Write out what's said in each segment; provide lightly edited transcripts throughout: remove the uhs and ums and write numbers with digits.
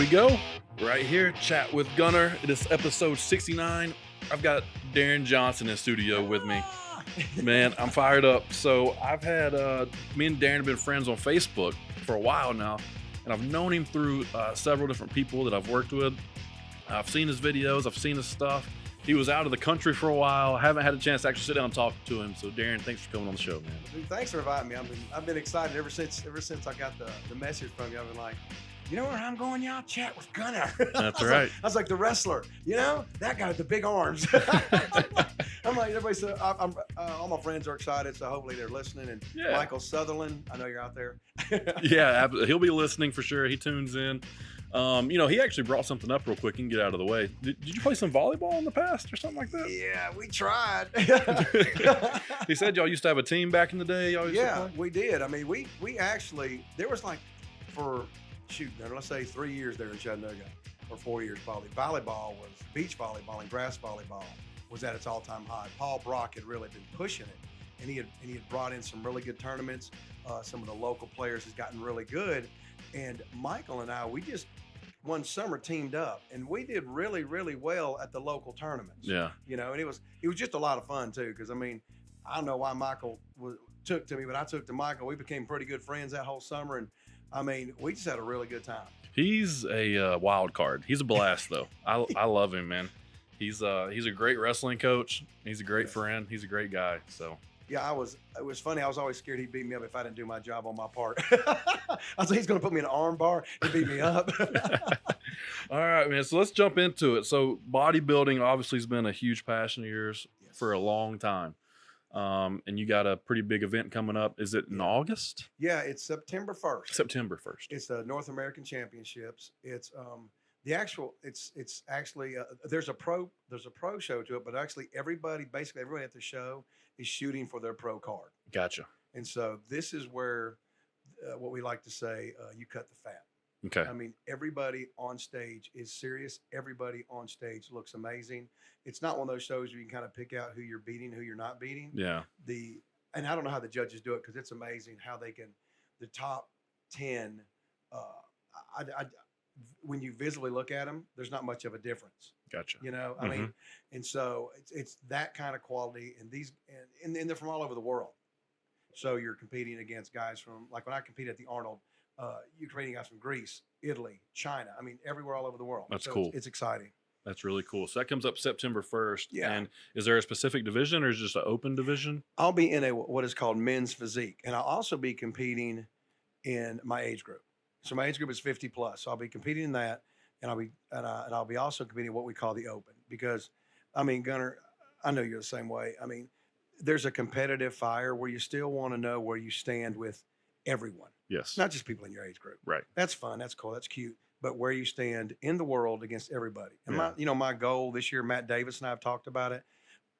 we go. Right here, Chat with Gunner. It is episode 69. I've got Darin Johnson in studio with me. Man, I'm fired up. So I've had, me and Darin have been friends on Facebook for a while now, and I've known him through several different people that I've worked with. I've seen his videos, I've seen his stuff. He was out of the country for a while. I haven't had a chance to actually sit down and talk to him. So Darin, thanks for coming on the show, man. Dude, thanks for inviting me. I've been excited ever since I got the message from you. I've been like, you know where I'm going, y'all? Chat with Gunner. That's right. I was like the wrestler, you know, that guy with the big arms. I'm like, everybody said, all my friends are excited, so hopefully they're listening. And Yeah. Michael Sutherland, I know you're out there. Yeah, he'll be listening for sure. He tunes in. You know, he actually brought something up real quick and get out of the way. Did you play some volleyball in the past or something like that? Yeah, we tried. He said y'all used to have a team back in the day. Y'all used to Yeah, play? we did. I mean, we actually, there was like, for, let's say 3 years there in Chattanooga, or 4 years probably. Volleyball was, beach volleyball and grass volleyball was at its all-time high. Paul Brock had really been pushing it, and he had brought in some really good tournaments. Some of the local players has gotten really good, and Michael and I, we just one summer teamed up, and we did really, really well at the local tournaments. Yeah. You know, and it was just a lot of fun too, because I mean, I don't know why Michael took to me, but I took to Michael. We became pretty good friends that whole summer, and I mean, we just had a really good time. He's a wild card. He's a blast, though. I love him, man. He's a great wrestling coach. He's a great friend. He's a great guy. So Yeah, it was funny. I was always scared he'd beat me up if I didn't do my job on my part. I was like, he's going to put me in an arm bar and beat me up. all right, man. So let's jump into it. So bodybuilding obviously has been a huge passion of yours for a long time. And you got a pretty big event coming up. Is it in August? Yeah, it's September 1st. September 1st. It's the North American Championships. It's it's actually there's a pro show to it, but actually basically everybody at the show is shooting for their pro card. Gotcha. And so this is where what we like to say, you cut the fat. Okay. I mean, everybody on stage is serious. Everybody on stage looks amazing. It's not one of those shows where you can kind of pick out who you're beating, who you're not beating. Yeah. And I don't know how the judges do it, because it's amazing how they can, the top 10, when you visually look at them, there's not much of a difference. Gotcha. You know, I mean, and so it's that kind of quality, and they're from all over the world. So you're competing against guys from, like when I competed at the Arnold, you're competing guys from Greece, Italy, China. I mean, everywhere, all over the world. That's so cool. It's exciting. That's really cool. So that comes up September 1st. Yeah. And is there a specific division, or is it just an open division? I'll be in what is called men's physique, and I'll also be competing in my age group. So my age group is 50 plus. So I'll be competing in that, and I'll be also competing in what we call the open, because I mean, Gunner, I know you're the same way. I mean, there's a competitive fire where you still want to know where you stand with everyone. Yes. Not just people in your age group. Right. That's fun. That's cool. That's cute. But where you stand in the world against everybody. And my goal this year, Matt Davis and I have talked about it.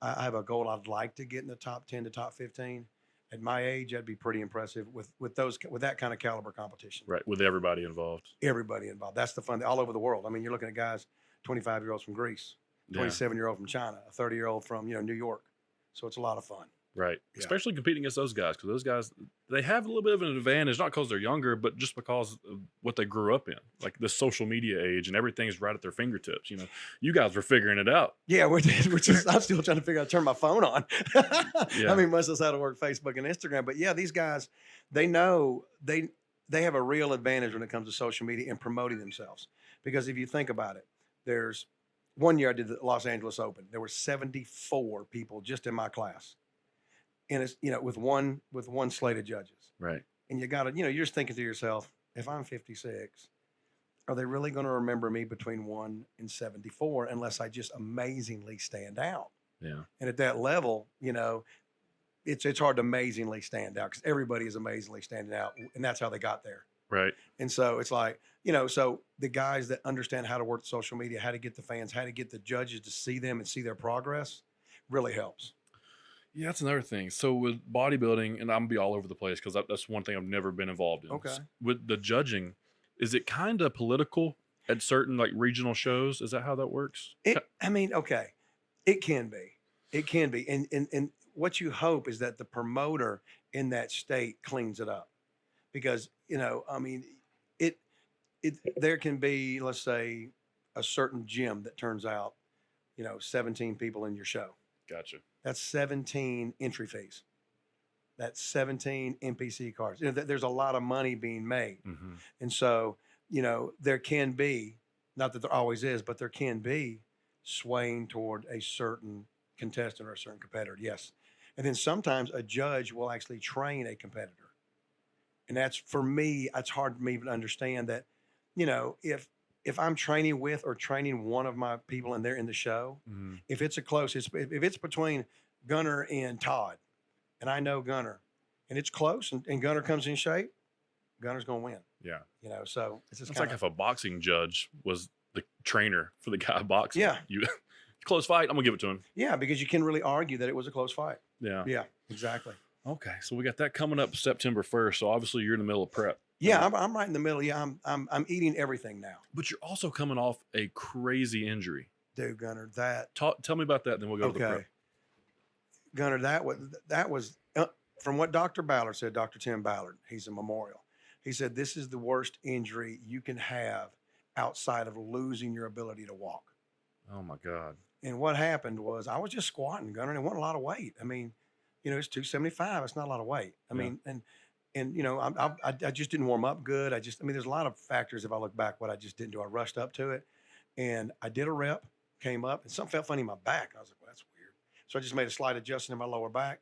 I have a goal. I'd like to get in the top 10 to top 15. At my age, that'd be pretty impressive with that kind of caliber competition. Right. With everybody involved. Everybody involved. That's the fun. All over the world. I mean, you're looking at guys, 25-year-olds from Greece, 27-year-old from China, a 30-year-old from New York. So it's a lot of fun. Right. Yeah. Especially competing against those guys, because those guys, they have a little bit of an advantage, not because they're younger, but just because of what they grew up in, like the social media age, and everything's right at their fingertips. You know, you guys were figuring it out. Yeah, I'm still trying to figure out how to turn my phone on. Yeah. I mean, most of us how to work Facebook and Instagram, but yeah, these guys, they know they have a real advantage when it comes to social media and promoting themselves. Because if you think about it, there's one year I did the Los Angeles Open. There were 74 people just in my class. And it's, with one slate of judges. Right. And you got to, you're just thinking to yourself, if I'm 56, are they really going to remember me between 1 and 74 unless I just amazingly stand out? Yeah. And at that level, it's hard to amazingly stand out, because everybody is amazingly standing out, and that's how they got there. Right. And so it's like, so the guys that understand how to work social media, how to get the fans, how to get the judges to see them and see their progress, really helps. Yeah, that's another thing. So with bodybuilding, and I'm gonna be all over the place because that's one thing I've never been involved in. Okay. With the judging, is it kind of political at certain like regional shows? Is that how that works? Okay, it can be, and what you hope is that the promoter in that state cleans it up, because there can be, let's say, a certain gym that turns out, 17 people in your show. Gotcha. That's 17 entry fees. That's 17 NPC cards. There's a lot of money being made. Mm-hmm. And so, there can be, not that there always is, but there can be swaying toward a certain contestant or a certain competitor. Yes. And then sometimes a judge will actually train a competitor. And that's, for me, it's hard for me to understand that, if I'm training with or training one of my people and they're in the show, Mm-hmm. if it's if it's between Gunner and Todd, and I know Gunner, and it's close, and Gunner comes in shape, Gunner's going to win. Yeah. So it's just It's like if a boxing judge was the trainer for the guy boxing. Yeah. Close fight, I'm gonna give it to him. Yeah, because you can really argue that it was a close fight. Yeah. Yeah, exactly. Okay, so we got that coming up September 1st. So obviously you're in the middle of prep. Yeah, I'm right in the middle. Yeah, I'm eating everything now. But you're also coming off a crazy injury. Dude, Gunner, that. Tell me about that, then we'll go to the prep. Gunner, that was from what Dr. Ballard said. Dr. Tim Ballard, he's a memorial. He said this is the worst injury you can have outside of losing your ability to walk. Oh my God. And what happened was I was just squatting, Gunner, and it wasn't a lot of weight. I mean, it's 275. It's not a lot of weight. I mean, and I just didn't warm up good. There's a lot of factors if I look back what I just didn't do. I rushed up to it, and I did a rep, came up, and something felt funny in my back. I was like, well, that's weird. So I just made a slight adjustment in my lower back,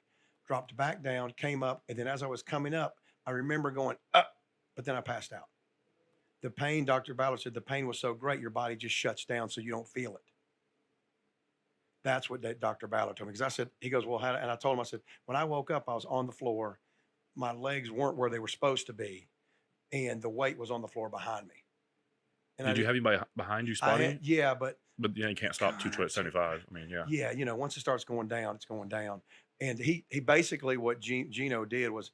dropped back down, came up, and then as I was coming up, I remember going up, but then I passed out. The pain, Dr. Ballard said, the pain was so great, your body just shuts down so you don't feel it. That's what Dr. Ballard told me. Because I said, he goes, well, and I told him, I said, when I woke up, I was on the floor. My legs weren't where they were supposed to be. And the weight was on the floor behind me. And Did you have anybody behind you spotting? Yeah, but you can't stop 275. I mean, yeah. Yeah, once it starts going down, it's going down. And he basically, what Gino did was,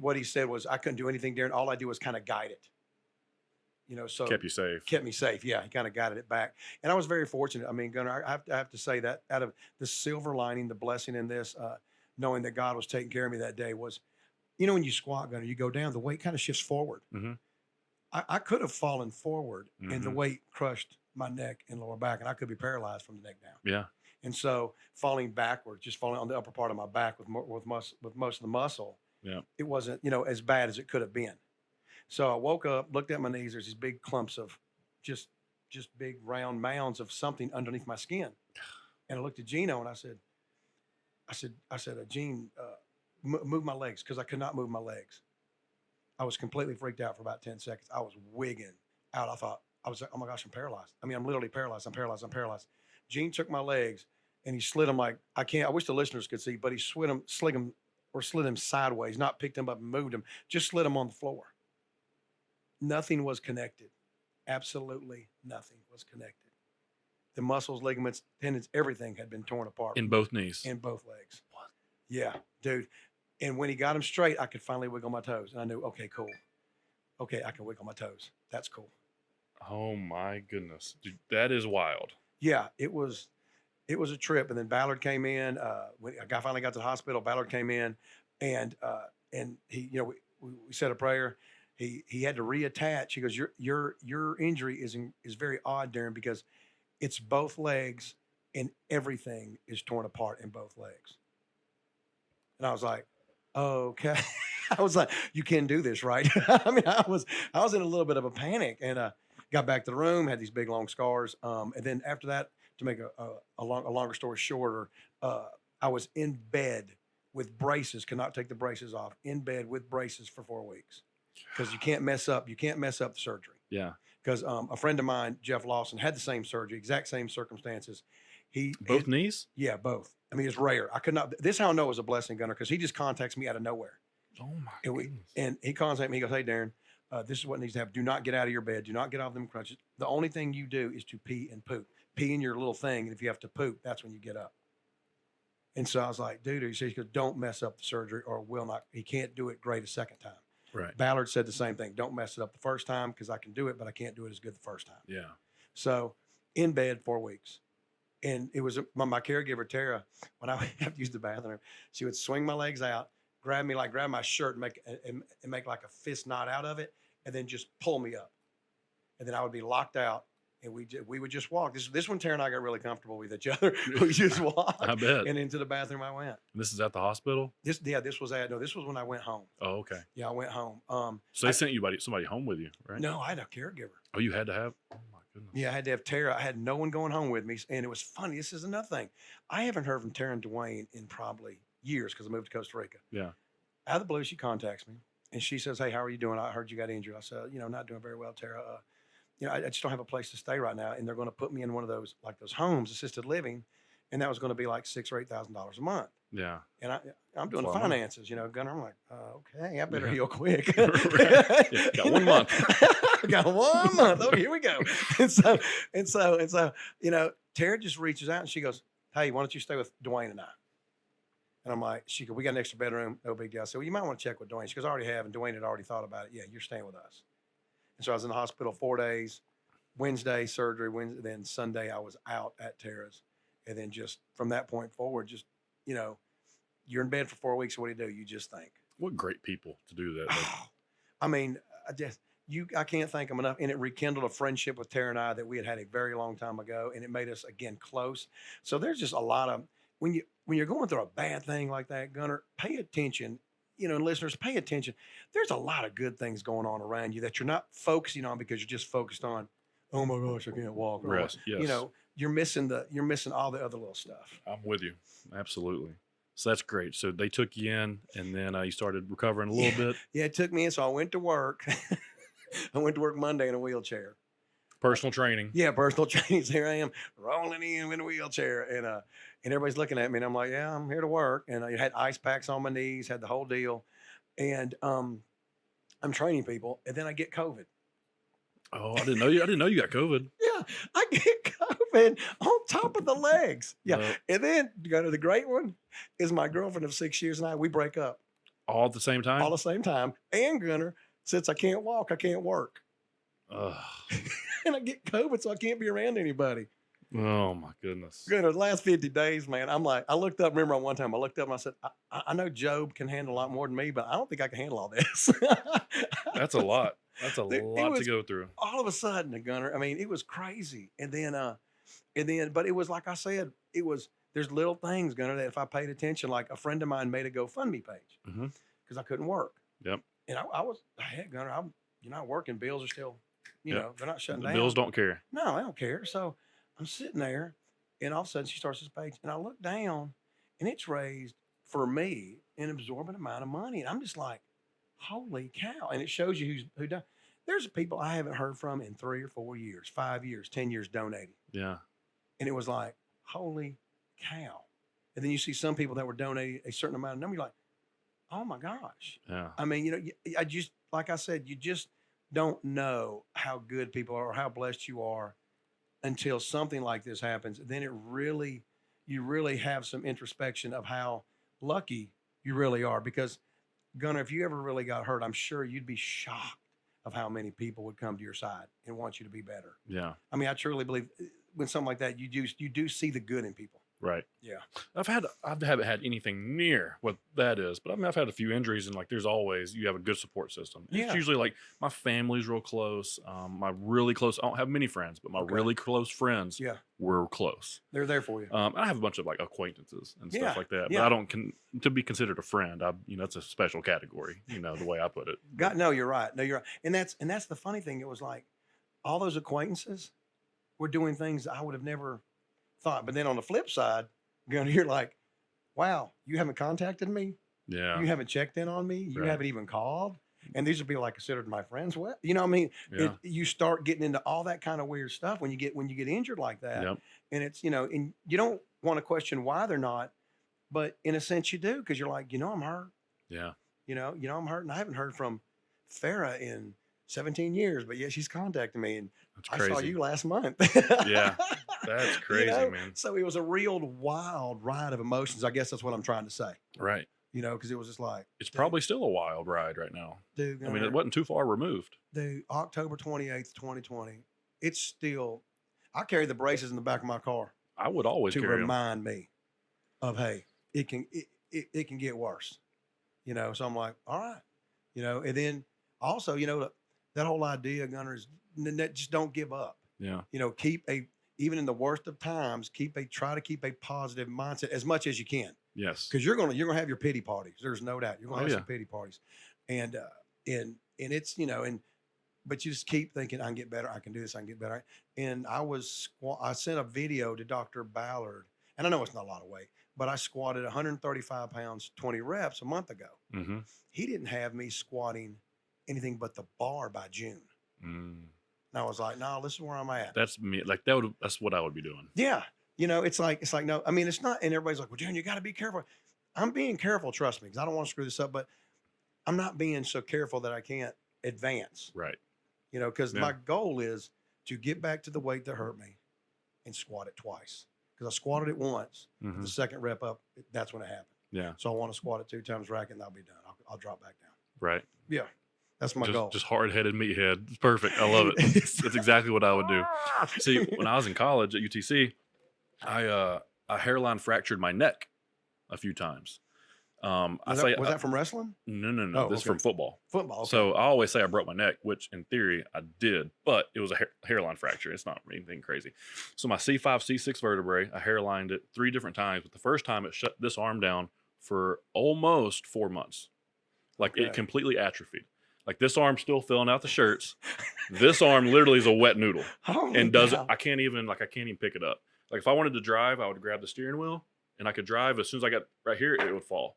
what he said was, I couldn't do anything, Darin. All I do was kind of guide it. So kept you safe. Kept me safe. Yeah, he kind of guided it back, and I was very fortunate. I mean, Gunnar, I have to say that out of the silver lining, the blessing in this, knowing that God was taking care of me that day was, when you squat, Gunnar, you go down, the weight kind of shifts forward. Mm-hmm. I could have fallen forward, Mm-hmm. and the weight crushed my neck and lower back, and I could be paralyzed from the neck down. Yeah. And so falling backwards, just falling on the upper part of my back with most of the muscle, yeah, it wasn't as bad as it could have been. So I woke up, looked at my knees. There's these big clumps of just big round mounds of something underneath my skin. And I looked at Gino and I said, Gene, move my legs, because I could not move my legs. I was completely freaked out for about 10 seconds. I was wigging out. I was like, oh my gosh, I'm paralyzed. I mean, I'm literally paralyzed. I'm paralyzed. Gene took my legs and he slid them like, I wish the listeners could see, but he slid them sideways, not picked them up and moved them, just slid them on the floor. Nothing was connected. Absolutely nothing was connected. The muscles, ligaments, tendons, everything had been torn apart. In both knees. In both legs. What? Yeah, dude. And when he got them straight, I could finally wiggle my toes. And I knew, okay, cool. Okay, I can wiggle my toes. That's cool. Oh my goodness. Dude, that is wild. Yeah, it was a trip. And then Ballard came in. When I finally got to the hospital, Ballard came in and he, we said a prayer. He had to reattach. He goes, your injury is very odd, Darin, because it's both legs and everything is torn apart in both legs. And I was like, okay. I was like, you can do this, right? I mean, I was in a little bit of a panic, and got back to the room, had these big long scars. And then after that, to make a longer story shorter, I was in bed with braces, could not take the braces off, in bed with braces for 4 weeks. Because you can't mess up the surgery. Yeah. Because a friend of mine, Jeff Lawson, had the same surgery, exact same circumstances. Both knees? Yeah, both. I mean, it's rare. I could not. This is how I know it was a blessing, Gunner, because he just contacts me out of nowhere. Oh my goodness. And he contacts me. He goes, "Hey, Darin, this is what needs to happen. Do not get out of your bed. Do not get off them crutches. The only thing you do is to pee and poop. Pee in your little thing, and if you have to poop, that's when you get up." And so I was like, "Dude," he goes, "Don't mess up the surgery, or will not. He can't do it great a second time." Right. Ballard said the same thing. Don't mess it up the first time, because I can do it, but I can't do it as good the first time. Yeah. So in bed 4 weeks. And it was my caregiver, Tara, when I would have to use the bathroom, she would swing my legs out, grab my shirt and make like a fist knot out of it, and then just pull me up. and then I would be locked out. And we would just walk. This one, Tara and I got really comfortable with each other. We just walked. I bet. And into the bathroom I went. This is at the hospital? This was when I went home. Oh, okay. Yeah, I went home. So they sent somebody home with you, right? No, I had a caregiver. Oh, you had to have? Oh, my goodness. Yeah, I had to have Tara. I had no one going home with me. And it was funny. This is another thing. I haven't heard from Tara and Dwayne in probably years because I moved to Costa Rica. Yeah. Out of the blue, she contacts me. And she says, hey, how are you doing? I heard you got injured. I said, not doing very well, Tara. I just don't have a place to stay right now. And they're going to put me in one of those, like those homes, assisted living. And that was going to be like $6,000 or $8,000 a month. Yeah. And I'm doing the finances, Gunner. I'm like, okay, I better heal quick. Yeah, got 1 month. Got 1 month. Oh, here we go. And so, Tara just reaches out and she goes, hey, why don't you stay with Dwayne and I? And I'm like, she goes, we got an extra bedroom. No big deal. I said, well, you might want to check with Dwayne. She goes, I already have. And Dwayne had already thought about it. Yeah, you're staying with us. And so I was in the hospital 4 days, Wednesday surgery, then Sunday I was out at Tara's. And then just from that point forward, just, you're in bed for 4 weeks. What do? You just think. What great people to do that. I mean, I can't thank them enough. And it rekindled a friendship with Tara and I that we had a very long time ago. And it made us, again, close. So there's just a lot of, when you're going through a bad thing like that, Gunner, pay attention. And listeners, pay attention. There's a lot of good things going on around you that you're not focusing on because you're just focused on, oh my gosh, I can't walk. Rest, yes. You're missing all the other little stuff. I'm with you. Absolutely. So that's great. So they took you in and then you started recovering a little bit. Yeah, it took me in. So I went to work. I went to work Monday in a wheelchair. Personal training. Yeah, personal training. So here I am rolling in a wheelchair, and everybody's looking at me, and I'm like, yeah, I'm here to work. And I had ice packs on my knees, had the whole deal, and I'm training people, and then I get COVID. Oh, I didn't know you got COVID. Yeah, I get COVID on top of the legs. Yeah, and then the great one is my girlfriend of 6 years and we break up all at the same time. All the same time, and Gunner, since I can't walk, I can't work. And I get COVID, so I can't be around anybody. Oh my goodness. Gunner, the last 50 days, man, I'm like, I looked up, remember one time I looked up and I said, I know Job can handle a lot more than me, but I don't think I can handle all this. That's a lot. That's a lot to go through. All of a sudden, Gunner, I mean, it was crazy. And then, but it was like I said, there's little things, Gunner, that if I paid attention, like a friend of mine made a GoFundMe page because I couldn't work. Yep. And hey, Gunner, you're not working. Bills are still, they're not shutting down. Bills don't care. No, I don't care. So I'm sitting there, and all of a sudden she starts this page, and I look down, and it's raised for me an absorbent amount of money, and I'm just like, holy cow! And it shows you who done. There's people I haven't heard from in 3 or 4 years, 5 years, 10 years donating. Yeah. And it was like, holy cow! And then you see some people that were donating a certain amount of number. You're like, oh my gosh! Yeah. I mean, I just like I said, you just don't know how good people are or how blessed you are until something like this happens. Then you really have some introspection of how lucky you really are. Because Gunner, if you ever really got hurt, I'm sure you'd be shocked of how many people would come to your side and want you to be better. Yeah. I mean, I truly believe when something like that, you do see the good in people. Right. Yeah. I haven't had anything near what that is, but I mean, I've had a few injuries, and like, there's always, you have a good support system. Yeah. It's usually like my family's real close. My really close, I don't have many friends, but my really close friends, were close. They're there for you. I have a bunch of like acquaintances and stuff like that, but Yeah. I don't to be considered a friend. It's a special category, the way I put it. No, you're right. No, you're right. And that's the funny thing. It was like all those acquaintances were doing things I would have never thought. But then on the flip side, you're like, wow, you haven't contacted me. Yeah. You haven't checked in on me. You haven't even called. And these are people I considered my friends. What? You know what I mean? Yeah. You start getting into all that kind of weird stuff when you get injured like that. Yep. And it's, and you don't want to question why they're not, but in a sense you do, because you're like, I'm hurt. Yeah. I'm hurt. And I haven't heard from Farrah in 17 years, but yeah, she's contacting me. And I saw you last month. Yeah. That's crazy, man. So it was a real wild ride of emotions. I guess that's what I'm trying to say. Right. Because it was just like. It's probably still a wild ride right now. Dude. I mean, it wasn't too far removed. Dude, October 28th, 2020. It's still, I carry the braces in the back of my car. I would always carry them. To remind me of, hey, it can get worse. So I'm like, all right. And then also, that whole idea, Gunner, is just don't give up. Yeah. You know, even in the worst of times, try to keep a positive mindset as much as you can. Yes. Because you're gonna have your pity parties. There's no doubt. You're gonna have yeah. some pity parties, and it's but you just keep thinking, I can get better. I can do this. I can get better. And I sent a video to Dr. Ballard, and I know it's not a lot of weight, but I squatted 135 pounds, 20 reps a month ago. Mm-hmm. He didn't have me squatting anything but the bar by June. And I was like, no, this is where I'm at. That's me. Like that's what I would be doing. Yeah. It's like, no, I mean, it's not, and everybody's like, well, Darren, you got to be careful. I'm being careful, trust me, because I don't want to screw this up, but I'm not being so careful that I can't advance. Right. Because my goal is to get back to the weight that hurt me and squat it twice. Because I squatted it once, the second rep up, that's when it happened. Yeah. So I want to squat it 2 times rack and I'll be done. I'll drop back down. Right. Yeah. That's my goal. Just hard-headed meathead. It's perfect. I love it. That's exactly what I would do. See, when I was in college at UTC, I hairline fractured my neck a few times. Was that from wrestling? No. Oh, This is from football. Football. Okay. So I always say I broke my neck, which in theory I did, but it was a hairline fracture. It's not anything crazy. So my C5, C6 vertebrae, I hairlined it 3 different times. But the first time it shut this arm down for almost 4 months. Like it completely atrophied. Like this arm's still filling out the shirts. This arm literally is a wet noodle and doesn't. I can't even pick it up. Like if I wanted to drive, I would grab the steering wheel and I could drive. As soon as I got right here, it would fall.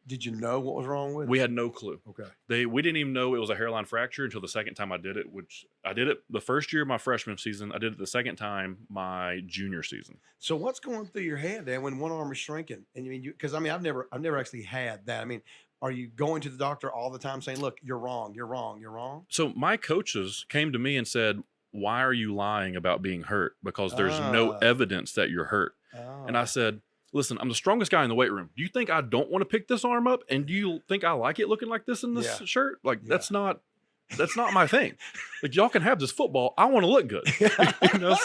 Did you know what was wrong with it? We had no clue. Okay. We didn't even know it was a hairline fracture until the second time I did it, which I did it the first year of my freshman season. I did it the second time my junior season. So what's going through your head, Dan, when one arm is shrinking? And you mean, because I mean, I've never actually had that. I mean, are you going to the doctor all the time saying, look, you're wrong, you're wrong, you're wrong? So my coaches came to me and said, why are you lying about being hurt? Because there's no evidence that you're hurt. And I said, listen, I'm the strongest guy in the weight room. Do you think I don't want to pick this arm up? And do you think I like it looking like this in this shirt? Like that's not my thing. Like y'all can have this football. I want to look good.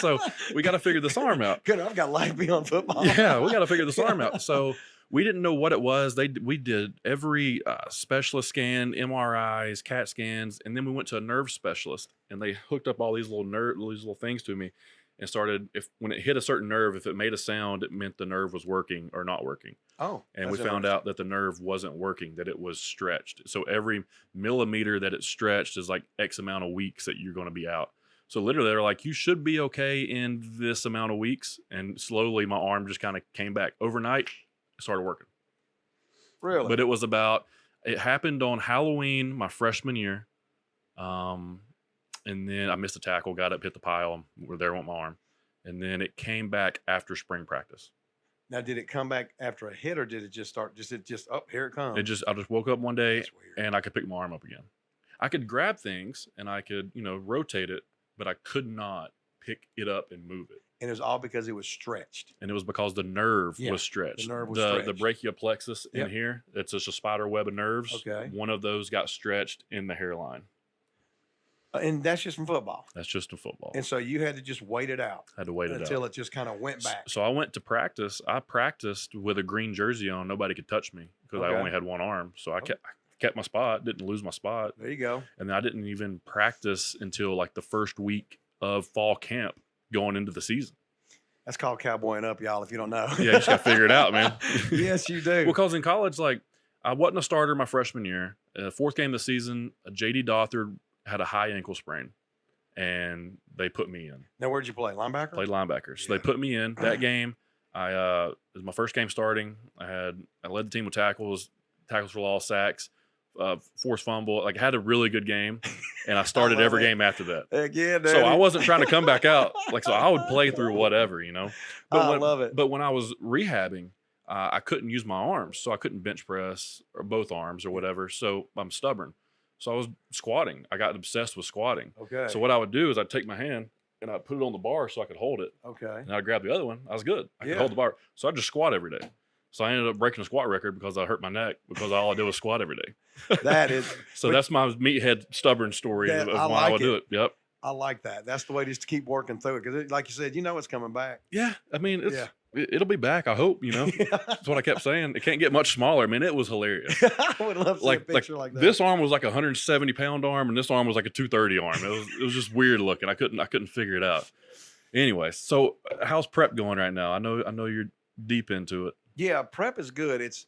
So we got to figure this arm out. Good. I've got life beyond football. Yeah. We got to figure this arm out. So we didn't know what it was. We did every specialist scan, MRIs, CAT scans. And then we went to a nerve specialist and they hooked up all these little things to me. And started, when it hit a certain nerve, if it made a sound, it meant the nerve was working or not working. Oh. And we found out that the nerve wasn't working, that it was stretched. So every millimeter that it's stretched is like X amount of weeks that you're going to be out. So literally they're like, you should be okay in this amount of weeks. And slowly my arm just kind of came back. Overnight, it started working. Really? But it happened on Halloween, my freshman year. And then I missed a tackle, got up, hit the pile, there went my arm. And then it came back after spring practice. Now, did it come back after a hit or did it just start, here it comes? I just woke up one day and I could pick my arm up again. I could grab things and I could, rotate it, but I could not pick it up and move it. And it was all because it was stretched. And it was because the nerve was stretched. The nerve was stretched. The brachial plexus in here, it's just a spider web of nerves. Okay. One of those got stretched in the hairline. And that's just from football. That's just in football. And so you had to just wait it out. Had to wait it out. Until it just kind of went back. So I went to practice. I practiced with a green jersey on. Nobody could touch me because I only had one arm. So I kept my spot, didn't lose my spot. There you go. And then I didn't even practice until like the first week of fall camp going into the season. That's called cowboying up, y'all, if you don't know. Yeah, you just got to figure it out, man. Yes, you do. Because in college, like, I wasn't a starter my freshman year. Fourth game of the season, J.D. Dothard had a high ankle sprain. And they put me in. Now, where'd you play? Linebacker? Played linebacker. So they put me in that game. It was my first game starting. I led the team with tackles for lost sacks, forced fumble. Like I had a really good game, and I started every game after that. Heck yeah, Daddy. So I wasn't trying to come back out. So I would play through whatever, But I love it. But when I was rehabbing, I couldn't use my arms, so I couldn't bench press or both arms or whatever. So I'm stubborn. So I was squatting. I got obsessed with squatting. Okay. So what I would do is I'd take my hand and I'd put it on the bar so I could hold it. Okay. And I'd grab the other one. I was good. I could hold the bar. So I'd just squat every day. So I ended up breaking a squat record because I hurt my neck because all I did was squat every day. That is. So that's my meathead stubborn story of why I would do it. Yep. I like that. That's the way just to keep working through it because, like you said, it's coming back. Yeah. I mean, It'll be back. I hope, That's what I kept saying. It can't get much smaller. I mean, it was hilarious. I would love to see a picture like that. This arm was like a 170-pound arm, and this arm was like a 230 arm. It was just weird looking. I couldn't figure it out. Anyway, so how's prep going right now? I know you're deep into it. Yeah, prep is good. It's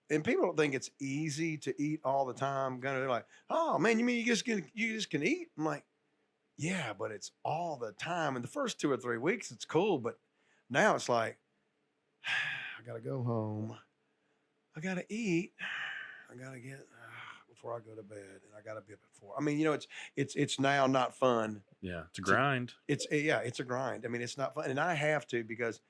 and people don't think it's easy to eat all the time. They're like, oh man, you mean you just can eat? I'm like, yeah, but it's all the time. In the first 2 or 3 weeks, it's cool, but now it's like, I gotta go home. I gotta eat. I gotta get before I go to bed, and I gotta be up at 4. I mean, it's now not fun. Yeah, it's a grind. It's a grind. I mean, it's not fun, and I have to, because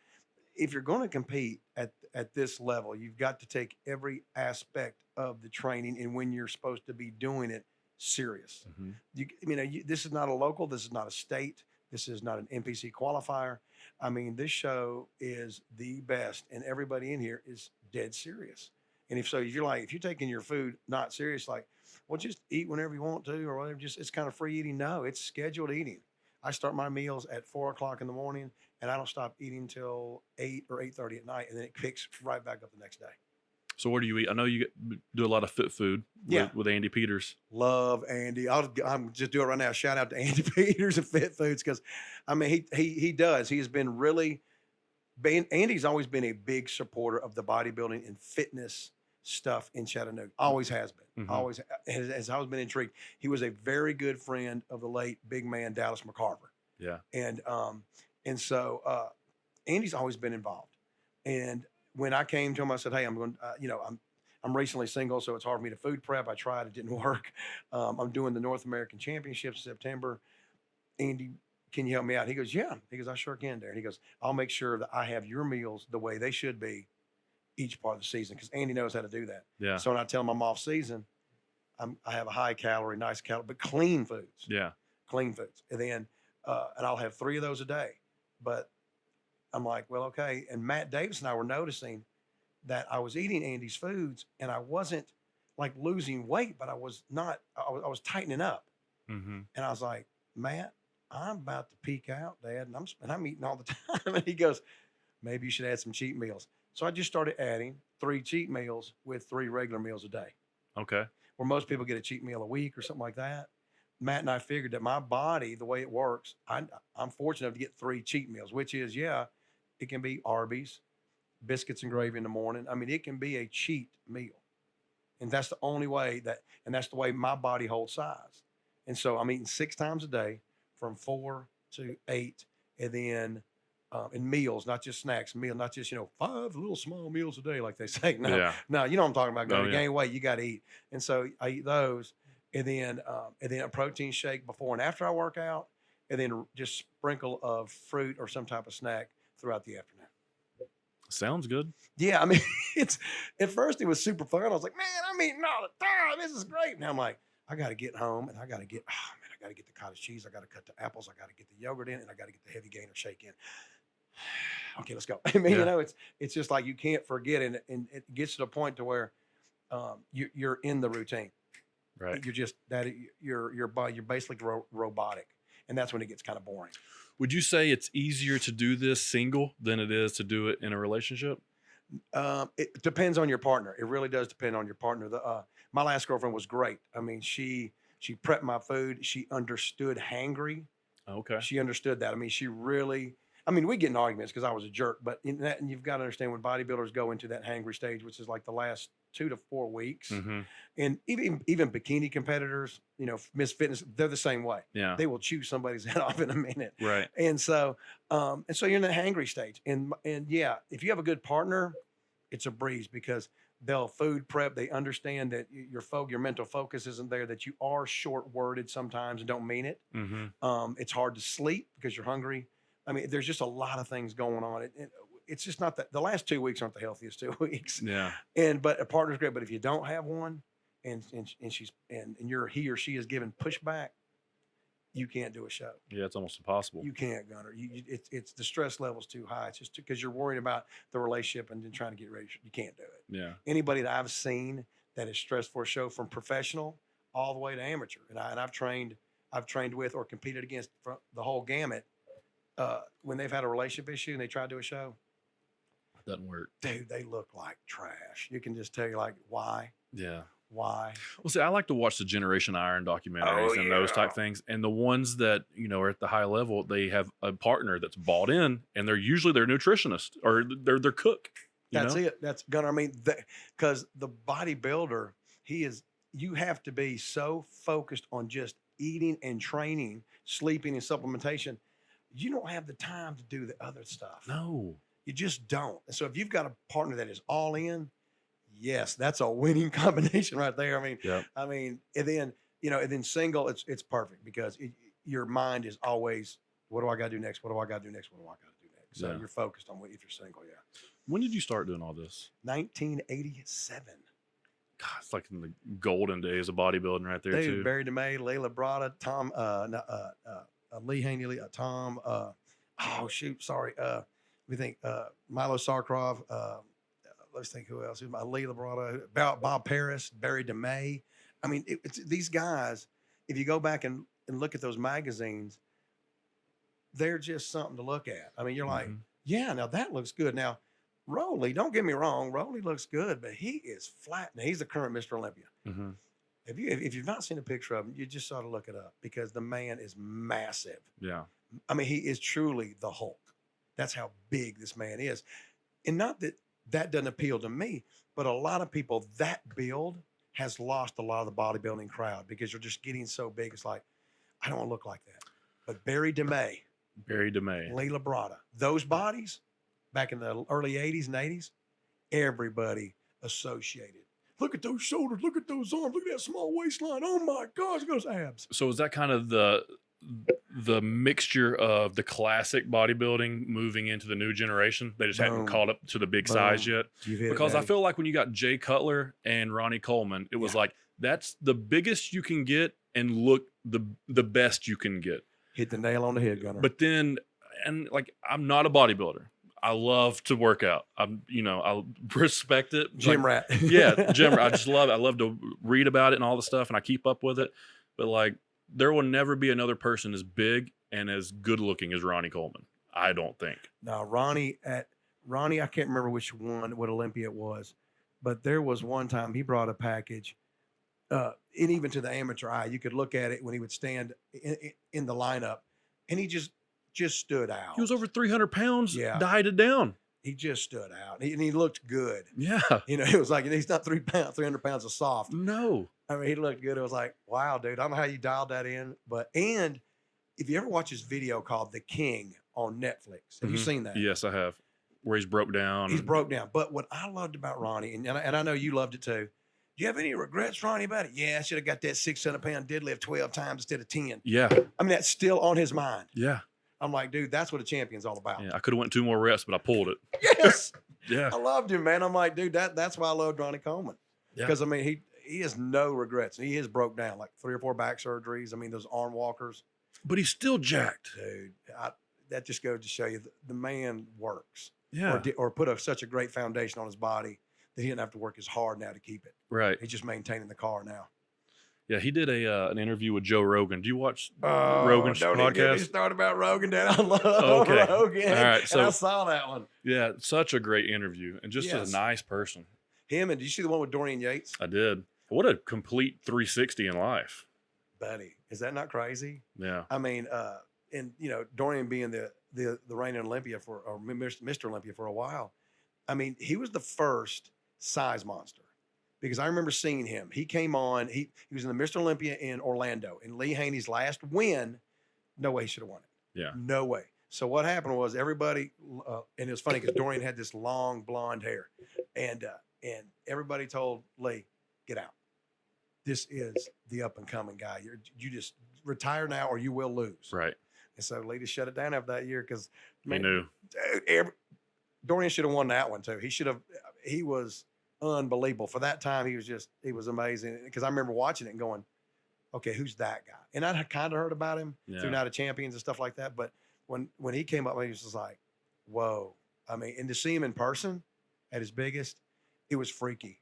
if you're going to compete at this level, you've got to take every aspect of the training, and when you're supposed to be doing it, serious. Mm-hmm. This is not a local. This is not a state. This is not an NPC qualifier. I mean, this show is the best, and everybody in here is dead serious. And if you're taking your food not serious, like, well, just eat whenever you want to, or whatever. It's kind of free eating. No, it's scheduled eating. I start my meals at 4 o'clock in the morning, and I don't stop eating till 8 or 8:30 at night, and then it picks right back up the next day. So where do you eat? I know you do a lot of fit food with Andy Peters. Love Andy. I'm just do it right now. Shout out to Andy Peters and Fit Foods, because I mean he does. He has been really. Andy's always been a big supporter of the bodybuilding and fitness stuff in Chattanooga. Always has been. Mm-hmm. Always has always been intrigued. He was a very good friend of the late big man Dallas McCarver. Yeah. And so Andy's always been involved. And when I came to him, I said, hey, I'm going, I'm recently single, so it's hard for me to food prep. I tried, it didn't work. I'm doing the North American Championships in September. Andy, can you help me out? He goes, yeah. He goes, I sure can, Darren. He goes, I'll make sure that I have your meals the way they should be each part of the season, because Andy knows how to do that. Yeah. So when I tell him I'm off season, I have a high calorie, nice calorie, but clean foods. Yeah. Clean foods. And then, and I'll have 3 of those a day. But I'm like, well, okay. And Matt Davis and I were noticing that I was eating Andy's foods, and I wasn't like losing weight, but I was tightening up. Mm-hmm. And I was like, Matt, I'm about to peak out, Dad. And I'm eating all the time. And he goes, maybe you should add some cheat meals. So I just started adding 3 cheat meals with 3 regular meals a day. Okay. Where most people get a cheat meal a week or something like that. Matt and I figured that my body, the way it works, I'm fortunate enough to get 3 cheat meals, which is, it can be Arby's, biscuits and gravy in the morning. I mean, it can be a cheat meal. And that's the only way and that's the way my body holds size. And so I'm eating 6 times a day from 4 to 8. And then in meals, not just snacks, not just, 5 little small meals a day, like they say. No, you know what I'm talking about. To gain weight, you got to eat. And so I eat those. And then a protein shake before and after I work out, and then just sprinkle of fruit or some type of snack throughout the afternoon. Sounds good. Yeah, I mean, at first it was super fun. I was like, man, I'm eating all the time. This is great. Now I'm like, I got to get home, and I got to get the cottage cheese. I got to cut the apples. I got to get the yogurt in, and I got to get the heavy gainer shake in. Okay, let's go. I mean, it's just like you can't forget, and it gets to the point to where you're in the routine. Right. You're just you're basically robotic, and that's when it gets kind of boring. Would you say it's easier to do this single than it is to do it in a relationship? It depends on your partner. It really does depend on your partner. My last girlfriend was great. I mean, she prepped my food. She understood hangry. Okay. She understood that. I mean, she really. I mean, we get in arguments because I was a jerk, but and you've got to understand when bodybuilders go into that hangry stage, which is like the last 2 to 4 weeks, mm-hmm. and even bikini competitors, Miss Fitness, they're the same way. Yeah, they will chew somebody's head off in a minute. Right. And so you're in the hangry stage, and yeah, if you have a good partner, it's a breeze because they'll food prep. They understand that your mental focus isn't there, that you are short worded sometimes and don't mean it. Mm-hmm. It's hard to sleep because you're hungry. I mean, there's just a lot of things going on. It's just not that the last 2 weeks aren't the healthiest 2 weeks. Yeah. But a partner's great. But if you don't have one, and he or she is given pushback, you can't do a show. Yeah, it's almost impossible. You can't, Gunner. It's the stress level's too high. It's just because you're worried about the relationship and then trying to get ready. You can't do it. Yeah. Anybody that I've seen that is stressed for a show, from professional all the way to amateur, and I've trained with or competed against the whole gamut. When they've had a relationship issue and they try to do a show, Doesn't work. Dude, they look like trash. You can just tell you like, why? Yeah. Why? Well, see, I like to watch the Generation Iron documentaries and those type things. And the ones that, are at the high level, they have a partner that's bought in, and they're usually their nutritionist or their cook. That's it. That's Gunner. I mean, because the bodybuilder, you have to be so focused on just eating and training, sleeping and supplementation. You don't have the time to do the other stuff. No. You just don't. So if you've got a partner that is all in, yes, that's a winning combination right there. I mean, and then single, it's perfect because your mind is always, what do I got to do next? What do I got to do next? What do I got to do next? So you're focused on if you're single. Yeah. When did you start doing all this? 1987. God, it's like in the golden days of bodybuilding right there, too. Barry DeMay, Layla Brada, Tom, Lee Haney, Tom, we think Milo Sarkov, let's think who else. Lee Labrada, Bob Paris, Barry DeMay. I mean, it's these guys, if you go back and look at those magazines, they're just something to look at. I mean, you're like, yeah, now that looks good. Now, Roley, don't get me wrong, Roley looks good, but he is flat. Now, he's the current Mr. Olympia. Mm-hmm. If you've not seen a picture of him, you just ought to look it up because the man is massive. Yeah. I mean, he is truly the Hulk. That's how big this man is. And not that doesn't appeal to me, but a lot of people, that build has lost a lot of the bodybuilding crowd because you're just getting so big. It's like, I don't want to look like that. But Barry DeMay, Lee Labrada, those bodies back in the early 80s and 80s, everybody associated. Look at those shoulders. Look at those arms. Look at that small waistline. Oh my gosh, look at those abs. So is that kind of the mixture of the classic bodybuilding moving into the new generation? They just hadn't caught up to the big size yet. Because I feel like when you got Jay Cutler and Ronnie Coleman, it was like, that's the biggest you can get and look the best you can get. Hit the nail on the head, Gunner. But then, and like, I'm not a bodybuilder. I love to work out. I respect it. Gym rat. Yeah, gym rat. I just love it. I love to read about it and all the stuff, and I keep up with it. But like, there will never be another person as big and as good looking as Ronnie Coleman. I don't think. Now, Ronnie, I can't remember what Olympia it was, but there was one time he brought a package, and even to the amateur eye, you could look at it when he would stand in the lineup, and he just stood out. He was over 300 pounds, dieted down. He just stood out, and he looked good. Yeah. It was like, he's not 300 pounds of soft. No. I mean, he looked good. It was like, wow, dude, I don't know how you dialed that in. And if you ever watch his video called The King on Netflix, have you seen that? Yes, I have. Where he's broke down. He's broke down. But what I loved about Ronnie, and I know you loved it too, do you have any regrets, Ronnie, about it? Yeah, I should have got that 600-pound deadlift 12 times instead of 10. Yeah. I mean, that's still on his mind. Yeah. I'm like, dude, that's what a champion's all about. Yeah, I could have went 2 more reps, but I pulled it. Yes. Yeah. I loved him, man. I'm like, dude, that's why I loved Ronnie Coleman. Because, I mean, he has no regrets. He is broke down, like 3 or 4 back surgeries. I mean, those arm walkers. But he's still jacked. Dude, that just goes to show you the man works. Yeah. Or put such a great foundation on his body that he didn't have to work as hard now to keep it. Right. He's just maintaining the car now. Yeah, he did an interview with Joe Rogan. Do you watch Rogan's don't podcast? Even get me started about Rogan, Dad. I love Rogan. All right, so I saw that one. Yeah, such a great interview and just a nice person. Him, and did you see the one with Dorian Yates? I did. What a complete 360 in life. Buddy, is that not crazy? Yeah. I mean, and Dorian being the reigning Olympia or Mr. Olympia for a while. I mean, he was the first size monster. Because I remember seeing him. He came on. He was in the Mr. Olympia in Orlando. In Lee Haney's last win, no way he should have won it. Yeah. No way. So what happened was everybody, and it was funny because Dorian had this long blonde hair. And everybody told Lee, get out. This is the up-and-coming guy. You just retire now or you will lose. Right. And so Lee just shut it down after that year because he knew. Dorian should have won that one too. He was unbelievable. For that time, he was amazing. Because I remember watching it and going, okay, who's that guy? And I kind of heard about him through Night of Champions and stuff like that. But when he came up, he was just like, whoa. I mean, and to see him in person at his biggest, it was freaky.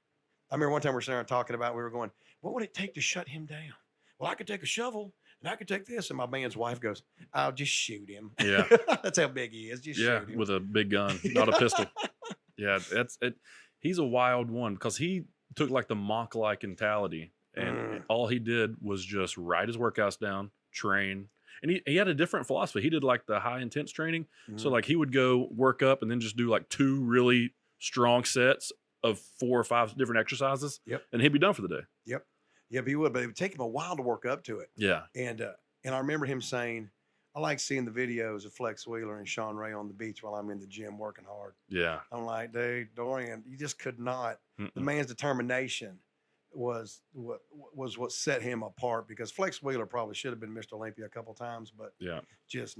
I remember one time we were sitting there talking about, we were going, what would it take to shut him down? Well, I could take a shovel and I could take this. And my man's wife goes, I'll just shoot him. Yeah. That's how big he is. Just shoot him. With a big gun, not a pistol. Yeah, that's it. He's a wild one because he took like the monk-like mentality, and all he did was just write his workouts down, train, and he had a different philosophy. He did like the high intense training, so like he would go work up and then just do like 2 really strong sets of 4 or 5 different exercises. Yep. And he'd be done for the day. Yep. Yeah, he would, but it would take him a while to work up to it. Yeah. And I remember him saying, I like seeing the videos of Flex Wheeler and Sean Ray on the beach while I'm in the gym working hard. Yeah. I'm like, dude, Dorian, you just could not. The man's determination was what set him apart, because Flex Wheeler probably should have been Mr. Olympia a couple times, but Yeah. just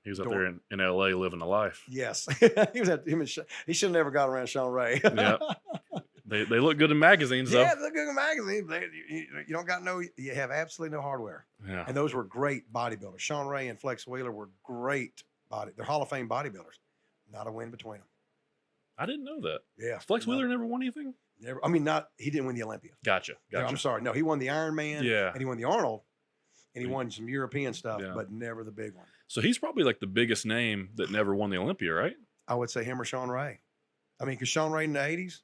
he was up there in LA living the life. Yes. He was at him and he should have never got around Sean Ray. Yeah. They look good in magazines though. Yeah, they look good in magazines. You don't got you have absolutely no hardware. Yeah. And those were great bodybuilders. Sean Ray and Flex Wheeler were great they're Hall of Fame bodybuilders. Not a win between them. I didn't know that. Yeah. Flex Wheeler never won anything? Never. He didn't win the Olympia. Gotcha. No, I'm sorry. No, he won the Ironman. Yeah. And he won the Arnold. And he won some European stuff, but never the big one. So he's probably like the biggest name that never won the Olympia, right? I would say him or Sean Ray. Because Sean Ray in the 80s,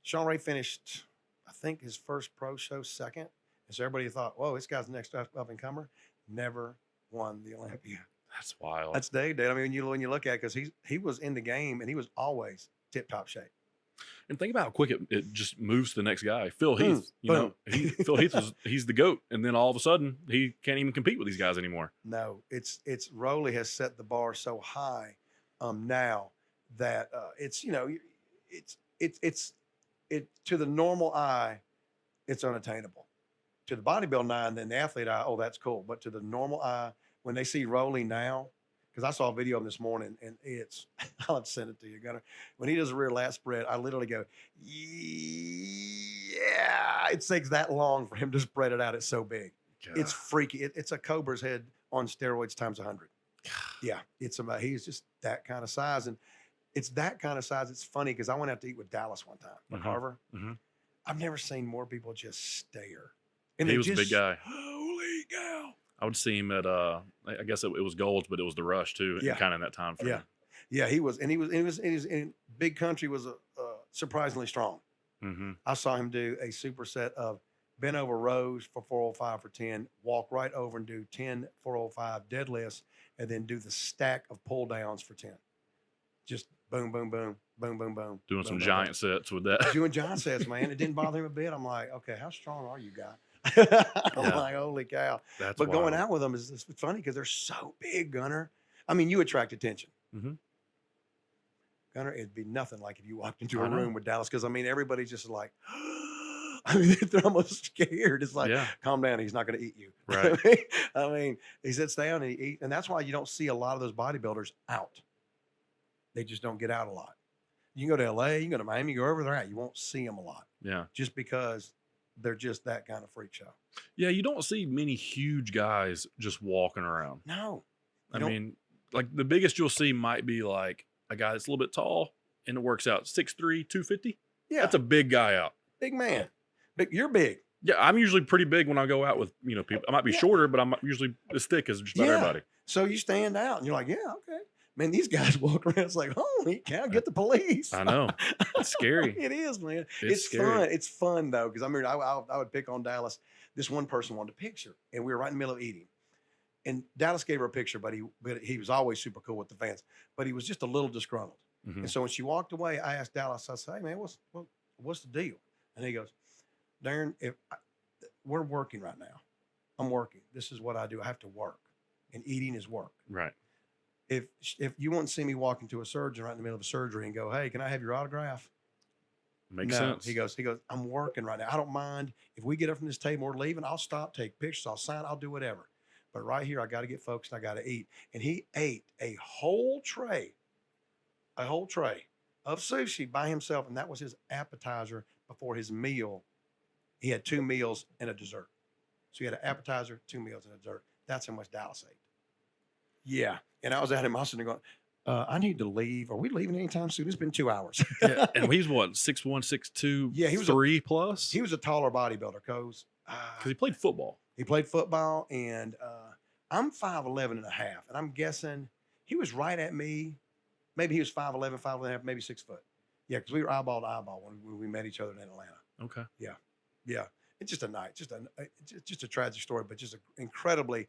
Sean Ray finished, I think, his first pro show second. And so everybody thought, whoa, this guy's the next up-and-comer. Never won the Olympia. That's wild. That's Dave. When you look at it, because he was in the game and he was always tip-top shape. And think about how quick it just moves to the next guy. Phil Heath, Phil Heath he's the GOAT. And then all of a sudden he can't even compete with these guys anymore. No, it's Rowley has set the bar so high now that it's to the normal eye, it's unattainable. To the bodybuilding eye and then the athlete eye, oh, that's cool. But to the normal eye, when they see Rowley now, because I saw a video of him this morning, and I'll have to send it to you, Gunner. When he does a rear lat spread, I literally go, yeah. It takes that long for him to spread it out. It's so big. God. It's freaky. It's a cobra's head on steroids times 100. Yeah, he's just that kind of size. And it's that kind of size. It's funny because I went out to eat with Dallas one time, McCarver. I've never seen more people just stare. And he was a big guy. Holy cow. I would see him at I guess it was Gold's, but it was the Rush too. Yeah. Kind of in that time frame. Yeah, he was in big country was surprisingly strong. I saw him do a superset of bent over rows for 405 for 10, walk right over and do 10 405 deadlifts, and then do the stack of pull downs for 10. Just boom, boom, boom, boom, boom, boom. Doing some giant sets with that. Doing giant sets, man. It didn't bother him a bit. I'm like, okay, how strong are you, guy? I'm like, holy cow. But wild. Going out with them is funny because they're so big, Gunner. You attract attention. Gunner, it'd be nothing like if you walked into a room with Dallas, because everybody's just like, they're almost scared. It's like, calm down, he's not going to eat you. Right. He sits down and he eats, and that's why you don't see a lot of those bodybuilders out. They just don't get out a lot. You can go to LA, you can go to Miami, you go over there out. You won't see them a lot. Yeah. Just because they're just that kind of freak show. Yeah, you don't see many huge guys just walking around. No. Like the biggest you'll see might be like a guy that's a little bit tall and it works out 6'3", 250. Yeah. That's a big guy out. Big man. You're big. Yeah, I'm usually pretty big when I go out with, people. I might be shorter, but I'm usually as thick as just about everybody. So you stand out and you're like, yeah, okay. Man, these guys walk around. It's like, holy cow, get the police. I know. It's scary. It is, man. It's scary. Fun. It's fun, though, because I would pick on Dallas. This one person wanted a picture, and we were right in the middle of eating. And Dallas gave her a picture, but he was always super cool with the fans. But he was just a little disgruntled. And so when she walked away, I asked Dallas, I said, hey, man, what's the deal? And he goes, Darin, we're working right now. I'm working. This is what I do. I have to work. And eating is work. Right. If you won't see me walk into a surgeon right in the middle of a surgery and go, hey, can I have your autograph? Makes sense. He goes, I'm working right now. I don't mind. If we get up from this table, we're leaving, I'll stop, take pictures, I'll sign, I'll do whatever. But right here, I got to get focused. I got to eat. And he ate a whole tray of sushi by himself. And that was his appetizer before his meal. He had 2 meals and a dessert. So he had an appetizer, 2 meals and a dessert. That's how much Dallas ate. Yeah. And I was at him, I was sitting there going, I need to leave. Are we leaving anytime soon? It's been 2 hours. Yeah, and he's what, 6'1", 6'2", yeah, he was 3 plus? He was a taller bodybuilder, Coz. Because he played football. He played football, and I'm 5'11 and a half, and I'm guessing he was right at me. Maybe he was 5'11, 5'11 and a half, maybe 6 foot. Yeah, because we were eyeball to eyeball when we met each other in Atlanta. Okay. Yeah, it's just a night, just a tragic story, but just incredibly.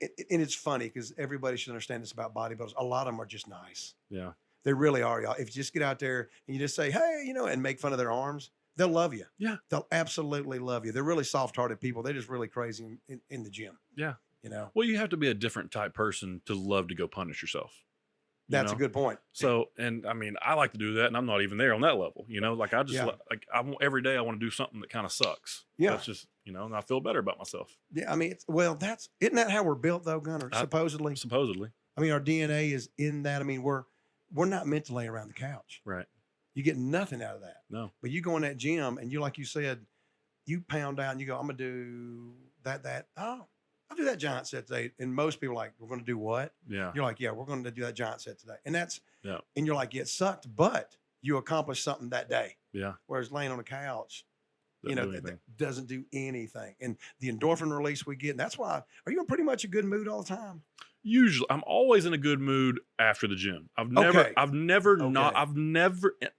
And it's funny because everybody should understand this about bodybuilders. A lot of them are just nice. Yeah. They really are, y'all. If you just get out there and you just say, hey, and make fun of their arms, they'll love you. Yeah. They'll absolutely love you. They're really soft-hearted people. They're just really crazy in the gym. Yeah. Well, you have to be a different type person to love to go punish yourself. That's a good point. So, and I mean, I like to do that, and I'm not even there on that level. Like I just every day I want to do something that kind of sucks. Yeah. That's just and I feel better about myself. Yeah. I mean, isn't that how we're built though, Gunner? Supposedly. Supposedly. I mean, our DNA is in that. I mean, we're not meant to lay around the couch. Right. You get nothing out of that. No. But you go in that gym and like you said, you pound down. You go, I'm gonna do that. Oh, I'll do that giant set today. And most people are like, we're gonna do what? Yeah. You're like, yeah, we're gonna do that giant set today. And that's and you're like, yeah, it sucked, but you accomplished something that day. Yeah. Whereas laying on the couch, that doesn't do anything. And the endorphin release we get, and that's why, are you in pretty much a good mood all the time? Usually, I'm always in a good mood after the gym. I've never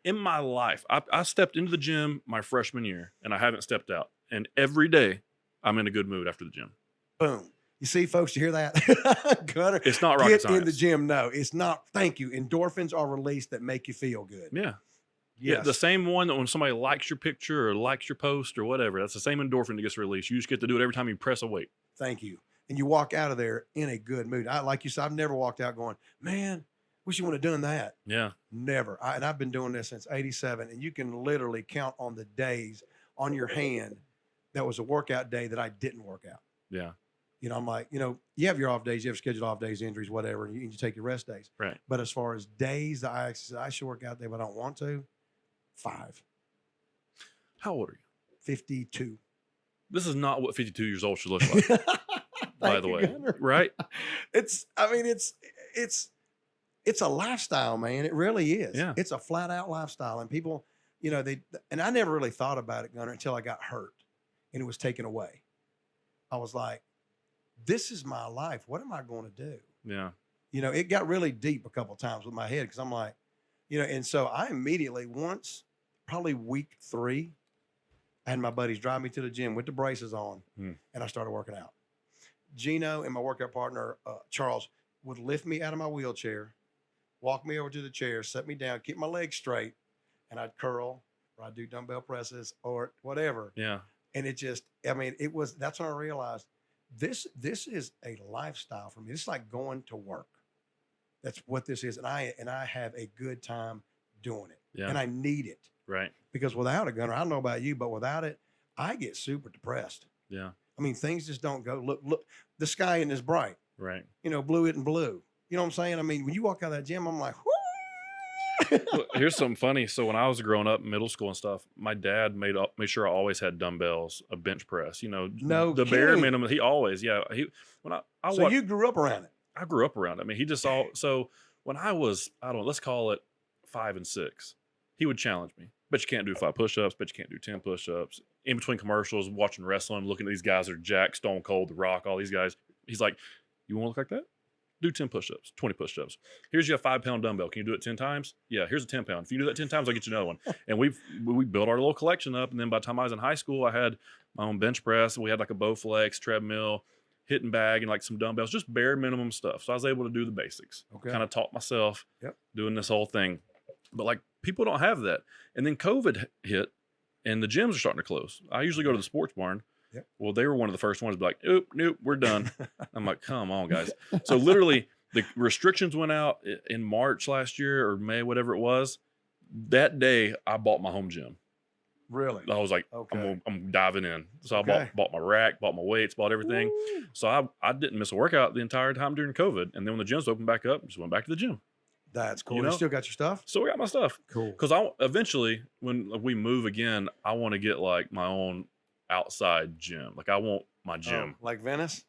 in my life. I stepped into the gym my freshman year, and I haven't stepped out. And every day, I'm in a good mood after the gym. Boom. You see, folks, you hear that? Gunner, it's not rocket science. Get in the gym. No, it's not. Thank you. Endorphins are released that make you feel good. Yeah. Yes. Yeah, the same one that when somebody likes your picture or likes your post or whatever, that's the same endorphin that gets released. You just get to do it every time you press a weight. Thank you. And you walk out of there in a good mood. Like you said, I've never walked out going, man, wish you would have done that. Yeah. Never. And I've been doing this since 87. And you can literally count on the days on your hand that was a workout day that I didn't work out. Yeah. I'm like, you have your off days, you have scheduled off days, injuries, whatever, and you take your rest days. Right. But as far as days that I actually said I should work out today, but I don't want to, 5. How old are you? 52. This is not what 52 years old should look like. By the way, Gunner. Right? It's a lifestyle, man. It really is. Yeah. It's a flat out lifestyle. And people, and I never really thought about it, Gunner, until I got hurt and it was taken away. I was like, this is my life. What am I going to do? Yeah. It got really deep a couple of times with my head because I'm like, and so I immediately probably week 3, I had my buddies drive me to the gym with the braces on and I started working out. Gino and my workout partner, Charles, would lift me out of my wheelchair, walk me over to the chair, set me down, keep my legs straight, and I'd curl or I'd do dumbbell presses or whatever. Yeah. And that's when I realized this is a lifestyle for me. It's like going to work. That's what this is. And I have a good time doing it. Yeah. And I need it. Right. Because without it, Gunner, I don't know about you, but without it, I get super depressed. Yeah. I mean, things just don't go. Look, the sky isn't as bright. Right. Blue isn't blue. You know what I'm saying? I mean, when you walk out of that gym, I'm like, whoo. Well, here's something funny. So when I was growing up in middle school and stuff, my dad made sure I always had dumbbells, a bench press, the bare minimum. He always, So you grew up around it. I grew up around it. I mean, he just so when I was, I don't know, let's call it 5 and 6, he would challenge me. Bet you can't do 5 push-ups, bet you can't do 10 push-ups. In between commercials, watching wrestling, looking at these guys that are Jack, Stone Cold, The Rock, all these guys. He's like, you want to look like that? Do 10 push-ups, 20 push-ups. Here's your 5-pound dumbbell. Can you do it 10 times? Yeah, here's a 10-pound. If you do that 10 times, I'll get you another one. And we built our little collection up. And then by the time I was in high school, I had my own bench press. We had like a Bowflex, treadmill, hitting bag, and like some dumbbells, just bare minimum stuff. So I was able to do the basics. Okay. Kind of taught myself doing this whole thing. But like people don't have that. And then COVID hit and the gyms are starting to close. I usually go to the sports barn. Yep. Well, they were one of the first ones to be like, nope, we're done. I'm like, come on, guys. So literally the restrictions went out in March last year or May, whatever it was. That day I bought my home gym. Really? I was like, okay. I'm diving in. So I bought my rack, bought my weights, bought everything. Woo. So I didn't miss a workout the entire time during COVID. And then when the gyms opened back up, just went back to the gym. That's cool. You still got your stuff? Still got my stuff. Cool. Because eventually, when we move again, I want to get like my own outside gym. Like I want my gym. Like Venice?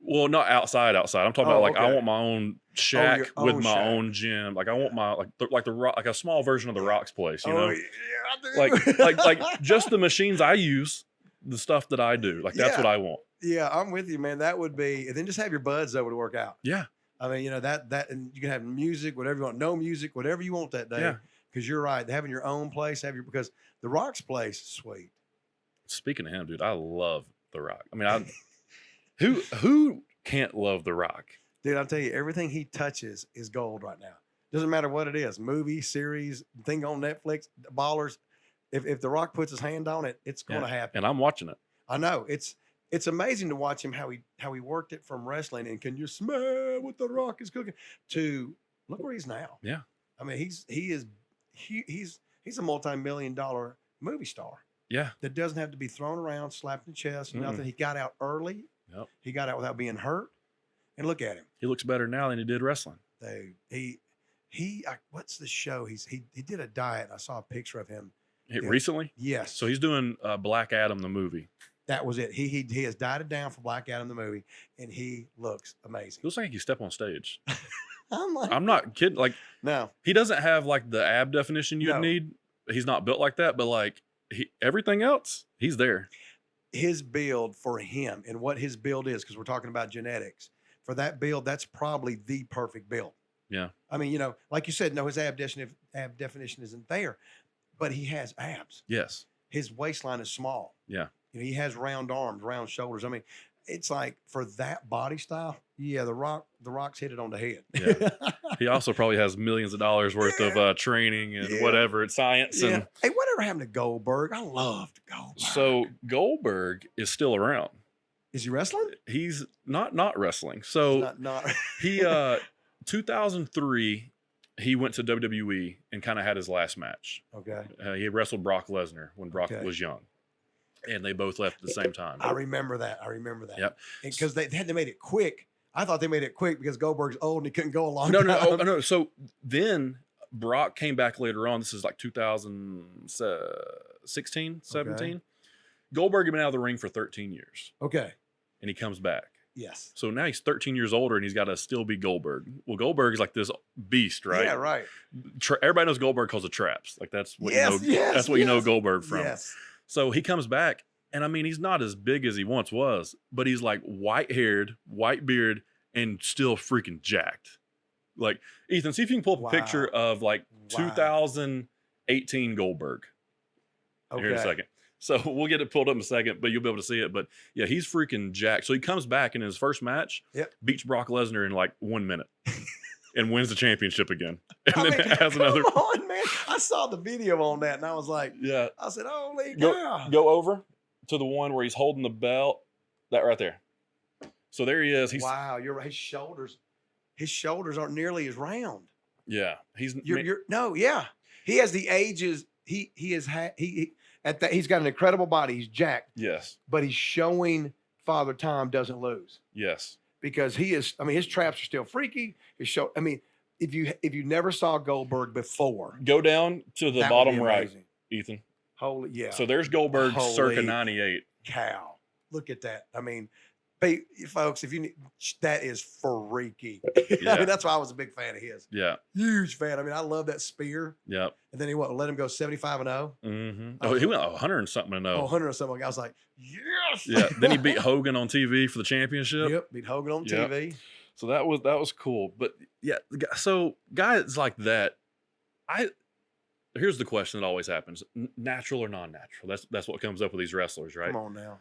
Well, not outside. I'm talking about like I want my own shack with my own gym. Like I want my like the rock, like a small version of the Rock's place. You know, like just the machines I use, the stuff that I do. Like that's what I want. Yeah, I'm with you, man. That would be, and then just have your buds over to work out. Yeah. I mean, that, and you can have music, whatever you want, no music, whatever you want that day. Yeah. Because you're right. Having your own place, because The Rock's place is sweet. Speaking of him, dude, I love The Rock. I mean, who can't love The Rock? Dude, I'll tell you, everything he touches is gold right now. Doesn't matter what it is, movie, series, thing on Netflix, Ballers. If The Rock puts his hand on it, it's going to happen. And I'm watching it. I know. It's amazing to watch him how he worked it from wrestling and can you smell what The Rock is cooking to look where he's now. Yeah. I mean, he's a multi-million-dollar movie star. Yeah. That doesn't have to be thrown around, slapped in the chest, nothing. He got out early. Yep. He got out without being hurt. And look at him. He looks better now than he did wrestling. What's the show? He did a diet. I saw a picture of him. Recently? Yes. So he's doing Black Adam, the movie. That was it. He has dieted down for Black Adam, the movie, and he looks amazing. He looks like he can step on stage. I'm not kidding. Like, no. He doesn't have like the ab definition you'd need. He's not built like that, but like everything else, he's there. His build for him and what his build is, because we're talking about genetics. For that build, that's probably the perfect build. Yeah. I mean, like you said, no, his ab definition isn't there, but he has abs. Yes. His waistline is small. Yeah. He has round arms, round shoulders. I mean, it's like for that body style, yeah, the Rock's hit it on the head. Yeah. He also probably has millions of dollars worth of training and whatever. It's science. Yeah. And hey, whatever happened to Goldberg? I loved Goldberg. So Goldberg is still around. Is he wrestling? He's not wrestling. So not. he 2003 he went to WWE and kind of had his last match. Okay. He wrestled Brock Lesnar when Brock was young. And they both left at the same time. I remember that. Yep. Because they made it quick. I thought they made it quick because Goldberg's old and he couldn't go a long time. No. So then Brock came back later on. This is like 2016, 17. Okay. Goldberg had been out of the ring for 13 years. Okay. And he comes back. Yes. So now he's 13 years older and he's got to still be Goldberg. Well, Goldberg is like this beast, right? Yeah, right. Everybody knows Goldberg calls it traps. Like that's what you know Goldberg from. Yes. So he comes back, and I mean, he's not as big as he once was, but he's like white-haired, white beard, and still freaking jacked. Like, Ethan, see if you can pull up a picture of like 2018 Goldberg. Okay. Here in a second. So we'll get it pulled up in a second, but you'll be able to see it. But yeah, he's freaking jacked. So he comes back in his first match, beats Brock Lesnar in like 1 minute. And wins the championship again. And then has another. Come on, man. I saw the video on that and I was like, I said, holy cow. Go over to the one where he's holding the belt. That right there. So there he is. Wow, you're right. His shoulders aren't nearly as round. Yeah. He's He has the ages. He's got an incredible body. He's jacked. Yes. But he's showing Father Time doesn't lose. Yes. Because his traps are still freaky. If you never saw Goldberg before, go down to the bottom right, Ethan. Holy yeah. So there's Goldberg circa 98. Cow. Look at that. I mean, folks, that is freaky. Yeah. I mean, that's why I was a big fan of his. Yeah. Huge fan. I mean, I love that spear. Yep. And then he let him go 75-0. Mm-hmm. Oh, he went 100 and something and 0. 100 and something. I was like, yes. Yeah. Then he beat Hogan on TV for the championship. Yep. Beat Hogan on TV. So that was cool. But yeah, so guys like that, here's the question that always happens: natural or non-natural? That's what comes up with these wrestlers, right? Come on now.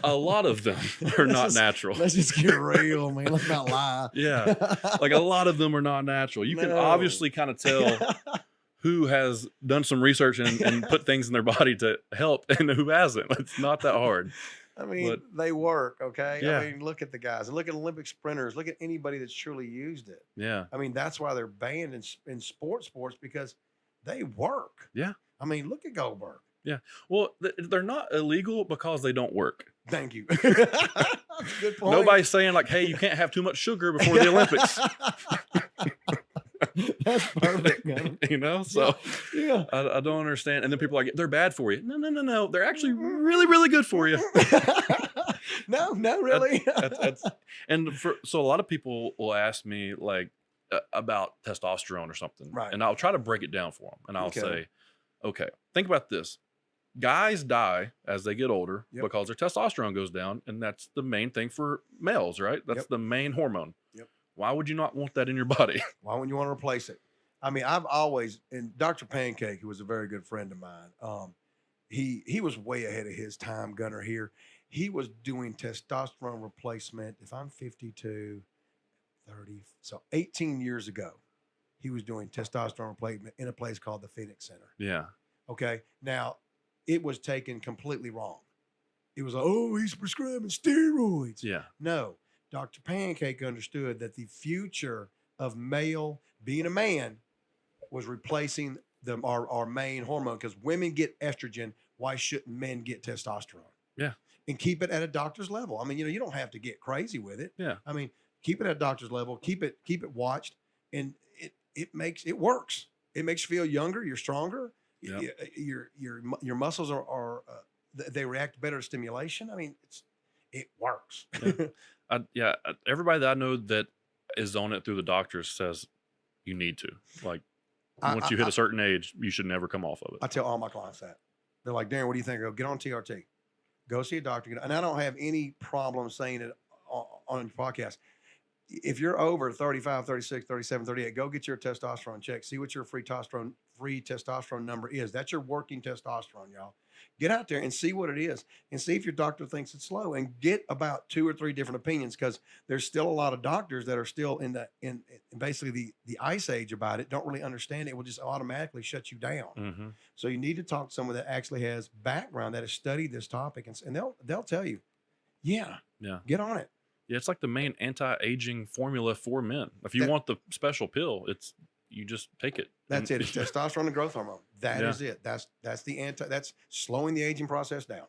A lot of them are not natural. Let's just get real, man. Let's not lie. Yeah. Like a lot of them are not natural. You can obviously kind of tell who has done some research and put things in their body to help and who hasn't. It's not that hard. I mean, they work, okay? Yeah. I mean, look at the guys. Look at Olympic sprinters. Look at anybody that's truly used it. Yeah. I mean, that's why they're banned in sports because they work. Yeah. I mean, look at Goldberg. Yeah. Well, they're not illegal because they don't work. Thank you. That's a good point. Nobody's saying like, hey, you can't have too much sugar before the Olympics. That's perfect, man. So yeah. I don't understand. And then people are like, they're bad for you. No. They're actually really, really good for you. No, really. So a lot of people will ask me like about testosterone or something. Right. And I'll try to break it down for them. And I'll say, okay, think about this. Guys die as they get older because their testosterone goes down. And that's the main thing for males, right? That's the main hormone. Yep. Why would you not want that in your body? Why wouldn't you want to replace it? I mean, I've always, and Dr. Pancake, who was a very good friend of mine, he was way ahead of his time, Gunner here. He was doing testosterone replacement. If I'm 52, 30, so 18 years ago, he was doing testosterone replacement in a place called the Phoenix Center. Yeah. Okay. Now, it was taken completely wrong. It was like, oh, he's prescribing steroids. Yeah. No, Dr. Pancake understood that the future of male being a man was replacing our main hormone, because women get estrogen. Why shouldn't men get testosterone? Yeah. And keep it at a doctor's level. I mean, you don't have to get crazy with it. Yeah. I mean, keep it at a doctor's level, keep it watched, and it works. It makes you feel younger, you're stronger. Yep. Your muscles are they react better to stimulation. I mean, it works. Yeah. Everybody that I know that is on it through the doctors says you need to. Like, once you hit a certain age, you should never come off of it. I tell all my clients that. They're like, Darin, what do you think? I go, get on TRT. Go see a doctor. And I don't have any problem saying it on your podcast. If you're over 35, 36, 37, 38, go get your testosterone check. See what your free testosterone number is. That's your working testosterone, y'all. Get out there and see what it is, and see if your doctor thinks it's low, and get about 2 or 3 different opinions, because there's still a lot of doctors that are still in basically the ice age about it, don't really understand it, will just automatically shut you down. Mm-hmm. So you need to talk to someone that actually has background, that has studied this topic, and they'll tell you, yeah, get on it. Yeah, it's like the main anti-aging formula for men. If you want the special pill, you just take it. That's it. It's testosterone and growth hormone. That is it. That's that's slowing the aging process down.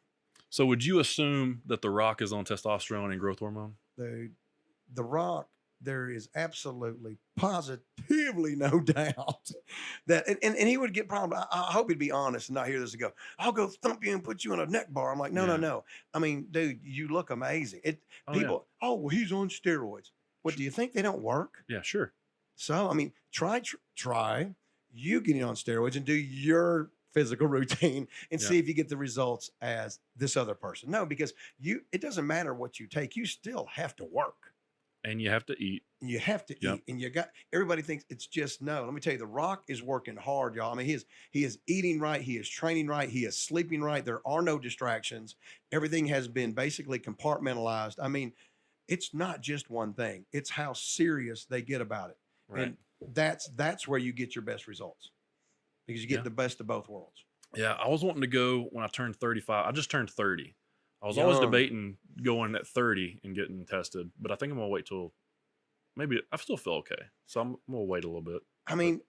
So would you assume that The Rock is on testosterone and growth hormone? The Rock, there is absolutely, positively no doubt that, and he would get problems. I hope he'd be honest and not hear this and go, I'll go thump you and put you in a neck bar. I'm like, no. I mean, dude, you look amazing. Well, he's on steroids. What, do you think they don't work? Yeah, sure. So, I mean, try you getting on steroids and do your physical routine and see if you get the results as this other person. No, because it doesn't matter what you take. You still have to work. And you have to eat. You have to eat. And everybody thinks it's just, no. Let me tell you, The Rock is working hard, y'all. I mean, he is eating right. He is training right. He is sleeping right. There are no distractions. Everything has been basically compartmentalized. I mean, it's not just one thing. It's how serious they get about it. Right. And that's where you get your best results, because you get the best of both worlds. Yeah. I was wanting to go when I turned 35. I just turned 30. I was always debating going at 30 and getting tested, but I think I'm going to wait till maybe I still feel okay. So I'm going to wait a little bit. I mean,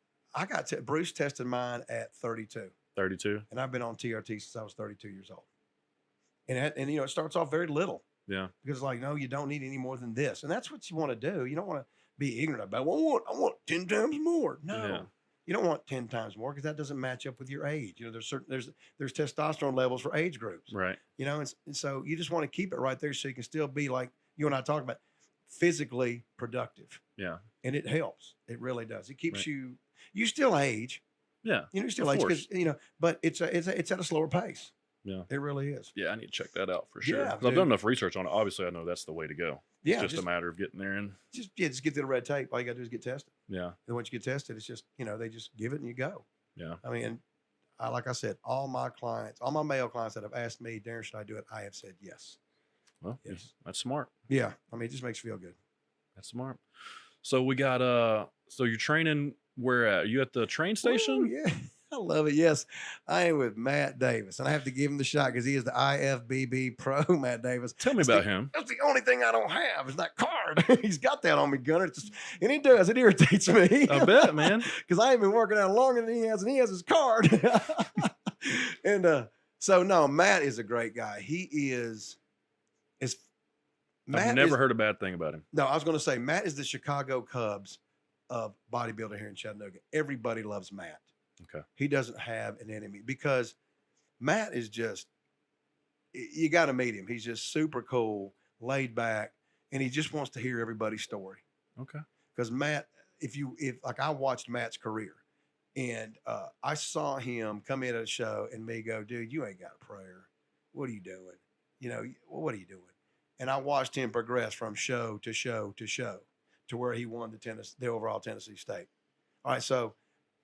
Bruce tested mine at 32. 32. And I've been on TRT since I was 32 years old. And it starts off very little. Yeah. Because like, no, you don't need any more than this. And that's what you want to do. You don't want to be ignorant about, well, I want 10 times more. No, you don't want 10 times more, because that doesn't match up with your age. There's testosterone levels for age groups. Right. And so you just want to keep it right there so you can still be, like you and I talk about, physically productive. Yeah. And it helps. It really does. It keeps you still age. Yeah. You still age, because, but it's at a slower pace. Yeah. It really is. Yeah, I need to check that out for sure. Yeah, I've done enough research on it. Obviously, I know that's the way to go. Yeah. It's just a matter of getting there and just get through the red tape. All you got to do is get tested. Yeah. And once you get tested, it's just, they just give it and you go. Yeah. I mean, like I said, all my male clients that have asked me, Darin, should I do it? I have said yes. Well, yes. That's smart. Yeah. I mean, it just makes you feel good. That's smart. So we got, so you're training where at? Are you at the train station? Ooh, yeah. I love it. Yes, I am with Matt Davis, and I have to give him the shot because he is the IFBB pro. Matt Davis. Tell me about him. That's the only thing I don't have is that card. He's got that on me, Gunner. And he does. It irritates me. I bet, man. Because I ain't been working out longer than he has, and he has his card. And so, no, Matt is a great guy. I've never heard a bad thing about him. No, I was going to say, Matt is the Chicago Cubs of bodybuilding here in Chattanooga. Everybody loves Matt. Okay. He doesn't have an enemy, because Matt is just, you got to meet him. He's just super cool, laid back, and he just wants to hear everybody's story. Okay. Because Matt, if I watched Matt's career, and I saw him come in at a show and me go, dude, you ain't got a prayer. What are you doing? What are you doing? And I watched him progress from show to show to show to where he won the overall Tennessee State. All right. So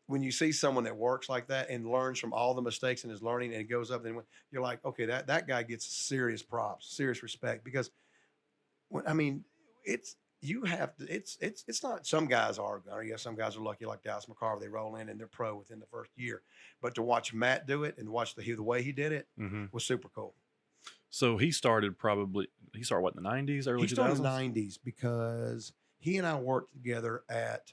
when you see someone that works like that and learns from all the mistakes and is learning and it goes up, then you're like, okay, that guy gets serious props, serious respect, because when, I mean, it's, you have to, it's not, some guys are, yes, some guys are lucky like Dallas McCarver, they roll in and they're pro within the first year. But to watch Matt do it and watch the way he did it was super cool. So he started what, in the 90s, early 2000s? He started in the 90s because he and I worked together at,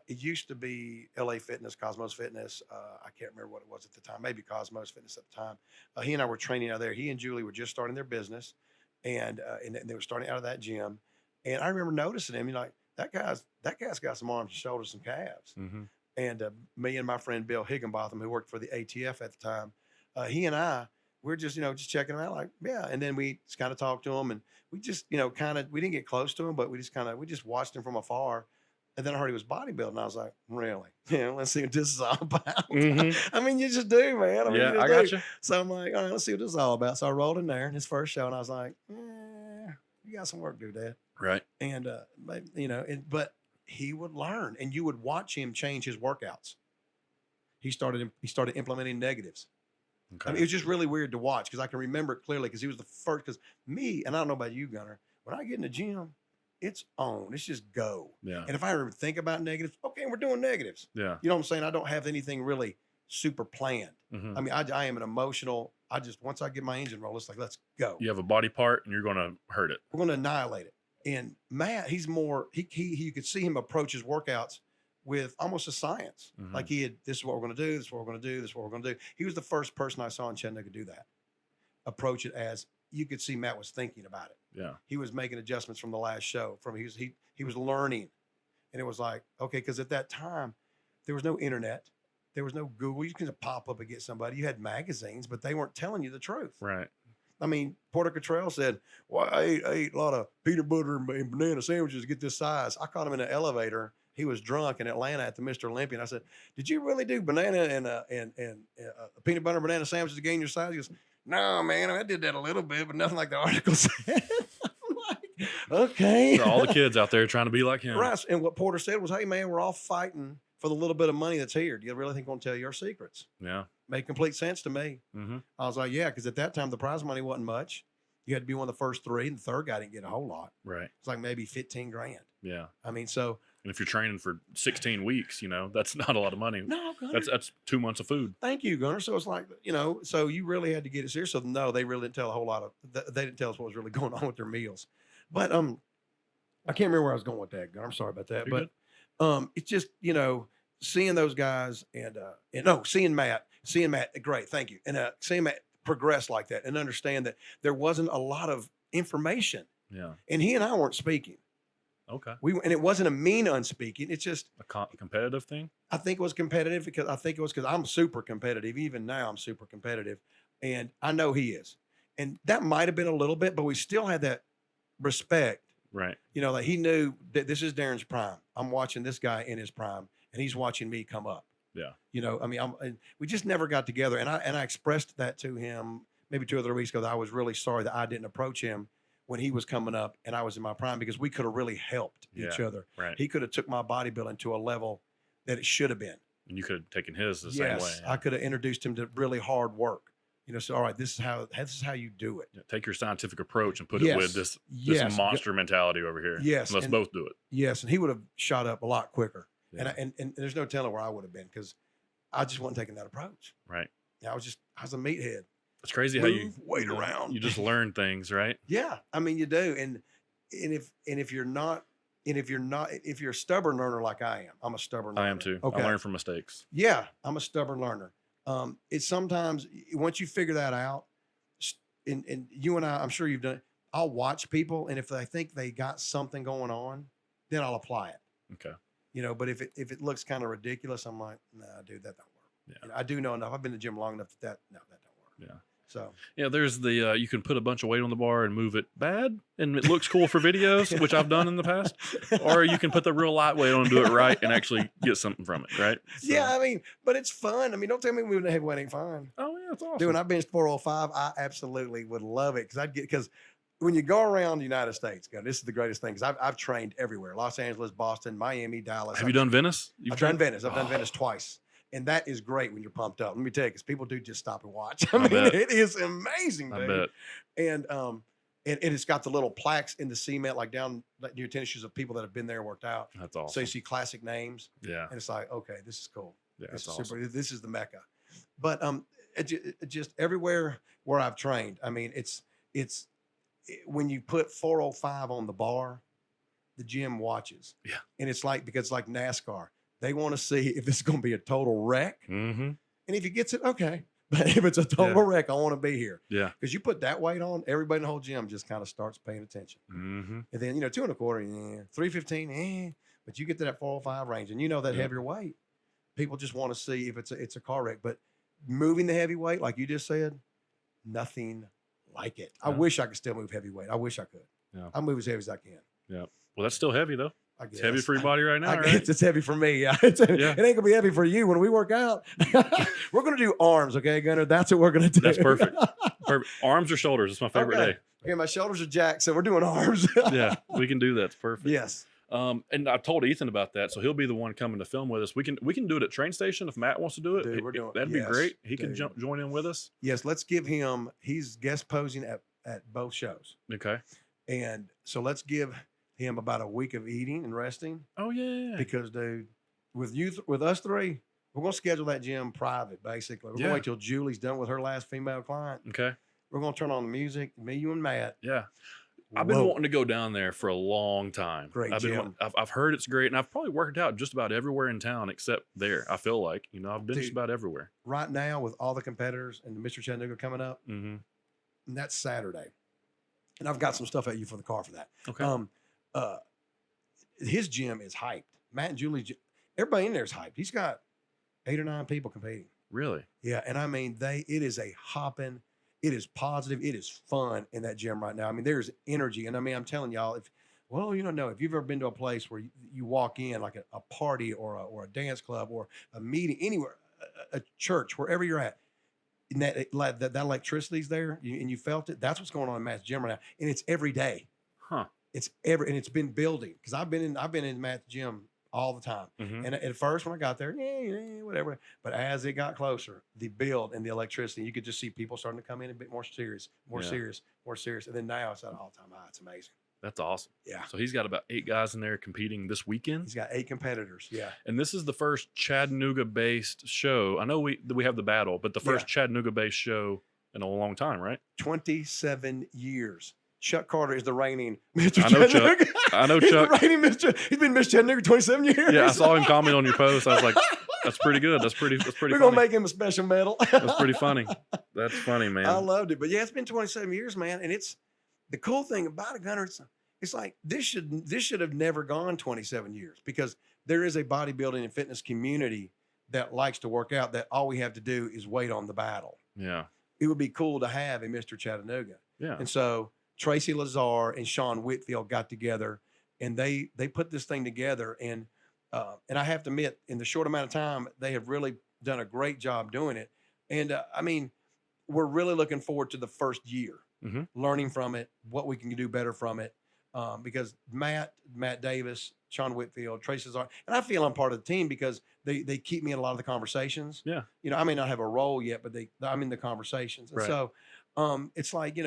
it used to be LA Fitness, Cosmos Fitness. I can't remember what it was at the time, maybe Cosmos Fitness at the time. He and I were training out there. He and Julie were just starting their business, and they were starting out of that gym. And I remember noticing him, like, that guy's got some arms and shoulders and calves. And me and my friend Bill Higginbotham, who worked for the ATF at the time, he and I, we're just, just checking him out, like, yeah. And then we just kind of talked to him, and we just, we didn't get close to him, but we just watched him from afar. And then I heard he was bodybuilding. I was like, really? Let's see what this is all about. I mean, you just do, man. I got you. So I'm like, all right, let's see what this is all about. So I rolled in there in his first show, and I was like, you got some work to do, Dad. Right. And, but he would learn, and you would watch him change his workouts. He started implementing negatives. Okay. I mean, it was just really weird to watch because I can remember it clearly because he was the first. Because me, and I don't know about you, Gunner, when I get in the gym, it's on. It's just go. Yeah. And if I ever think about negatives, okay, we're doing negatives. Yeah. You know what I'm saying? I don't have anything really super planned. I mean, I am an emotional. Once I get my engine roll, it's like, let's go. You have a body part and you're going to hurt it. We're going to annihilate it. And Matt, he's more, you could see him approach his workouts with almost a science. Like this is what we're going to do. This is what we're going to do. This is what we're going to do. He was the first person I saw in Chattanooga do that. Approach it as you could see Matt was thinking about it. Yeah. He was making adjustments from the last show. He was learning. And it was like, okay, because at that time, there was no internet. There was no Google. You couldn't pop up and get somebody. You had magazines, but they weren't telling you the truth. Right. I mean, Porter Cottrell said, well, I ate a lot of peanut butter and banana sandwiches to get this size. I caught him in an elevator. He was drunk in Atlanta at the Mr. Olympia. And I said, did you really do banana and peanut butter and banana sandwiches to gain your size? He goes, no, man, I did that a little bit, but nothing like the article said. I'm like, okay. For all the kids out there trying to be like him. Right. And what Porter said was, hey, man, we're all fighting for the little bit of money that's here. Do you really think we're going to tell you our secrets? Yeah. Made complete sense to me. I was like, yeah, because at that time, the prize money wasn't much. You had to be one of the first three, and the third guy didn't get a whole lot. Right. It's like maybe 15 grand. Yeah. I mean, so. And if you're training for 16 weeks, that's not a lot of money. No, Gunner. That's 2 months of food. Thank you, Gunner. So it's like, so you really had to get it serious. So no, they really didn't tell a whole lot of, they didn't tell us what was really going on with their meals. But I can't remember where I was going with that, Gunner. I'm sorry about that. You're But good. It's just, seeing those guys seeing Matt, great, thank you. And seeing Matt progress like that and understand that there wasn't a lot of information. Yeah. And he and I weren't speaking. Okay. And it wasn't a mean unspeaking. It's just a competitive thing. I think it was competitive because I'm super competitive. Even now I'm super competitive, and I know he is. And that might've been a little bit, but we still had that respect. Right. Like he knew that this is Darin's prime. I'm watching this guy in his prime, and he's watching me come up. Yeah. I mean, we just never got together, and I expressed that to him maybe 2 or 3 weeks ago that I was really sorry that I didn't approach him when he was coming up and I was in my prime, because we could have really helped each other. Right. He could have took my bodybuilding to a level that it should have been. And you could have taken his the same way. I could have introduced him to really hard work. So all right, this is how you do it. Yeah, take your scientific approach and put it with this monster mentality over here. Yes. And let's both do it. Yes. And he would have shot up a lot quicker. Yeah. And there's no telling where I would have been because I just wasn't taking that approach. Right. I was a meathead. It's crazy how you wait around. You just learn things, right? Yeah. I mean, you do. And if you're a stubborn learner like I am, I'm a stubborn learner. I am too. Okay. I learn from mistakes. Yeah. I'm a stubborn learner. It's sometimes once you figure that out, and you and I'm sure you've done it, I'll watch people, and if I think they got something going on, then I'll apply it. Okay. But if it looks kind of ridiculous, I'm like, nah, dude, that don't work. Yeah. I do know enough. I've been to the gym long enough that don't work. Yeah. So yeah, there's the you can put a bunch of weight on the bar and move it bad, and it looks cool for videos, which I've done in the past. Or you can put the real lightweight on and do it right and actually get something from it, right? So. Yeah, I mean, but it's fun. I mean, don't tell me moving the heavyweight ain't fun. Oh yeah, it's awesome. Dude, when I benched 405, I absolutely would love it because when you go around the United States, this is the greatest thing because I've trained everywhere: Los Angeles, Boston, Miami, Dallas. Have you done Venice? I've done Venice. I've done Venice twice. And that is great when you're pumped up. Let me tell you, because people do just stop and watch. I mean, bet. it is amazing, I dude. bet. And it's got the little plaques in the cement, like down like near tennis shoes of people that have been there and worked out. That's awesome. So you see classic names. Yeah. And it's like, okay, this is cool. Yeah, This that's is super. awesome. This is the Mecca. But it just everywhere where I've trained, I mean, when you put 405 on the bar, the gym watches. Yeah. And it's like, because it's like NASCAR. They want to see if this is going to be a total wreck. Mm-hmm. And if he gets it, okay. But if it's a total wreck, I want to be here. Yeah. Because you put that weight on, everybody in the whole gym just kind of starts paying attention. Mm-hmm. And then, 2 1/4, 315, but you get to that 405 range and that heavier weight, people just want to see if it's a car wreck. But moving the heavy weight, like you just said, nothing like it. I wish I could still move heavyweight. I wish I could. Yeah. I move as heavy as I can. Yeah. Well, that's still heavy though. I guess. It's heavy for your body right now, right? It's heavy for me. Yeah. It ain't gonna be heavy for you when we work out. We're gonna do arms, okay, Gunner? That's what we're gonna do. That's perfect. Perfect. Arms or shoulders? It's my favorite day. Okay, my shoulders are jacked, so we're doing arms. Yeah, we can do that. It's perfect. Yes. And I told Ethan about that, so he'll be the one coming to film with us. We can do it at train station if Matt wants to do it. Dude, we're doing. That'd be great. He can dude. join in with us. Yes, let's give him. He's guest posing at both shows, Okay. and so let's give him about a week of eating and resting. Oh yeah. Because, dude, with us three, we're gonna schedule that gym private. Basically, we're gonna wait till Julie's done with her last female client. Okay. We're gonna turn on the music. Me, you, and Matt. Yeah. I've been wanting to go down there for a long time. Great gym. I've heard it's great, and I've probably worked out just about everywhere in town except there. I feel like I've been just about everywhere. Right now, with all the competitors and the Mr. Chattanooga coming up, Mm-hmm. and that's Saturday. And I've got some stuff at you for the car for that. Okay. His gym is hyped. Matt and Julie's, everybody in there is hyped. He's got 8 or 9 people competing. Really? Yeah, and I mean, it is a hopping. It is positive. It is fun in that gym right now. I mean, there's energy, and I mean, I'm telling y'all, if you've ever been to a place where you walk in like a party or a dance club or a meeting anywhere, a church, wherever you're at, and that electricity's there, and you felt it. That's what's going on in Matt's gym right now, and it's every day. Huh. And it's been building because I've been in Matt's gym all the time. Mm-hmm. And at first when I got there, whatever. But as it got closer, the build and the electricity, you could just see people starting to come in a bit more serious. And then now it's at an all-time high. It's amazing. That's awesome. Yeah. So he's got about 8 guys in there competing this weekend. He's got 8 competitors. Yeah. And this is the first Chattanooga-based show. I know we have the battle, but the first Chattanooga-based show in a long time, right? 27 years. Chuck Carter is the reigning Mr. I know Chattanooga. Chuck. I know He's Chuck. the reigning Mr. He's been Mr. Chattanooga 27 years. Yeah, I saw him comment on your post. I was like, that's pretty good. That's pretty We're funny. going to make him a special medal. That's pretty funny. That's funny, man. I loved it. But yeah, it's been 27 years, man. And it's the cool thing about it, Gunner, it's like this should have never gone 27 years because there is a bodybuilding and fitness community that likes to work out that all we have to do is wait on the battle. Yeah. It would be cool to have a Mr. Chattanooga. Yeah. And so Tracy Lazar and Sean Whitfield got together and they put this thing together. And I have to admit, in the short amount of time, they have really done a great job doing it. And I mean, we're really looking forward to the first year, learning from it, what we can do better from it. Because Matt Davis, Sean Whitfield, Tracy Lazar, and I feel I'm part of the team because they keep me in a lot of the conversations. Yeah. I may not have a role yet, but I'm in the conversations. And so it's like,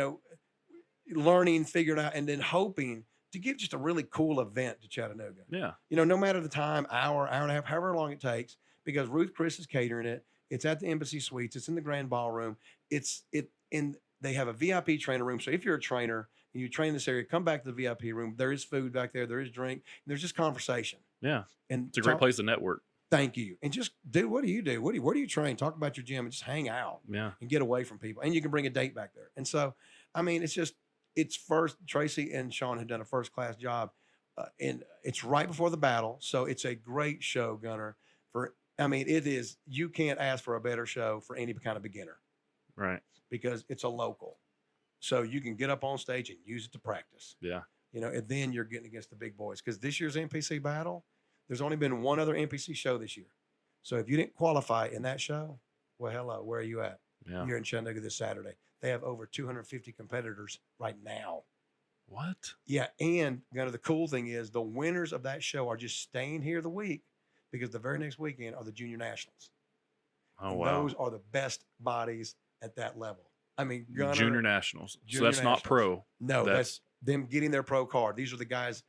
learning, figuring out, and then hoping to give just a really cool event to Chattanooga. Yeah. No matter the time, hour and a half, however long it takes, because Ruth Chris is catering it. It's at the Embassy Suites. It's in the Grand Ballroom. They have a VIP trainer room. So if you're a trainer and you train in this area, come back to the VIP room. There is food back there. There is drink. There's just conversation. Yeah. And it's a great place to network. Thank you. And just what do you do? Where do you train? Talk about your gym and just hang out. Yeah. And get away from people. And you can bring a date back there. And so, I mean, it's first. Tracy and Sean have done a first-class job. And it's right before the battle. So it's a great show, Gunner. It is, you can't ask for a better show for any kind of beginner. Right. Because it's a local. So you can get up on stage and use it to practice. Yeah. And then you're getting against the big boys. Because this year's NPC battle, there's only been one other NPC show this year. So if you didn't qualify in that show, well, hello, where are you at? Yeah. You're in Chattanooga this Saturday. They have over 250 competitors right now. What? Yeah, and the cool thing is the winners of that show are just staying here the week because the very next weekend are the junior nationals. Oh, And wow. those are the best bodies at that level. I mean, Junior nationals. So Junior that's not nationals. pro. No, that's them getting their pro card. These are the guys.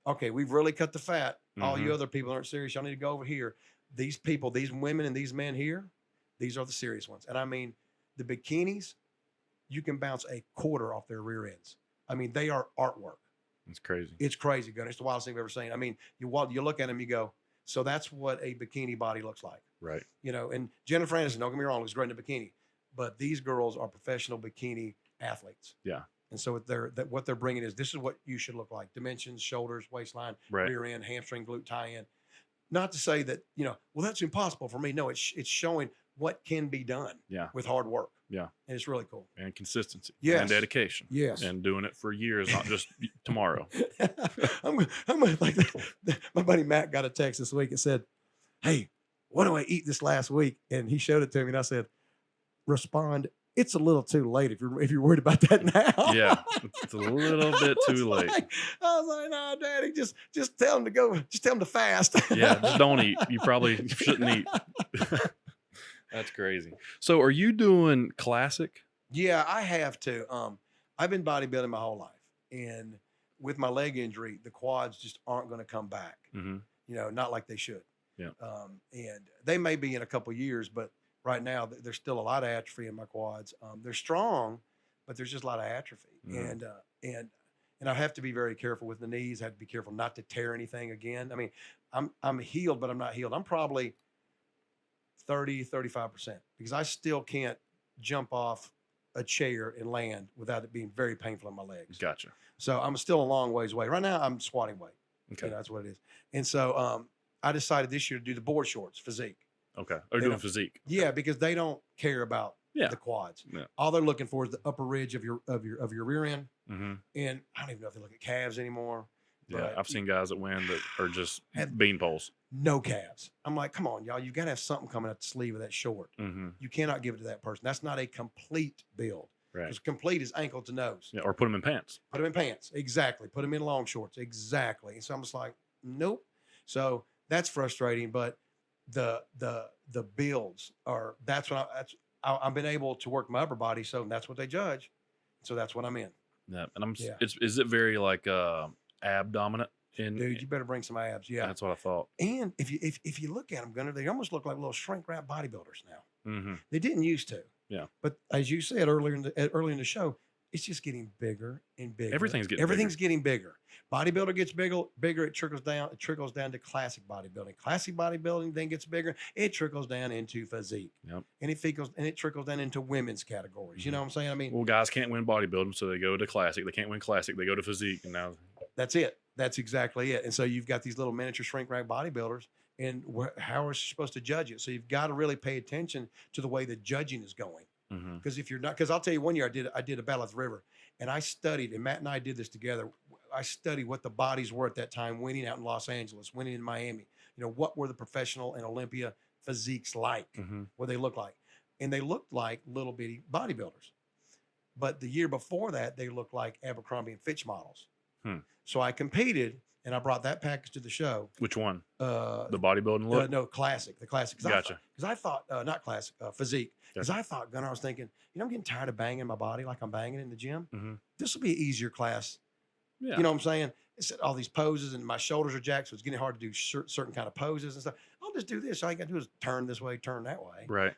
Okay, we've really cut the fat. All you other people aren't serious. Y'all need to go over here. These people, these women and these men here, these are the serious ones. And I mean, the bikinis, you can bounce a quarter off their rear ends. I mean, they are artwork. It's crazy. It's crazy, Gunner. It's the wildest thing I've ever seen. I mean, you look at them, you go, so that's what a bikini body looks like. Right. You know, and Jennifer Aniston, don't get me wrong, looks great in a bikini, but these girls are professional bikini athletes. Yeah. And so what they're bringing is, this is what you should look like: dimensions, shoulders, waistline, rear end, hamstring, glute tie-in. Not to say that, well, that's impossible for me. No, it's showing what can be done with hard work. Yeah. And it's really cool. And consistency. Yes. And dedication. Yes. And doing it for years, not just tomorrow. I'm like, my buddy Matt got a text this week and said, "Hey, what do I eat this last week?" And he showed it to me, and I said, "Respond, it's a little too late if you're worried about that now." Yeah, it's a little bit too late. I was like, "No, Daddy, just tell him to go. Just tell him to fast." Yeah, just don't eat. You probably shouldn't eat. That's crazy. So, are you doing classic? Yeah, I have to. I've been bodybuilding my whole life, and with my leg injury, the quads just aren't going to come back. Not like they should. Yeah. And they may be in a couple years, but right now there's still a lot of atrophy in my quads. They're strong, but there's just a lot of atrophy. And I have to be very careful with the knees. I have to be careful not to tear anything again. I mean, I'm healed, but I'm not healed. I'm probably 35% because I still can't jump off a chair and land without it being very painful in my legs. Gotcha. So I'm still a long ways away. Right now I'm squatting weight. Okay. That's what it is. And so I decided this year to do the board shorts, Physique. Okay. Or doing Physique. Yeah, because they don't care about the quads. Yeah. All they're looking for is the upper ridge of your rear end. And I don't even know if they look at calves anymore. Yeah, I've seen guys that win that are just bean poles. No calves. I'm like, come on, y'all. You got to have something coming out the sleeve of that short. You cannot give it to that person. That's not a complete build. Right. Because complete is ankle to nose. Yeah, or put them in pants. Put them in pants. Exactly. Put them in long shorts. Exactly. And so I'm just like, nope. So that's frustrating. But the builds are, I've been able to work my upper body. So that's what they judge. So that's what I'm in. Yeah. And is it very like ab dominant? Dude, you better bring some abs. Yeah. That's what I thought. And if you look at them, Gunner, they almost look like little shrink wrap bodybuilders now. They didn't used to. Yeah. But as you said earlier in the show, it's just getting bigger and bigger. Everything's getting bigger. Bodybuilder gets bigger. It trickles down to classic bodybuilding. Classic bodybuilding then gets bigger. It trickles down into physique. Yep. And it trickles down into women's categories. You know what I'm saying? I mean, well, guys can't win bodybuilding, so they go to classic. They can't win classic. They go to physique, and now that's it. That's exactly it. And so you've got these little miniature shrink wrap bodybuilders, and how are you supposed to judge it? So you've got to really pay attention to the way the judging is going. Because if you're not, because I'll tell you, one year I did a battle at the river, and I studied, and Matt and I did this together. I studied what the bodies were at that time, winning out in Los Angeles, winning in Miami. What were the professional and Olympia physiques like? What they looked like, and they looked like little bitty bodybuilders. But the year before that, they looked like Abercrombie and Fitch models. So I competed, and I brought that package to the show. Which one? The bodybuilding look? No, classic. The classic. Gotcha. Because I thought, not classic, physique. Because I thought, Gunner, I was thinking, I'm getting tired of banging my body like I'm banging in the gym. This will be an easier class. Yeah. You know what I'm saying? It's all these poses, and my shoulders are jacked, so it's getting hard to do certain kind of poses and stuff. I'll just do this. All you got to do is turn this way, turn that way. Right.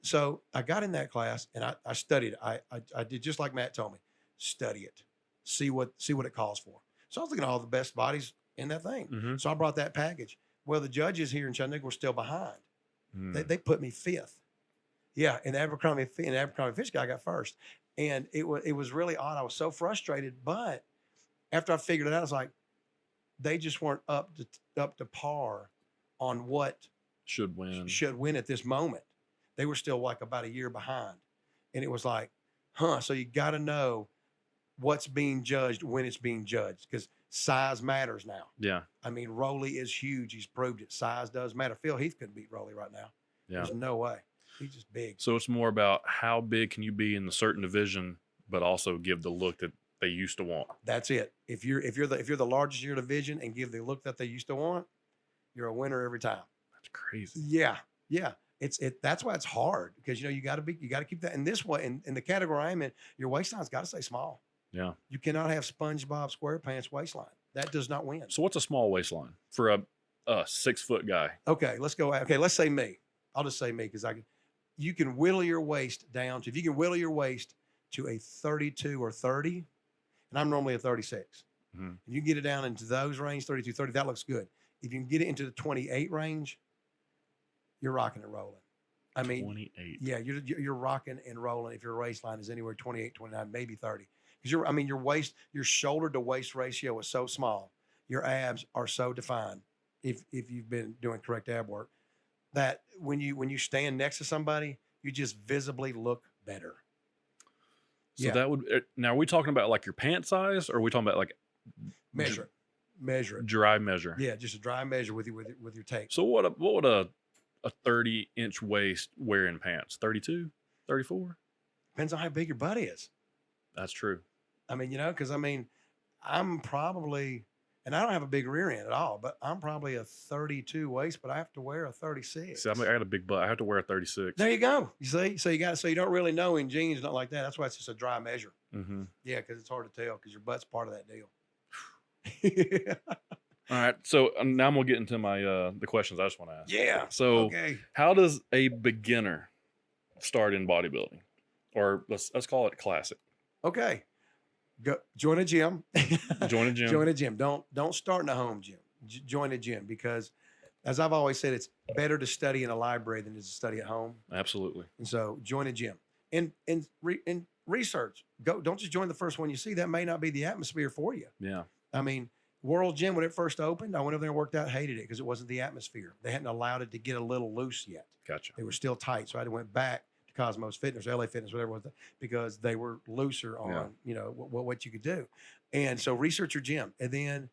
So I got in that class, and I studied. I did just like Matt told me. Study it. See what it calls for. So I was looking at all the best bodies in that thing. So I brought that package. Well, the judges here in Chattanooga were still behind. They put me fifth. Yeah, and Abercrombie Fitch guy got first. And it was really odd. I was so frustrated. But after I figured it out, I was like, they just weren't up to par on what should win at this moment. They were still like about a year behind. And it was like, so you got to know what's being judged when it's being judged, because size matters now. Yeah. I mean, Rolly is huge. He's proved it. Size does matter. Phil Heath couldn't beat Rolly right now. Yeah. There's no way. He's just big. So it's more about how big can you be in a certain division, but also give the look that they used to want. That's it. If you're the largest in your division and give the look that they used to want, you're a winner every time. That's crazy. Yeah. Yeah. That's why it's hard, because you got to keep that in this way. In the category I'm in, your waistline's got to stay small. Yeah. You cannot have SpongeBob SquarePants waistline. That does not win. So what's a small waistline for a 6-foot guy? Okay, let's go. Okay, let's say me. I'll just say me, because you can whittle your waist down to, if you can whittle your waist to a 32 or 30, and I'm normally a 36. Mm-hmm. And you get it down into those range, 32, 30, that looks good. If you can get it into the 28 range, you're rocking and rolling. I mean, 28. Yeah, you're rocking and rolling if your waistline is anywhere 28, 29, maybe 30. Because your waist, your shoulder to waist ratio is so small. Your abs are so defined, if you've been doing correct ab work, that when you stand next to somebody, you just visibly look better. So that would, now are we talking about like your pant size, or are we talking about like measure it, dry measure? Yeah, just a dry measure with your tape. So what would a 30-inch waist wear in pants? 32, 34? Depends on how big your butt is. That's true. I mean, because I'm probably, and I don't have a big rear end at all, but I'm probably a 32 waist, but I have to wear a 36. See, I got a big butt. I have to wear a 36. There you go. You see, so you don't really know in jeans, not like that. That's why it's just a dry measure. Mm-hmm. Yeah, because it's hard to tell, because your butt's part of that deal. All right. So now I'm gonna get into my the questions I just want to ask. Yeah. So okay. How does a beginner start in bodybuilding, or let's call it classic? Okay. Go join a gym. Join a gym. Join a gym. Don't start in a home gym. Join a gym, because, as I've always said, it's better to study in a library than to study at home. Absolutely. And so join a gym and research. Don't just join the first one you see. That may not be the atmosphere for you. Yeah. I mean, World Gym, when it first opened, I went over there and worked out, hated it because it wasn't the atmosphere. They hadn't allowed it to get a little loose yet. Gotcha. They were still tight. So I went back to Cosmos Fitness, LA Fitness, whatever it was, because they were looser on, what you could do. And so research your gym. And then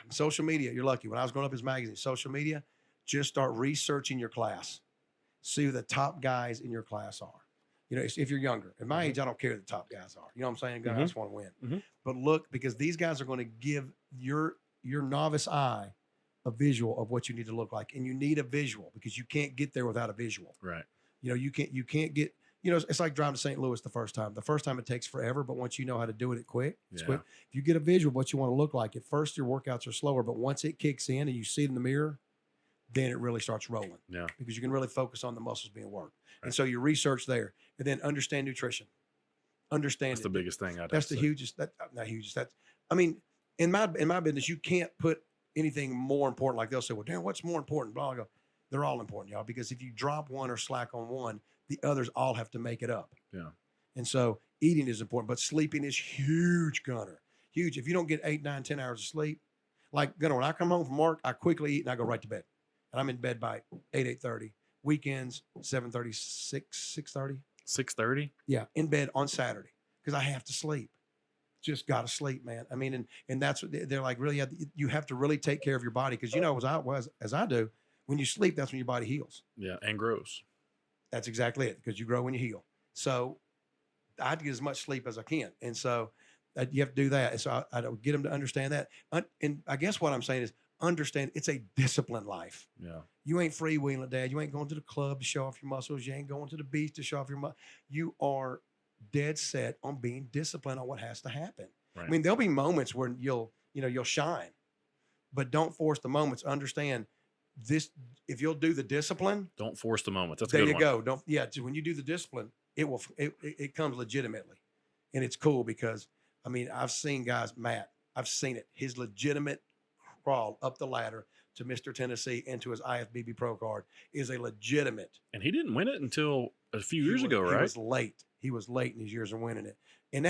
social media, you're lucky. When I was growing up as magazine, social media, just start researching your class. See who the top guys in your class are. If you're younger. At my age, I don't care who the top guys are. You know what I'm saying? I just want to win. Mm-hmm. But look, because these guys are going to give your novice eye a visual of what you need to look like. And you need a visual, because you can't get there without a visual. Right. You can't get, it's like driving to St. Louis the first time. The first time it takes forever, but once you know how to do it, it's quick. If you get a visual of what you want to look like, at first your workouts are slower, but once it kicks in and you see it in the mirror, then it really starts rolling. Yeah. Because you can really focus on the muscles being worked. Right. And so you research there, and then understand nutrition. That's the biggest thing. That's the hugest. Not hugest. I mean, in my business, you can't put anything more important. Like they'll say, well, Darren, what's more important? Blah, I go, they're all important, y'all. Because if you drop one or slack on one, the others all have to make it up. Yeah. And so eating is important, but sleeping is huge, Gunner. Huge. If you don't get 8, 9, 10 hours of sleep, like Gunner, when I come home from work, I quickly eat and I go right to bed. And I'm in bed by 8:30. Weekends, 7:30, 6:30. 6:30? Yeah, in bed on Saturday, because I have to sleep. Just got to sleep, man. I mean, and that's what they're like, really, you have to really take care of your body, because, as I do, when you sleep, that's when your body heals. Yeah, and grows. That's exactly it, because you grow when you heal. So I have to get as much sleep as I can. And so you have to do that. And so I get them to understand that. And I guess what I'm saying is, understand it's a disciplined life. Yeah. You ain't freewheeling, Dad. You ain't going to the club to show off your muscles. You ain't going to the beach to show off your muscles. You are dead set on being disciplined on what has to happen. Right. I mean, there'll be moments where you'll shine, but don't force the moments. Understand this. If you'll do the discipline, don't force the moments. That's there. You go. Don't. Yeah. When you do the discipline, it comes legitimately, and it's cool because I've seen guys, Matt. I've seen it. His legitimate crawl up the ladder to Mr. Tennessee and to his IFBB Pro card is a legitimate. And he didn't win it until a few years ago, right? He was late in his years of winning it. And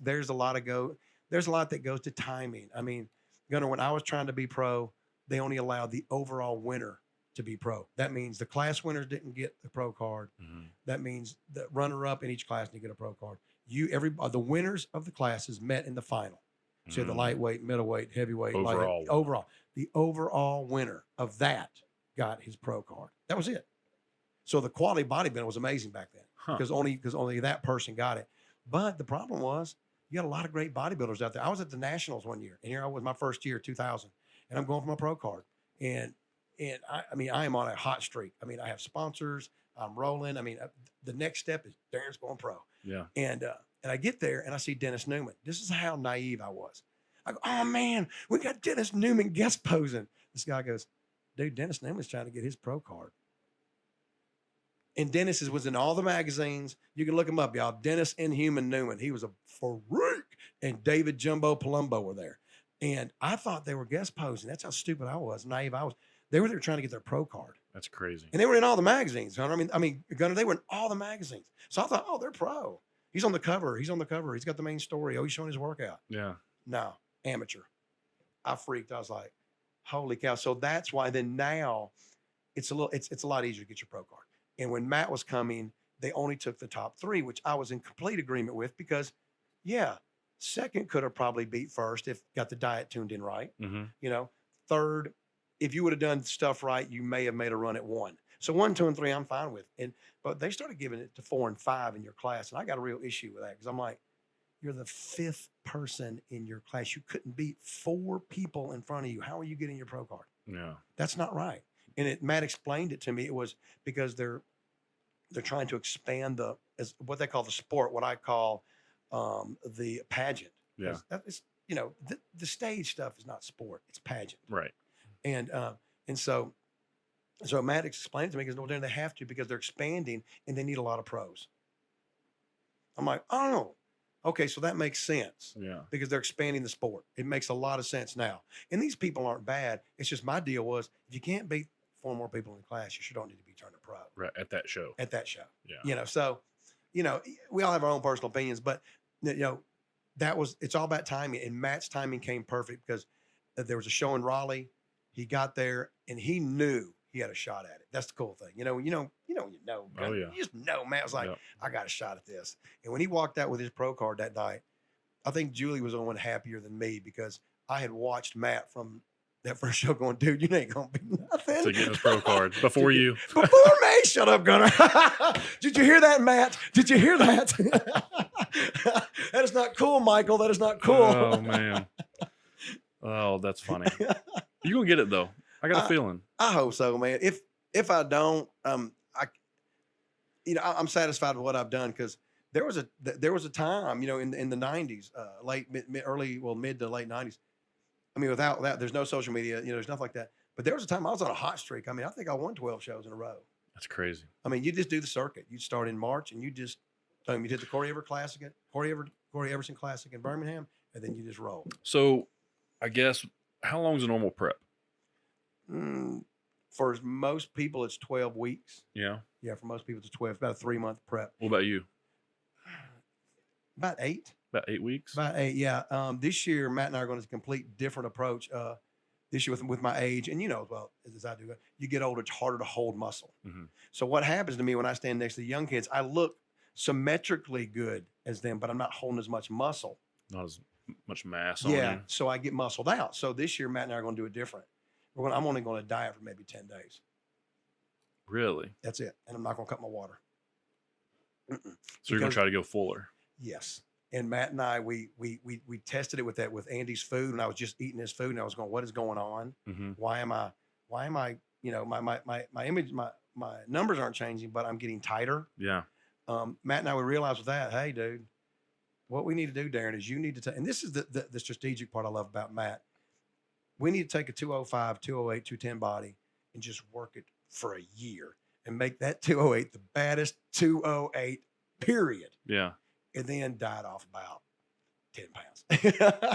there's a lot that goes to timing. I mean, Gunner, when I was trying to be pro, they only allowed the overall winner to be pro. That means the class winners didn't get the pro card. Mm-hmm. That means the runner-up in each class didn't get a pro card. The winners of the classes met in the final. So the lightweight, middleweight, heavyweight, overall. The overall winner of that got his pro card. That was it. So the quality bodybuilding was amazing back then because only that person got it. But the problem was You got a lot of great bodybuilders out there. I was at the Nationals one year, and here I was my first year, 2000, and I'm going for my pro card. And I mean, I am on a hot streak. I mean, I have sponsors. I'm rolling. I mean, the next step is Darin's going pro. Yeah. And I get there and I see Dennis Newman. This is how naive I was. I go, oh man, we got Dennis Newman guest posing. This guy goes, dude, Dennis Newman's trying to get his pro card. And Dennis was in all the magazines. You can look him up, y'all. Dennis Inhuman Newman. He was a freak. And David Jumbo Palumbo were there. And I thought they were guest posing. That's how stupid I was, naive I was. They were there trying to get their pro card. That's crazy. And they were in all the magazines, Hunter. I mean, Gunner, they were in all the magazines. So I thought, oh, they're pro. He's on the cover. He's on the cover. He's got the main story. Oh, he's showing his workout. Yeah. No, amateur. I freaked. I was like, holy cow. So that's why then now it's a lot easier to get your pro card. And when Matt was coming, they only took the top 3, which I was in complete agreement with because, yeah, second could have probably beat first if got the diet tuned in right. Mm-hmm. You know, third, if you would have done stuff right, you may have made a run at 1. So 1, 2, and 3, I'm fine with. But they started giving it to 4 and 5 in your class, and I got a real issue with that because I'm like, you're the 5th person in your class. You couldn't beat 4 people in front of you. How are you getting your pro card? Yeah, that's not right. And Matt explained it to me. It was because they're trying to expand as what they call the sport, what I call the pageant. Yeah, that is, the stage stuff is not sport; it's pageant. Right. And so Matt explained to me, because no, they have to because they're expanding and they need a lot of pros. I'm like, oh, okay, so that makes sense. Yeah. Because they're expanding the sport. It makes a lot of sense now. And these people aren't bad. It's just my deal was if you can't beat 4 more people in the class, you sure don't need to be turning pro. Right. At that show. Yeah. So, we all have our own personal opinions, but it's all about timing. And Matt's timing came perfect because there was a show in Raleigh. He got there and he knew he had a shot at it. That's the cool thing. Oh, yeah. You just know Matt was like, yeah. I got a shot at this. And when he walked out with his pro card that night, I think Julie was the one happier than me because I had watched Matt from that first show going, dude, you ain't going to be nothing. To get his pro card before you. Before me. Shut up, Gunner. Did you hear that, Matt? Did you hear that? That is not cool, Michael. That is not cool. Oh, man. Oh, that's funny. You're going to get it, though. I got a feeling. I hope so, man. If I don't, I'm satisfied with what I've done because there was a time, in the 90s, mid to late 90s. I mean, without that, there's no social media, there's nothing like that. But there was a time I was on a hot streak. I mean, I think I won 12 shows in a row. That's crazy. I mean, you just do the circuit. You start in March and you did the Corey Everson Classic in Birmingham, and then you just roll. So, I guess, how long is a normal prep? For most people, it's 12 weeks. Yeah. Yeah, for most people, it's 12. About a 3-month prep. What about you? About 8. About 8 weeks? About 8, yeah. This year, Matt and I are going to complete different approach. This year with my age, and as well as I do, you get older, it's harder to hold muscle. Mm-hmm. So what happens to me when I stand next to the young kids, I look symmetrically good as them, but I'm not holding as much muscle. Not as much mass on Yeah, you. so I get muscled out. So this year, Matt and I are going to do it different. I'm only going to diet for maybe 10 days. Really? That's it. And I'm not going to cut my water. So you're going to try to go fuller? Yes. And Matt and I, we tested it with Andy's food, and I was just eating his food, and I was going, what is going on? Mm-hmm. Why am I, my image, my numbers aren't changing, but I'm getting tighter. Yeah. Matt and I would realize with that, hey, dude, what we need to do, Darin, is you need to take, and this is the strategic part I love about Matt. We need to take a 205, 208, 210 body and just work it for a year and make that 208 the baddest 208, period. Yeah. And then diet off about 10 pounds.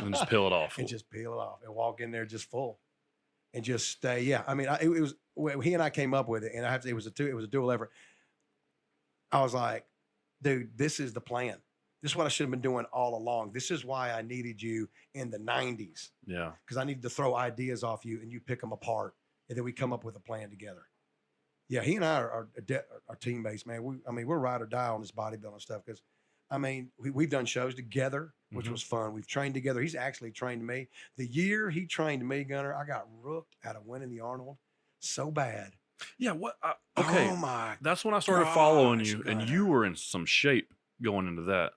And just peel it off. And just peel it off and walk in there just full and just stay. Yeah. I mean, it was, he and I came up with it, and it was a dual effort. I was like, dude, this is the plan. This is what I should have been doing all along. This is why I needed you in the 90s. Yeah. Because I needed to throw ideas off you and you pick them apart. And then we come up with a plan together. Yeah, he and I are teammates, man. We're ride or die on this bodybuilding stuff because, we've done shows together, which was fun. We've trained together. He's actually trained me. The year he trained me, Gunner, I got rooked out of winning the Arnold so bad. Yeah. What? Okay. Oh, my That's when I started following you, Gunner. and you were in some shape going into that.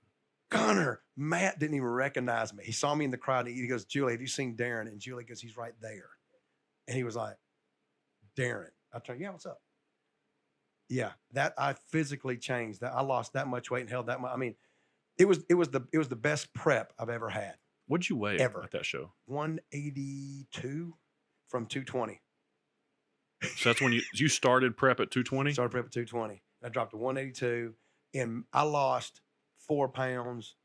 Gunner. Matt didn't even recognize me. He saw me in the crowd and he goes, Julie, have you seen Darin? And Julie goes, he's right there. And he was like, Darin. I turned, yeah, what's up? Yeah, that I physically changed. That I lost that much weight and held that much. I mean, it was the best prep I've ever had. What'd you weigh Ever. at that show? 182 from 220. So that's when you started prep at 220? Started prep at 220. I dropped to 182 and I lost 4 pounds.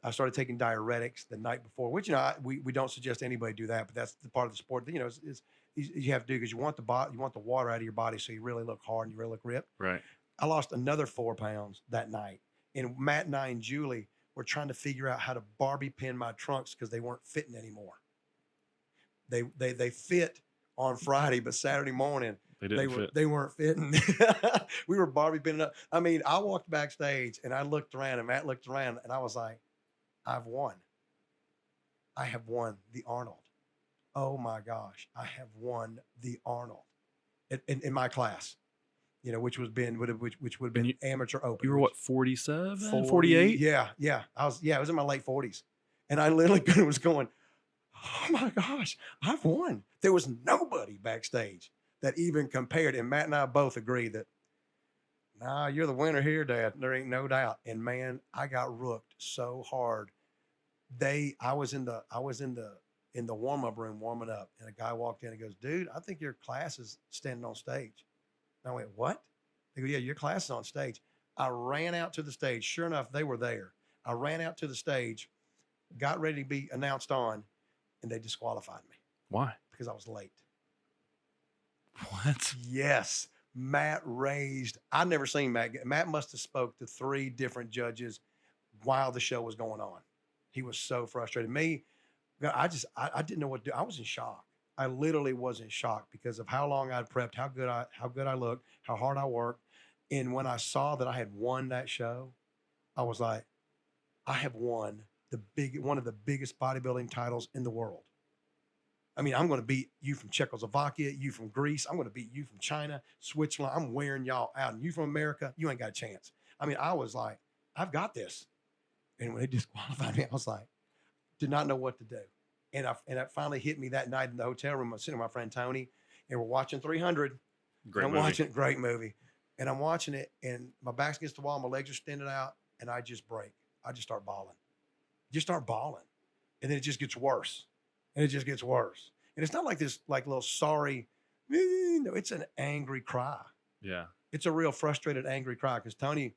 I started taking diuretics the night before, which, we don't suggest anybody do that, but that's the part of the sport that, is you have to do because you want the water out of your body so you really look hard and you really look ripped. Right. I lost another 4 pounds that night. And Matt and I and Julie were trying to figure out how to Barbie pin my trunks because they weren't fitting anymore. They fit on Friday, but Saturday morning they weren't fitting. We were Barbie pinning up. I mean, I walked backstage and I looked around and Matt looked around and I was like, I've won. I have won the Arnold. Oh my gosh, I have won the Arnold in my class. Which would have been amateur open. You were what, 47, 48? Yeah. It was in my late 40s. And I literally was going, oh my gosh, I've won. There was nobody backstage that even compared. And Matt and I both agreed that, nah, you're the winner here, Dad. There ain't no doubt. And man, I got rooked so hard. I was in the warm-up room warming up, and a guy walked in and goes, dude, I think your class is standing on stage. And I went, what? They go, yeah, your class is on stage. I ran out to the stage. Sure enough, they were there. I ran out to the stage, got ready to be announced on, and they disqualified me. Why? Because I was late. What? Yes. Matt raised. I'd never seen Matt. Matt must have spoke to 3 different judges while the show was going on. He was so frustrated. Me, I didn't know what to do. I was in shock. I literally was in shock because of how long I'd prepped, how good I looked, how hard I worked. And when I saw that I had won that show, I was like, I have won one of the biggest bodybuilding titles in the world. I mean, I'm going to beat you from Czechoslovakia, you from Greece. I'm going to beat you from China, Switzerland. I'm wearing y'all out. And you from America, you ain't got a chance. I mean, I was like, I've got this. And when they disqualified me, I was like, did not know what to do. And it finally hit me that night in the hotel room. I was sitting with my friend Tony, and we're watching 300. Great movie. And I'm watching it, and my back's against the wall, my legs are extended out, and I just break. I just start bawling. And then it just gets worse. And it just gets worse. And it's not like this, little sorry. No, it's an angry cry. Yeah. It's a real frustrated, angry cry. Because Tony,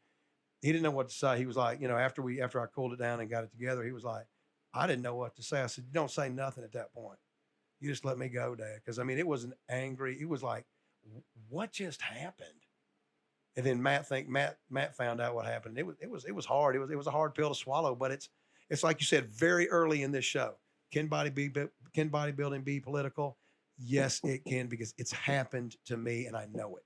he didn't know what to say. He was like, after I cooled it down and got it together, he was like, I didn't know what to say. I said, you don't say nothing at that point. You just let me go, Dad. Because, I mean, it was it was like, what just happened? And then Matt found out what happened. It was hard. It was a hard pill to swallow, but it's like you said, very early in this show. Can bodybuilding be political? Yes, it can, because it's happened to me and I know it.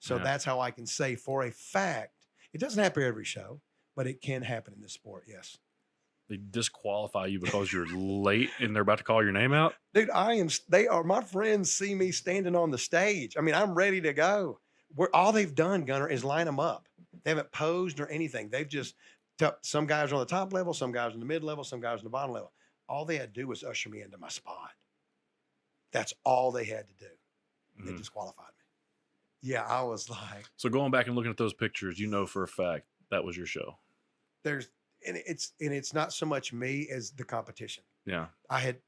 So that's how I can say for a fact, it doesn't happen every show, but it can happen in this sport. Yes. They disqualify you because you're late and they're about to call your name out? Dude, my friends see me standing on the stage. I mean, I'm ready to go. All they've done, Gunner, is line them up. They haven't posed or anything. They've just, some guys are on the top level, some guys are in the mid level, some guys are in the bottom level. All they had to do was usher me into my spot. That's all they had to do. They disqualified me. Yeah, I was like. So going back and looking at those pictures, for a fact that was your show. It's not so much me as the competition. Yeah. I had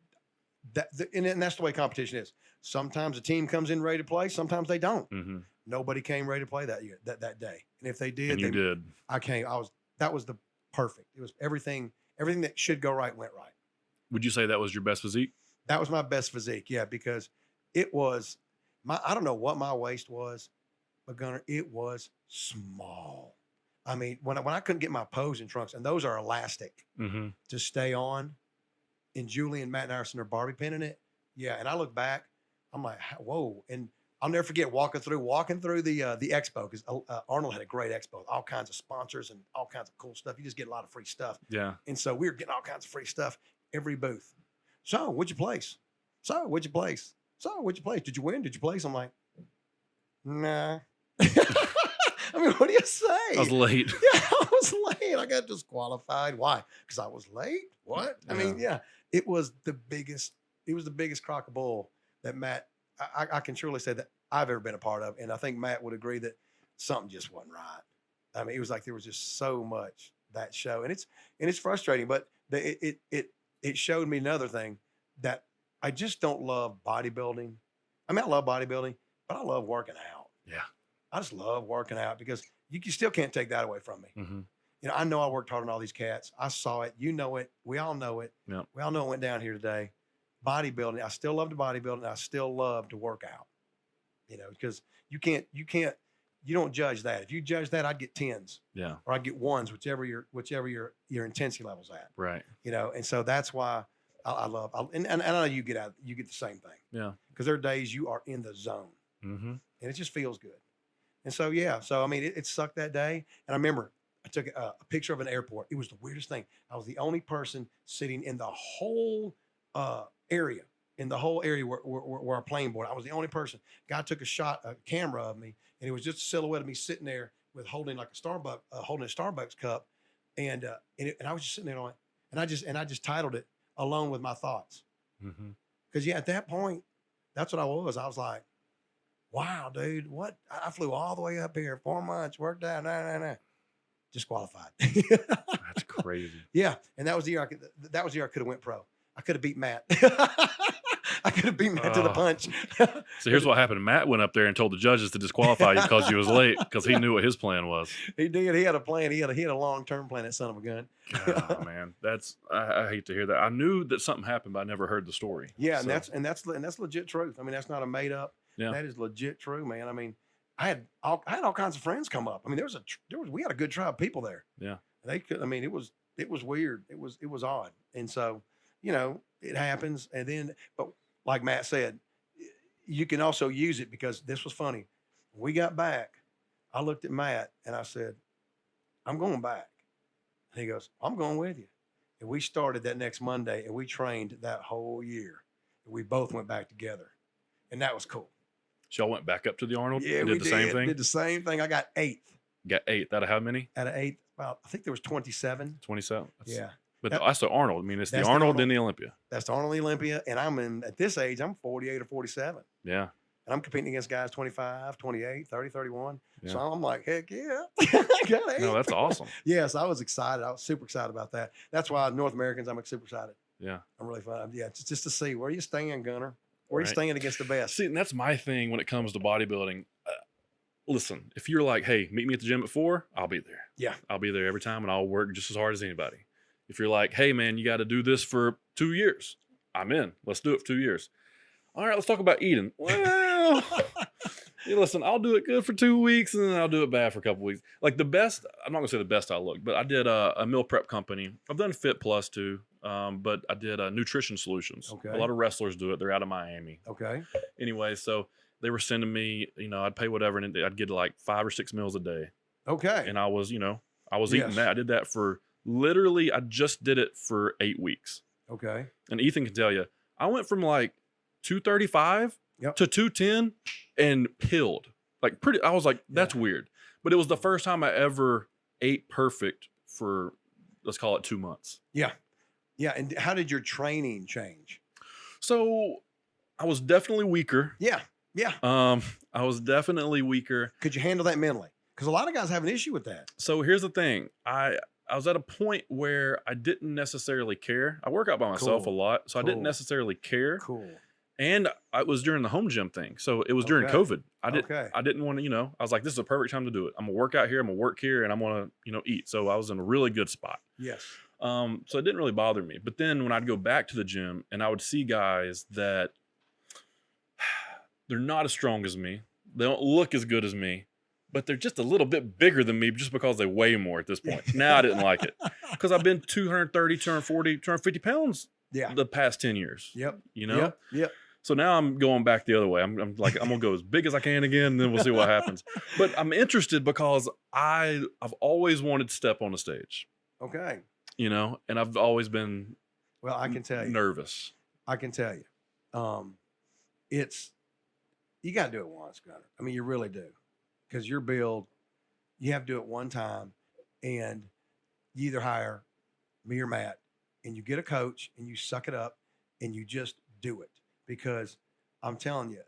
that, and that's the way competition is. Sometimes a team comes in ready to play. Sometimes they don't. Mm-hmm. Nobody came ready to play that day. And if they did, you did. I came. That was the perfect. It was everything that should go right went right. Would you say that was your best physique? That was my best physique. Yeah, because it was I don't know what my waist was, but Gunner, it was small. I mean, when I couldn't get my pose in trunks, and those are elastic to stay on, and Julie and Matt and Arson are Barbie pinning it. Yeah, and I look back, I'm like, whoa. And I'll never forget walking through the expo, because Arnold had a great expo, all kinds of sponsors and all kinds of cool stuff. You just get a lot of free stuff. Yeah. And so we were getting all kinds of free stuff every booth. So, what'd you place? So, what'd you place? So, what'd you place? Did you win? Did you place? I'm like, nah. I mean, what do you say? I was late. Yeah, I was late. I got disqualified. Why? Because I was late. What? I mean, yeah, it was the biggest. It was the biggest crock of bull that Matt. I can truly say that I've ever been a part of, and I think Matt would agree that something just wasn't right. I mean, it was like there was just so much that show, and it's frustrating. But it showed me another thing that I just don't love bodybuilding. I mean, I love bodybuilding, but I love working out. Yeah. I just love working out because you still can't take that away from me. Mm-hmm. You know, I know I worked hard on all these cats. I saw it. You know it. We all know it. Yep. We all know it went down here today. Bodybuilding. I still love to bodybuild, and I still love to work out. You know, because you don't judge that. If you judge that, I'd get 10s. Yeah. Or I'd get 1s, whichever your intensity level's at. Right. You know, and so that's why I love. And I know you get the same thing. Yeah. Because there are days you are in the zone, Mm-hmm. and it just feels good. And so yeah, so I mean, it sucked that day. And I remember I took a picture of an airport. It was the weirdest thing. I was the only person sitting in the whole area. In the whole area where our plane board, I was the only person. Guy took a camera of me, and it was just a silhouette of me sitting there with holding like holding a Starbucks cup, and I was just sitting there on it, and I just titled it "Alone with My Thoughts," because yeah, at that point, that's what I was. I was like, wow, dude, what? I flew all the way up here, 4 months, worked out, disqualified. That's crazy. Yeah, and that was the year I could have went pro. I could have beat Matt. I could have beat Matt to the punch. So here's what happened. Matt went up there and told the judges to disqualify you because you was late, because he knew what his plan was. He did. He had a plan. He had a long-term plan, that son of a gun. Oh, man, I hate to hear that. I knew that something happened, but I never heard the story. Yeah, so. and that's legit truth. I mean, that's not a made up. Yeah. That is legit true, man. I mean, I had all kinds of friends come up. I mean, we had a good tribe of people there. Yeah. They could. I mean, it was weird. It was odd, and so you know it happens. And then, but like Matt said, you can also use it, because this was funny. When we got back, I looked at Matt and I said, "I'm going back," and he goes, "I'm going with you." And we started that next Monday, and we trained that whole year. And we both went back together, and that was cool. So y'all went back up to the Arnold? Yeah, and we did the same thing? Did the same thing. I got 8th. Got 8th out of how many? Out of 8th, about, I think there was 27. 27. Yeah. But that's the Arnold. I mean, it's the That's Arnold, the then the Olympia. That's the Arnold Olympia. And at this age, I'm 48 or 47. Yeah. And I'm competing against guys 25, 28, 30, 31. Yeah. So I'm like, heck yeah. I got 8. No, that's awesome. Yes, I was excited. I was super excited about that. That's why North Americans, I'm super excited. Yeah. I'm really fun. Yeah, just to see where you stand, Gunner. Where you Right. stand against the best. See, and that's my thing when it comes to bodybuilding. Listen, if you're like, hey, meet me at the gym at 4, I'll be there. Yeah. I'll be there every time, and I'll work just as hard as anybody. If you're like, hey, man, you got to do this for 2 years, I'm in. Let's do it for 2 years. All right, let's talk about eating. Well, hey, listen, I'll do it good for 2 weeks, and then I'll do it bad for a couple weeks. Like the best, I'm not going to say the best I looked, but I did a meal prep company. I've done Fit Plus too, but I did Nutrition Solutions. Okay. A lot of wrestlers do it. They're out of Miami. Okay. Anyway, so they were sending me, I'd pay whatever, and I'd get like 5 or 6 meals a day. Okay. And I was eating Yes. that. I did that for literally, I just did it for 8 weeks. Okay. And Ethan can tell you, I went from like 235 Yep. to 210 and pilled. I was like, that's weird. But it was the first time I ever ate perfect for, let's call it 2 months. Yeah. Yeah. And how did your training change? So I was definitely weaker. Yeah. Yeah. I was definitely weaker. Could you handle that mentally? Because a lot of guys have an issue with that. So here's the thing. I was at a point where I didn't necessarily care. I work out by myself Cool. a lot, so I didn't Cool. necessarily care. Cool. And it was during the home gym thing. So it was during Okay. COVID. I Okay. didn't want to, I was like, this is a perfect time to do it. I'm gonna work out here, I'm gonna work here, and I'm gonna, eat. So I was in a really good spot. Yes. So it didn't really bother me. But then when I'd go back to the gym and I would see guys that they're not as strong as me, they don't look as good as me, but they're just a little bit bigger than me just because they weigh more at this point. Now I didn't like it because I've been 230, 240, 250 pounds Yeah. the past 10 years. Yep. Yep. Yep. So now I'm going back the other way. I'm like, I'm gonna go as big as I can again, and then we'll see what happens. But I'm interested because I've always wanted to step on the stage, Okay. and I've always been Well, I can tell you. nervous. I can tell you. You got to do it once, Gunner. I mean, you really do. Because your build, you have to do it one time. And you either hire me or Matt, and you get a coach, and you suck it up, and you just do it. Because I'm telling you,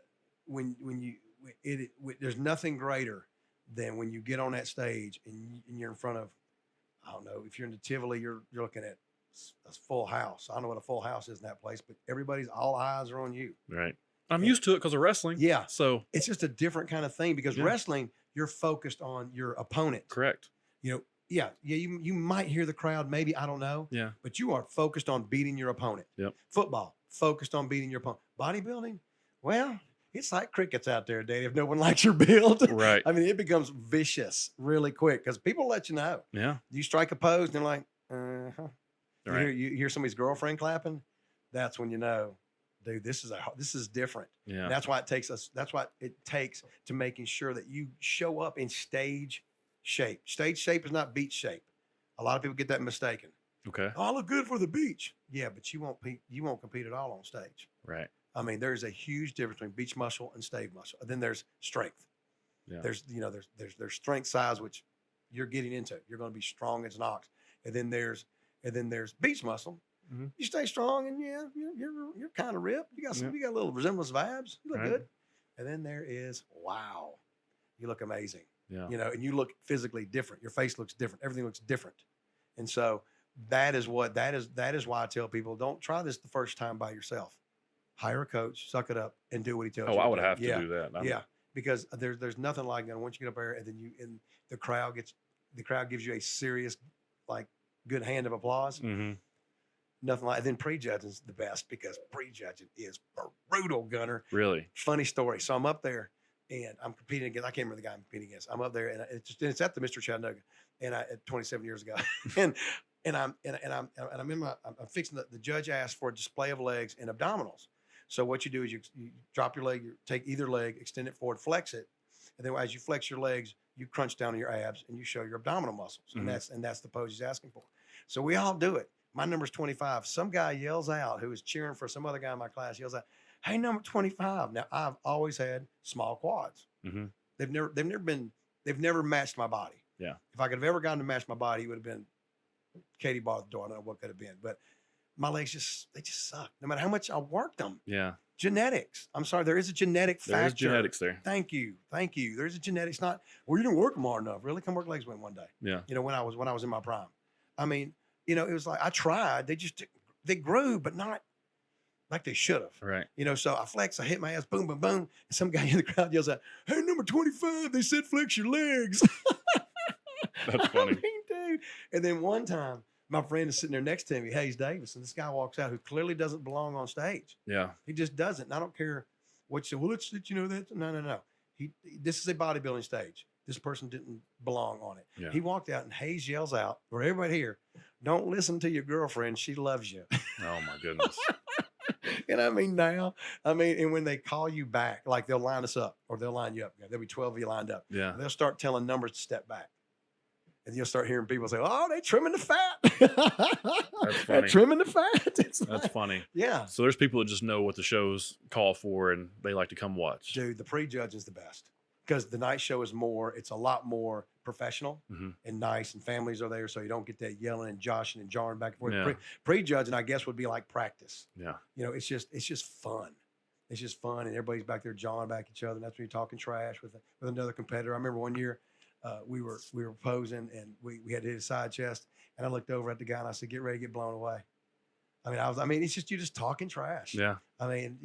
there's nothing greater than when you get on that stage and you're in front of, I don't know, if you're in the Tivoli, you're looking at a full house. I don't know what a full house is in that place, but all eyes are on you. Right. I'm used to it because of wrestling. Yeah. So it's just a different kind of thing because wrestling, you're focused on your opponent. Correct. You know, you might hear the crowd, maybe, I don't know. Yeah. But you are focused on beating your opponent. Yep. Football, focused on beating your opponent. Bodybuilding, well, it's like crickets out there, Dave. If no one likes your build, Right. I mean, it becomes vicious really quick because people let you know. Yeah. You strike a pose and they're like, uh-huh. Right. You hear somebody's girlfriend clapping. That's when you know, dude, this is different. Yeah. And that's why it takes to making sure that you show up in stage shape. Stage shape is not beach shape. A lot of people get that mistaken. Okay. Oh, I look good for the beach. Yeah, but you won't compete at all on stage. Right. I mean, there's a huge difference between beach muscle and stage muscle. And then there's strength. Yeah. There's strength size, which you're getting into. You're going to be strong as an ox. And then there's beach muscle. Mm-hmm. You stay strong, and you're kind of ripped. You got a little resemblance of abs. You look good. And then there is wow, you look amazing. Yeah. You know, and you look physically different. Your face looks different. Everything looks different. And so that is why I tell people, don't try this the first time by yourself. Hire a coach, suck it up, and do what he tells you. Oh, I would have to do that. Because there's nothing like that. Once you get up there, and then the crowd gives you a serious, like, good hand of applause. Mm-hmm. Nothing like. Then prejudging is the best because prejudging is brutal, Gunner. Really funny story. So I'm up there and I'm competing against. I can't remember the guy I'm competing against. I'm up there and it's at the Mr. Chattanooga, and at 27 years ago, and I'm fixing the judge asked for a display of legs and abdominals. So what you do is you drop your leg, you take either leg, extend it forward, flex it, and then as you flex your legs, you crunch down on your abs and you show your abdominal muscles, and that's the pose he's asking for. So we all do it. My number's 25. Some guy yells out, who was cheering for some other guy in my class, yells out, "Hey, number 25." Now I've always had small quads. Mm-hmm. They've never matched my body. Yeah. If I could have ever gotten to match my body, it would have been Katie bar the door. I don't know what could have been, but my legs just suck. No matter how much I worked them. Yeah. Genetics. I'm sorry. There is a genetic factor. There is genetics there. Thank you. There's a genetics. Not, well, you didn't work them hard enough. Really? Come work legs with me one day. Yeah. You know, when I was in my prime. I mean, you know, it was like, I tried. They grew, but not like they should have. Right. You know, so I flex, I hit my ass, boom, boom, boom. And some guy in the crowd yells out, "Hey, number 25, they said flex your legs." That's funny. I mean, dude. And then one time, my friend is sitting there next to me, Hayes Davis, and this guy walks out who clearly doesn't belong on stage. Yeah. He just doesn't. And I don't care what you say. Well, it's, you know, that. No. This is a bodybuilding stage. This person didn't belong on it. Yeah. He walked out and Hayes yells out for everybody here, "Don't listen to your girlfriend. She loves you." Oh my goodness. And I mean, and when they call you back, like they'll line us up or they'll line you up. There'll be 12 of you lined up. Yeah. They'll start telling numbers to step back. And you'll start hearing people say, "Oh, they trimming the fat." That's funny. They're trimming the fat. That's funny. Yeah. So there's people that just know what the shows call for and they like to come watch. Dude, the pre-judge is the best because the night show is it's a lot more professional and nice, and families are there, so you don't get that yelling and joshing and jarring back and forth. Yeah. Pre-judging, I guess, would be like practice. Yeah. You know, it's just fun. It's just fun, and everybody's back there jawing back at each other, and that's when you're talking trash with another competitor. I remember one year, we were posing and we had to hit a side chest, and I looked over at the guy and I said, "Get ready to get blown away." I mean, it's just, you're just talking trash. Yeah. I mean,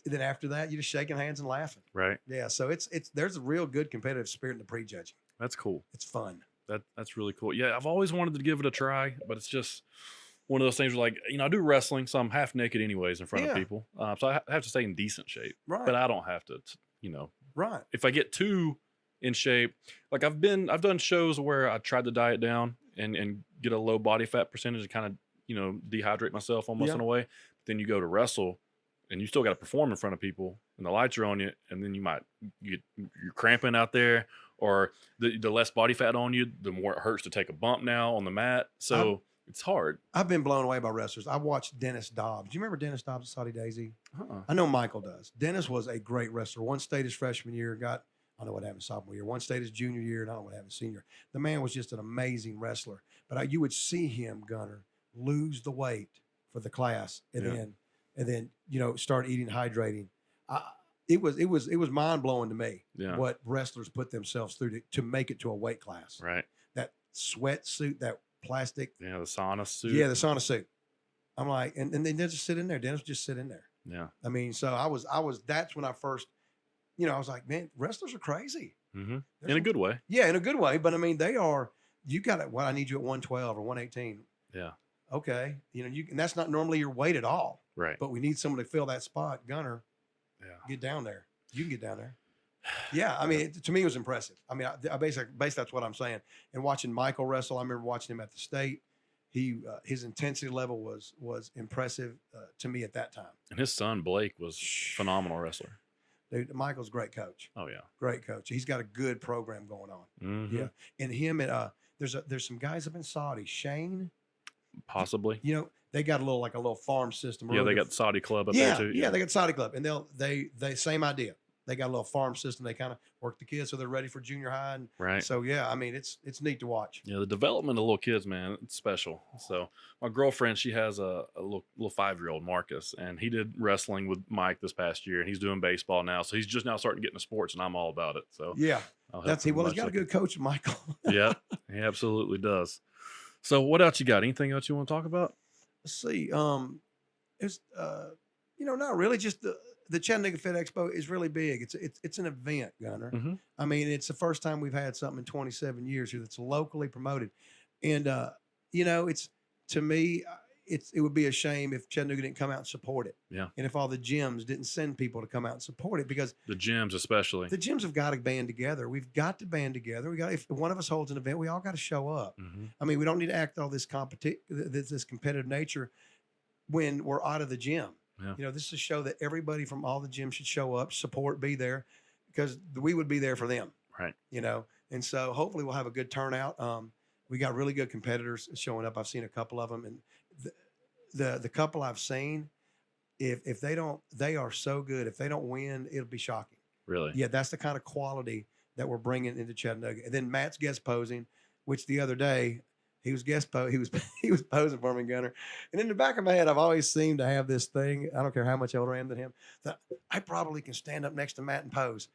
then after that, you're just shaking hands and laughing. Right. Yeah. So there's a real good competitive spirit in the pre-judging. That's cool. It's fun. That's really cool. Yeah. I've always wanted to give it a try, but it's just one of those things where, like, you know, I do wrestling, so I'm half naked anyways in front of people. So I have to stay in decent shape, right? But I don't have to, you know, right. If I get too in shape, like I've done shows where I tried to diet down and get a low body fat percentage to kind of, you know, dehydrate myself almost in a way. But then you go to wrestle and you still got to perform in front of people and the lights are on you, and then you're cramping out there, or the less body fat on you, the more it hurts to take a bump now on the mat. So it's hard. I've been blown away by wrestlers. I watched Dennis Dobbs. Do you remember Dennis Dobbs at Saudi Daisy? I know Michael does. Dennis was a great wrestler. One state his freshman year, got I know what happened sophomore year. One stayed his junior year, and I don't know what happened senior. The man was just an amazing wrestler. But you would see him, Gunner, lose the weight for the class, and then start eating, hydrating. It was mind blowing to me what wrestlers put themselves through to make it to a weight class. Right. That sweatsuit, that plastic. Yeah, the sauna suit. Yeah, the sauna suit. I'm like, and then they just sit in there. Dennis just sit in there. Yeah. I mean, so I was. That's when I first, I was like, man, wrestlers are crazy. Mm-hmm. In a good way. Yeah, in a good way. But I mean, they are. You got it. Well, I need you at 112 or 118. Yeah. Okay. And that's not normally your weight at all. Right. But we need someone to fill that spot. Gunner. Yeah. Get down there. You can get down there. Yeah. I mean, to me, it was impressive. I mean, I basically that's what I'm saying. And watching Michael wrestle, I remember watching him at the state. His intensity level was impressive to me at that time. And his son Blake was phenomenal wrestler. Dude, Michael's a great coach. Oh yeah, great coach. He's got a good program going on. Mm-hmm. Yeah, and him and there's some guys up in Saudi. Shane, possibly. They got a little farm system. Yeah, they got Saudi club up there too. Yeah, they got Saudi club, and they same idea. They got a little farm system. They kind of work the kids so they're ready for junior high. And right. So yeah, I mean it's neat to watch. Yeah, the development of little kids, man, it's special. So my girlfriend, she has a little 5-year-old Marcus, and he did wrestling with Mike this past year, and he's doing baseball now. So he's just now starting to get into sports, and I'm all about it. So yeah, he's got a good coach, Michael. Yeah, he absolutely does. So what else you got? Anything else you want to talk about? Let's see. It's not really, just the Chattanooga Fit Expo is really big. It's an event, Gunner. Mm-hmm. I mean, it's the first time we've had something in 27 years here that's locally promoted. And, it's, to me, it would be a shame if Chattanooga didn't come out and support it. Yeah. And if all the gyms didn't send people to come out and support it, because the gyms, especially, the gyms have got to band together. We've got to band together. If one of us holds an event, we all got to show up. Mm-hmm. I mean, we don't need to act all this this competitive nature when we're out of the gym. Yeah. This is a show that everybody from all the gyms should show up, support, be there, because we would be there for them. Right. And so hopefully we'll have a good turnout. We got really good competitors showing up. I've seen a couple of them, and the couple I've seen, if they are so good. If they don't win, it'll be shocking. Really? Yeah. That's the kind of quality that we're bringing into Chattanooga. And then Matt's guest posing, which the other day, he was he was posing for me, Gunner. And in the back of my head, I've always seemed to have this thing. I don't care how much older I am than him, that I probably can stand up next to Matt and pose.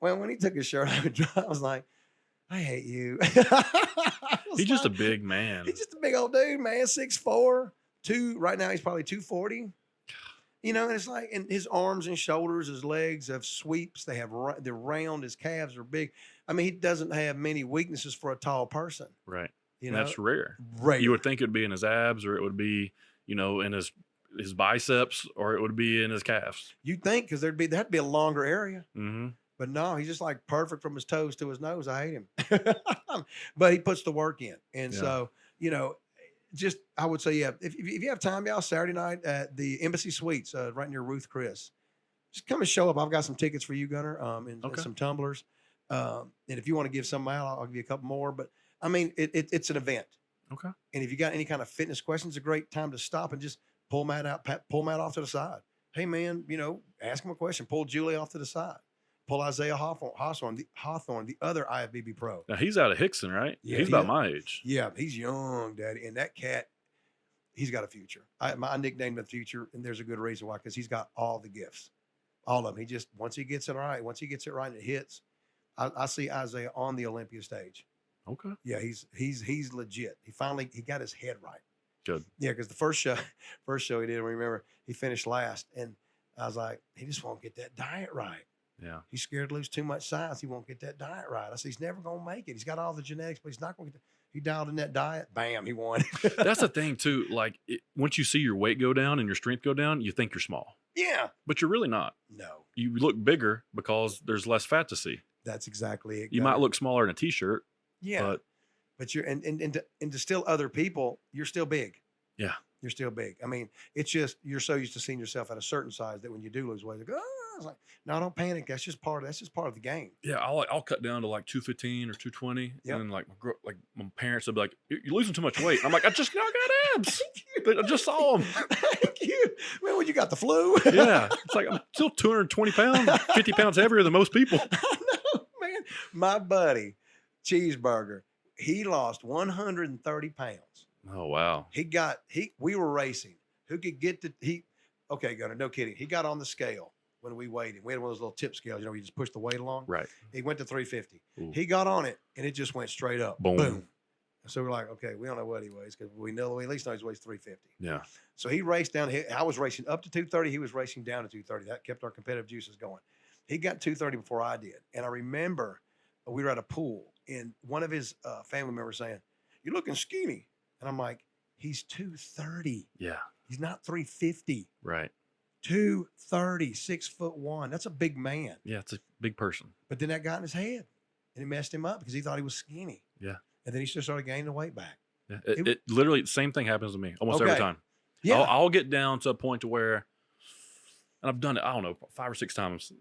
Well, when he took his shirt off, I was like, I hate you. He's just a big man. He's just a big old dude, man. 6'4", right now he's probably 240. And it's like, and his arms and shoulders, his legs have sweeps. They're round. His calves are big. I mean, he doesn't have many weaknesses for a tall person. Right. That's rare. Right. You would think it would be in his abs, or it would be, in his biceps, or it would be in his calves. You'd think, because there'd have to be a longer area. Mm-hmm. But no, he's just like perfect from his toes to his nose. I hate him. But he puts the work in. And so, just, I would say, yeah, if you have time, y'all, Saturday night at the Embassy Suites, right near Ruth Chris, just come and show up. I've got some tickets for you, Gunner, and some tumblers. And if you want to give some out, I'll give you a couple more. But I mean, it's an event. Okay. And if you got any kind of fitness questions, a great time to stop and just pull Matt off to the side. Hey, man, ask him a question. Pull Julie off to the side. Pull Isaiah Hawthorne, the other IFBB pro. Now, he's out of Hickson, right? Yeah, he's about my age. Yeah, he's young, Daddy. And that cat, he's got a future. I nicknamed him the future, and there's a good reason why, because he's got all the gifts. All of them. Once he gets it right and it hits, I see Isaiah on the Olympia stage. Okay. Yeah, he's legit. He got his head right. Good. Yeah, because the first show he did, remember, he finished last, and I was like, he just won't get that diet right. Yeah. He's scared to lose too much size. He won't get that diet right. I said, he's never gonna make it. He's got all the genetics, but he's not gonna get he dialed in that diet. Bam, he won. That's the thing too. Like once you see your weight go down and your strength go down, you think you're small. Yeah. But you're really not. No. You look bigger because there's less fat to see. That's exactly it. You might look smaller in a t-shirt. Yeah. But you're and to still other people, you're still big. Yeah. You're still big. I mean, it's just you're so used to seeing yourself at a certain size that when you do lose weight, you go, I was like, no, don't panic. That's just part of the game. Yeah, I'll cut down to like 215 or 220, yep. And then my parents would be like, "You're losing too much weight." I'm like, I got abs. I just saw them. Thank you. Man, when you got the flu? Yeah, it's like I'm still 220 pounds, 50 pounds heavier than most people. I know, man. My buddy, Cheeseburger, he lost 130 pounds. Oh, wow. We were racing. Who could get okay, Gunner, no kidding. He got on the scale when we weighed him. We had one of those little tip scales, you just push the weight along. Right. He went to 350. Ooh. He got on it and it just went straight up. Boom. Boom. So we're like, okay, we don't know what he weighs because we at least know he weighs 350. Yeah. So he raced down. I was racing up to 230. He was racing down to 230. That kept our competitive juices going. He got 230 before I did. And I remember we were at a pool and one of his family members saying, "You're looking skinny." And I'm like, he's 230. Yeah. He's not 350. Right. 230, 6'1". That's a big man. Yeah, it's a big person. But then that got in his head and it messed him up because he thought he was skinny. Yeah. And then he just started gaining the weight back. Yeah. It literally, the same thing happens to me almost every time. Yeah. I'll get down to a point to where, and I've done it, I don't know, 5 or 6 times,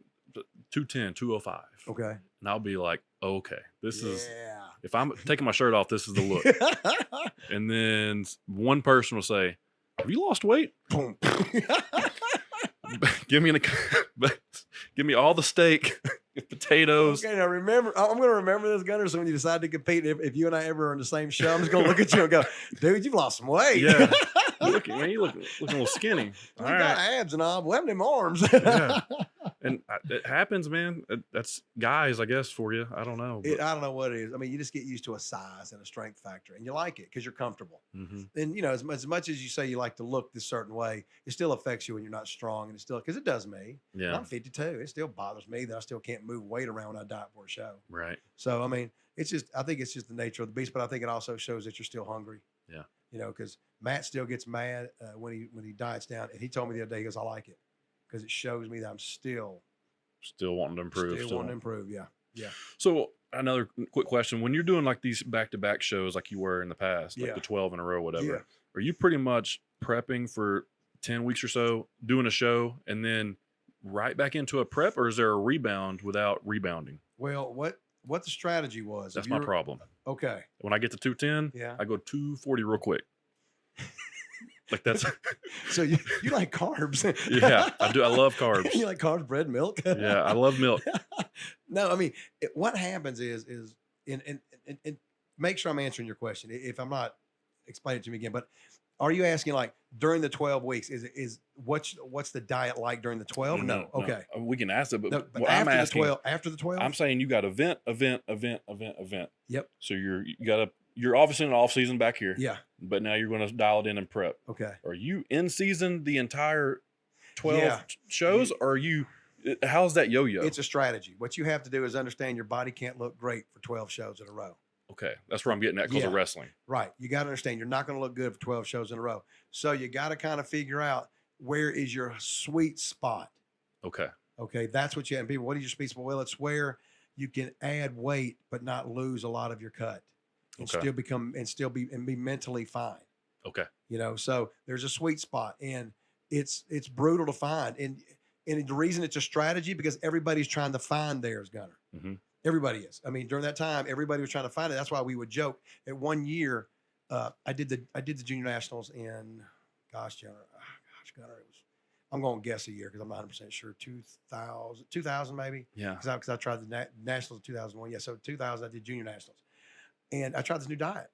210, 205. Okay. And I'll be like, okay, this is, Yeah. if I'm taking my shirt off, this is the look. And then one person will say, "Have you lost weight?" Boom. Give me all the steak, potatoes. Okay, now remember, I'm going to remember this, Gunner. So when you decide to compete, if you and I ever are on the same show, I'm just going to look at you and go, "Dude, you've lost some weight." Yeah. You look a little skinny. You got abs and all, but them arms. Yeah. And it happens, man. That's guys, I guess, for you. I don't know. I don't know what it is. I mean, you just get used to a size and a strength factor, and you like it because you're comfortable. Mm-hmm. And as much as you say you like to look this certain way, it still affects you when you're not strong, and because it does me. Yeah. I'm 52. It still bothers me that I still can't move weight around when I diet for a show. Right. So I mean, I think it's just the nature of the beast, but I think it also shows that you're still hungry. Yeah. Because Matt still gets mad when he diets down, and he told me the other day, he goes, "I like it because it shows me that I'm still wanting to improve. Still wanting to improve." Yeah. Yeah. So another quick question: when you're doing like these back-to-back shows, like you were in the past, like the 12 in a row, whatever, are you pretty much prepping for 10 weeks or so, doing a show, and then right back into a prep, or is there a rebound without rebounding? Well, what the strategy was? That's my problem. Okay. When I get to 210, I go 240 real quick. Like that's so you like carbs. Yeah, I do. I love carbs. You like carbs, bread, milk? Yeah, I love milk. No, I mean, what happens is and make sure I'm answering your question. If I'm not, explain it to me again. But are you asking like during the 12 weeks, is what's the diet like during the 12? No. Okay. No. We can ask it, but what after I'm asking, after the 12, I'm saying you got event. Yep. So you're obviously in the off season back here. Yeah. But now you're going to dial it in and prep. Okay. Are you in season the entire 12 shows? Or how's that yo-yo? It's a strategy. What you have to do is understand your body can't look great for 12 shows in a row. Okay. That's where I'm getting at because of wrestling. Right. You got to understand you're not going to look good for 12 shows in a row. So you got to kind of figure out where is your sweet spot. Okay. Okay. That's what you have. People, what is your sweet spot? Well, it's where you can add weight, but not lose a lot of your cut. And still be mentally fine. Okay. So there's a sweet spot, and it's brutal to find. And the reason it's a strategy because everybody's trying to find theirs, Gunner. Mm-hmm. Everybody is. I mean, during that time, everybody was trying to find it. That's why we would joke. At 1 year, I did the junior nationals in, Gunner, it was. I'm going to guess a year because I'm not 100% sure. 2000 maybe. Yeah. Because I tried the nationals in 2001. Yeah. So 2000, I did junior nationals. And I tried this new diet.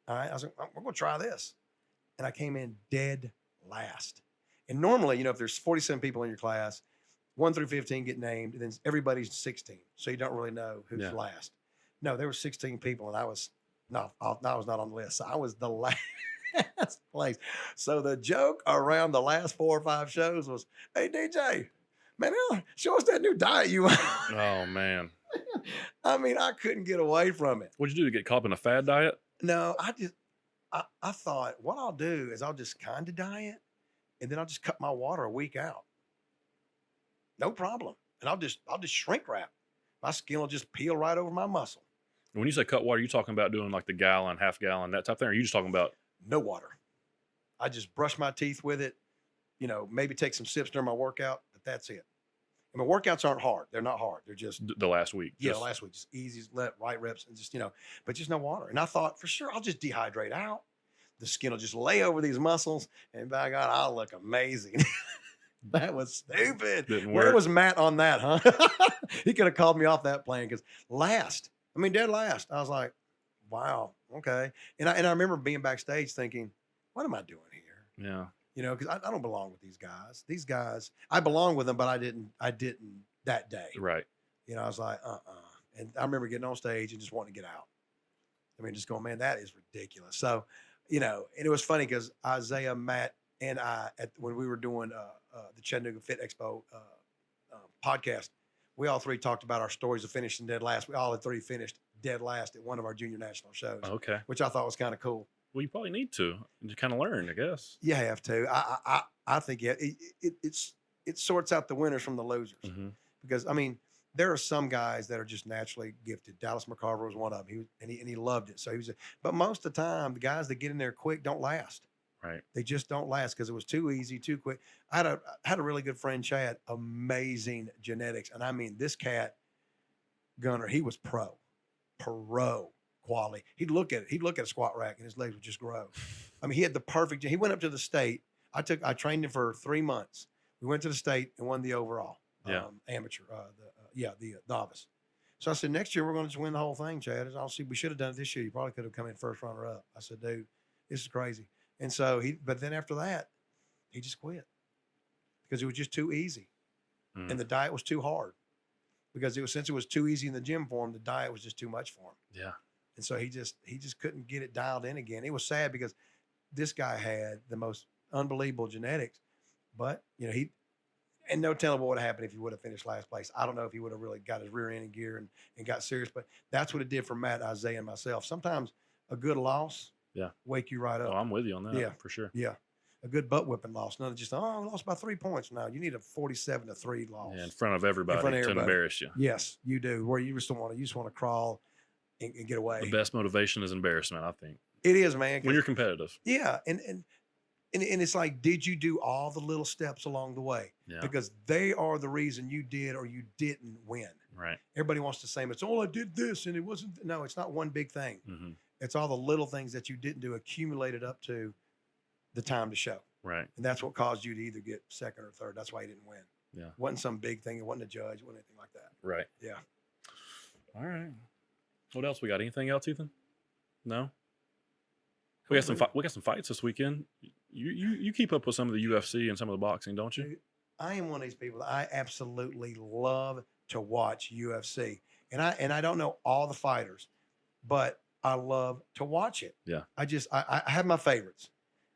All right. I was like, we're going to try this. And I came in dead last. And normally, if there's 47 people in your class, 1 through 15 get named, and then everybody's 16. So you don't really know who's last. No, there were 16 people, and I was not on the list. So I was the last place. So the joke around the last 4 or 5 shows was, "Hey, DJ, man, show us that new diet you want." Oh, man. I mean, I couldn't get away from it. What'd you do to get caught up in a fad diet? No, I thought what I'll do is I'll just kind of diet, and then I'll just cut my water a week out. No problem. And I'll just shrink wrap. My skin will just peel right over my muscle. When you say cut water, are you talking about doing like the gallon, half gallon, that type of thing? Or are you just talking about no water? I just brush my teeth with it, maybe take some sips during my workout, but that's it. I mean, workouts aren't hard. They're not hard. They're just the last week. Yeah, last week. Just easy, light reps, and just, but just no water. And I thought, for sure, I'll just dehydrate out. The skin will just lay over these muscles, and by God, I'll look amazing. That was stupid. Didn't Where work. was Matt on that, huh? He could have called me off that plane because dead last. I was like, wow, okay. And I remember being backstage thinking, what am I doing here? Yeah. You know, because I don't belong with these guys. These guys, I belong with them, but I didn't that day. Right. You know, I was like, And I remember getting on stage and just wanting to get out. I mean, just going, man, that is ridiculous. So, you know, and it was funny because Isaiah, Matt, and I, when we were doing the Chattanooga Fit Expo podcast, we all three talked about our stories of finishing dead last. We all three finished dead last at one of our junior national shows. Okay. Which I thought was kind of cool. Well, you probably need to kind of learn, I guess. You have to. I think it sorts out the winners from the losers. Mm-hmm. Because I mean, there are some guys that are just naturally gifted. Dallas McCarver was one of them. He loved it. So but most of the time, the guys that get in there quick don't last. Right. They just don't last because it was too easy, too quick. I had a really good friend, Chad, amazing genetics. And I mean, this cat, Gunner, he was pro quality. He'd look at a squat rack and his legs would just grow. I mean, he had the perfect, he went up to the state. I trained him for 3 months. We went to the state and won the overall amateur, the novice. So I said, next year we're going to just win the whole thing, Chad. I'll see. We should have done it this year. You probably could have come in first runner up. I said, dude, this is crazy. And so but then after that, he just quit because it was just too easy. Mm. And the diet was too hard because since it was too easy in the gym for him, the diet was just too much for him. Yeah. And so he just couldn't get it dialed in again. It was sad because this guy had the most unbelievable genetics, but you know, and no telling what would have happened if he would have finished last place. I don't know if he would have really got his rear end in gear and got serious, but that's what it did for Matt, Isaiah, and myself. Sometimes a good loss wake you right up. Oh, I'm with you on that. Yeah. For sure. Yeah. A good butt whipping loss. Not just, I lost by 3 points. No, you need a 47-3 loss. Yeah, in front of everybody to embarrass you. Yes, you do. Where you just want to crawl and get away. The best motivation is embarrassment, I think. It is, man. When you're competitive. Yeah. And it's like, did you do all the little steps along the way? Yeah. Because they are the reason you did or you didn't win. Right. Everybody wants to say, it's, I did this and it wasn't. No, it's not one big thing. Mm-hmm. It's all the little things that you didn't do accumulated up to the time to show. Right. And that's what caused you to either get second or third. That's why you didn't win. Yeah. It wasn't some big thing. It wasn't a judge. It wasn't anything like that. Right. Yeah. All right. What else we got? Anything else, Ethan? No. We got some fights this weekend. You keep up with some of the UFC and some of the boxing, don't you? Dude, I am one of these people that I absolutely love to watch UFC. And I don't know all the fighters, but I love to watch it. Yeah. I have my favorites.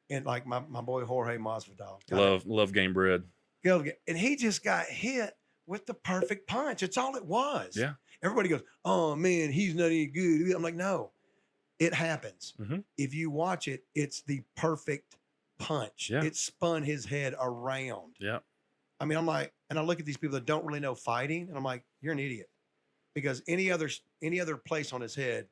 And like my boy Jorge Masvidal. Love game bread. And he just got hit with the perfect punch. It's all it was. Yeah. Everybody goes, oh man, he's not any good. I'm like, no, it happens. Mm-hmm. If you watch it, it's the perfect punch. Yeah. It spun his head around. Yeah. I mean, I'm like, and I look at these people that don't really know fighting, and I'm like, you're an idiot. Because any other place on his head,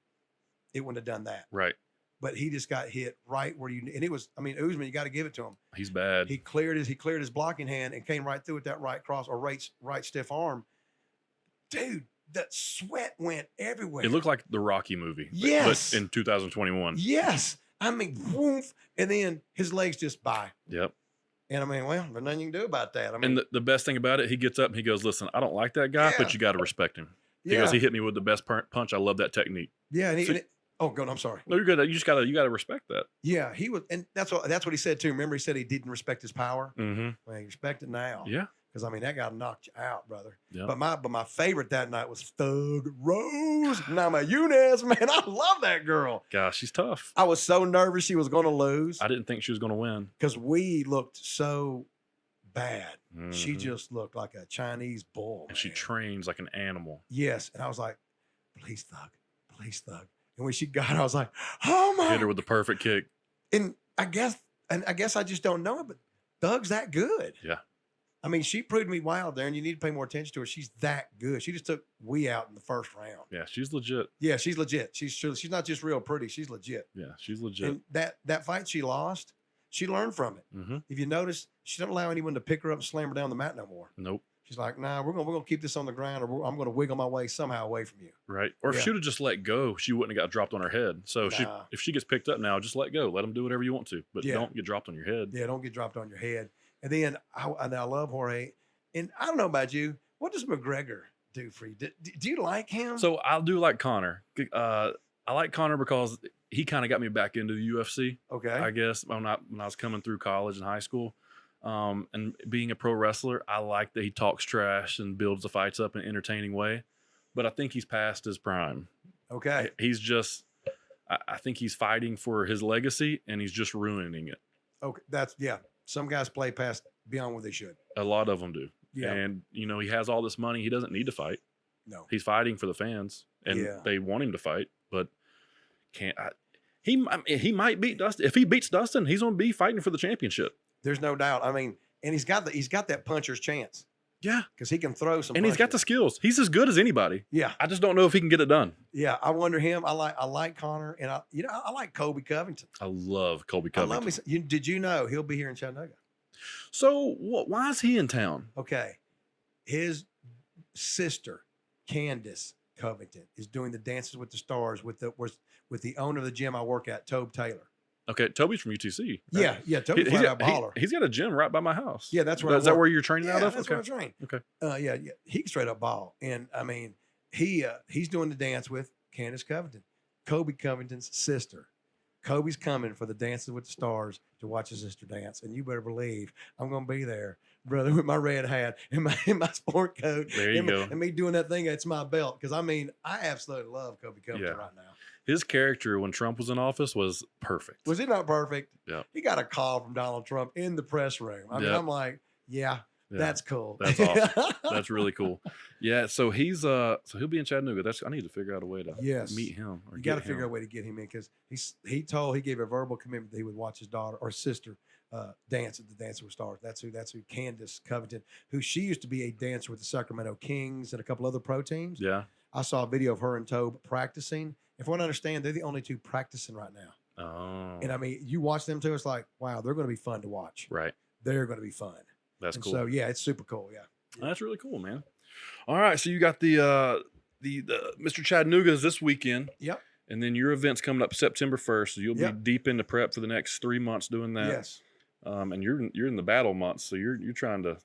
it wouldn't have done that. Right. But he just got hit right where and it was, Usman, you got to give it to him. He's bad. He cleared his blocking hand and came right through with that right cross or right stiff arm. Dude, that sweat went everywhere. It looked like the Rocky movie. Yes. But in 2021. Yes. Woof. And then his legs just by. Yep. And well, there's nothing you can do about that. And the best thing about it, he gets up and he goes, listen, I don't like that guy, but you got to respect him. He goes, he hit me with the best punch. I love that technique. Yeah. And I'm sorry. No, you're good. You got to respect that. Yeah. He was, and that's what he said too. Remember, he said he didn't respect his power. Mm-hmm. Well, you respect it now. Yeah. Because that guy knocked you out, brother. Yeah. But my favorite that night was Thug Rose. Nama Yunez, man, I love that girl. Gosh, she's tough. I was so nervous she was going to lose. I didn't think she was going to win because we looked so bad. Mm-hmm. She just looked like a Chinese bull. And she trains like an animal. Yes, and I was like, please, Thug. And when she got it, I was like, oh my! Hit her with the perfect kick. And I guess I just don't know it, but Thug's that good. Yeah. She proved me wild there, and you need to pay more attention to her. She's that good. She just took we out in the first round. Yeah, she's legit. Yeah, she's legit. She's not just real pretty. She's legit. Yeah, she's legit. And that fight she lost, she learned from it. Mm-hmm. If you notice, she doesn't allow anyone to pick her up and slam her down the mat no more. Nope. She's like, nah, we're gonna keep this on the ground, or I'm gonna wiggle my way somehow away from you. Right. Or if she would have just let go, she wouldn't have got dropped on her head. So if she gets picked up now, just let go. Let them do whatever you want to, but don't get dropped on your head. Yeah, don't get dropped on your head. And then I love Jorge. And I don't know about you. What does McGregor do for you? Do you like him? So I do like Conor. I like Conor because he kind of got me back into the UFC. Okay. I guess when I was coming through college and high school, and being a pro wrestler, I like that he talks trash and builds the fights up in an entertaining way. But I think he's past his prime. Okay. He's just, I think he's fighting for his legacy and he's just ruining it. Okay. Some guys play past beyond what they should. A lot of them do. Yeah. And, you know, he has all this money. He doesn't need to fight. No. He's fighting for the fans and they want him to fight, but he might beat Dustin. If he beats Dustin, he's going to be fighting for the championship. There's no doubt. I mean, and he's got that puncher's chance. Yeah. Because he can throw some. And punches. he's got the skills. He's as good as anybody. Yeah. I just don't know if he can get it done. Yeah. I wonder him. I like Conor, and I like Colby Covington. I love Colby Covington. I love me. Did you know he'll be here in Chattanooga? So why is he in town? Okay. His sister, Candace Covington, is doing the Dances with the Stars with the owner of the gym I work at, Tobe Taylor. Okay, Toby's from UTC. Right? Yeah. Toby's a baller. He's got a gym right by my house. Yeah, that's where. Is that where you're training out of? That's okay. where I train. Okay. Yeah. He can straight up ball, and I mean, he's doing the dance with Candace Covington, Colby Covington's sister. Kobe's coming for the Dances with the Stars to watch his sister dance, and you better believe I'm going to be there, brother, with my red hat and my sport coat. There you go. And me doing that thing that's my belt, because I mean, I absolutely love Kobe Covington right now. His character when Trump was in office was perfect. Was he not perfect? Yeah. He got a call from Donald Trump in the press room. I mean, I'm like, yeah. That's cool. That's awesome. That's really cool. Yeah. So he'll be in Chattanooga. I need to figure out a way to meet him. You got to figure out a way to get him in, because he gave a verbal commitment that he would watch his daughter or sister dance at the Dancer with Stars. That's who Candace Covington, who she used to be a dancer with the Sacramento Kings and a couple other pro teams. Yeah. I saw a video of her and Tobe practicing. If I understand, they're the only two practicing right now. Oh. And I mean, you watch them too, it's like, wow, they're going to be fun to watch. Right. They're going to be fun. That's cool. So yeah, it's super cool. Yeah. That's really cool, man. All right, so you got the Mr. Chattanooga's this weekend. Yep. And then your event's coming up September 1st, so you'll be deep into prep for the next 3 months doing that. Yes. And you're in the battle months, so you're trying to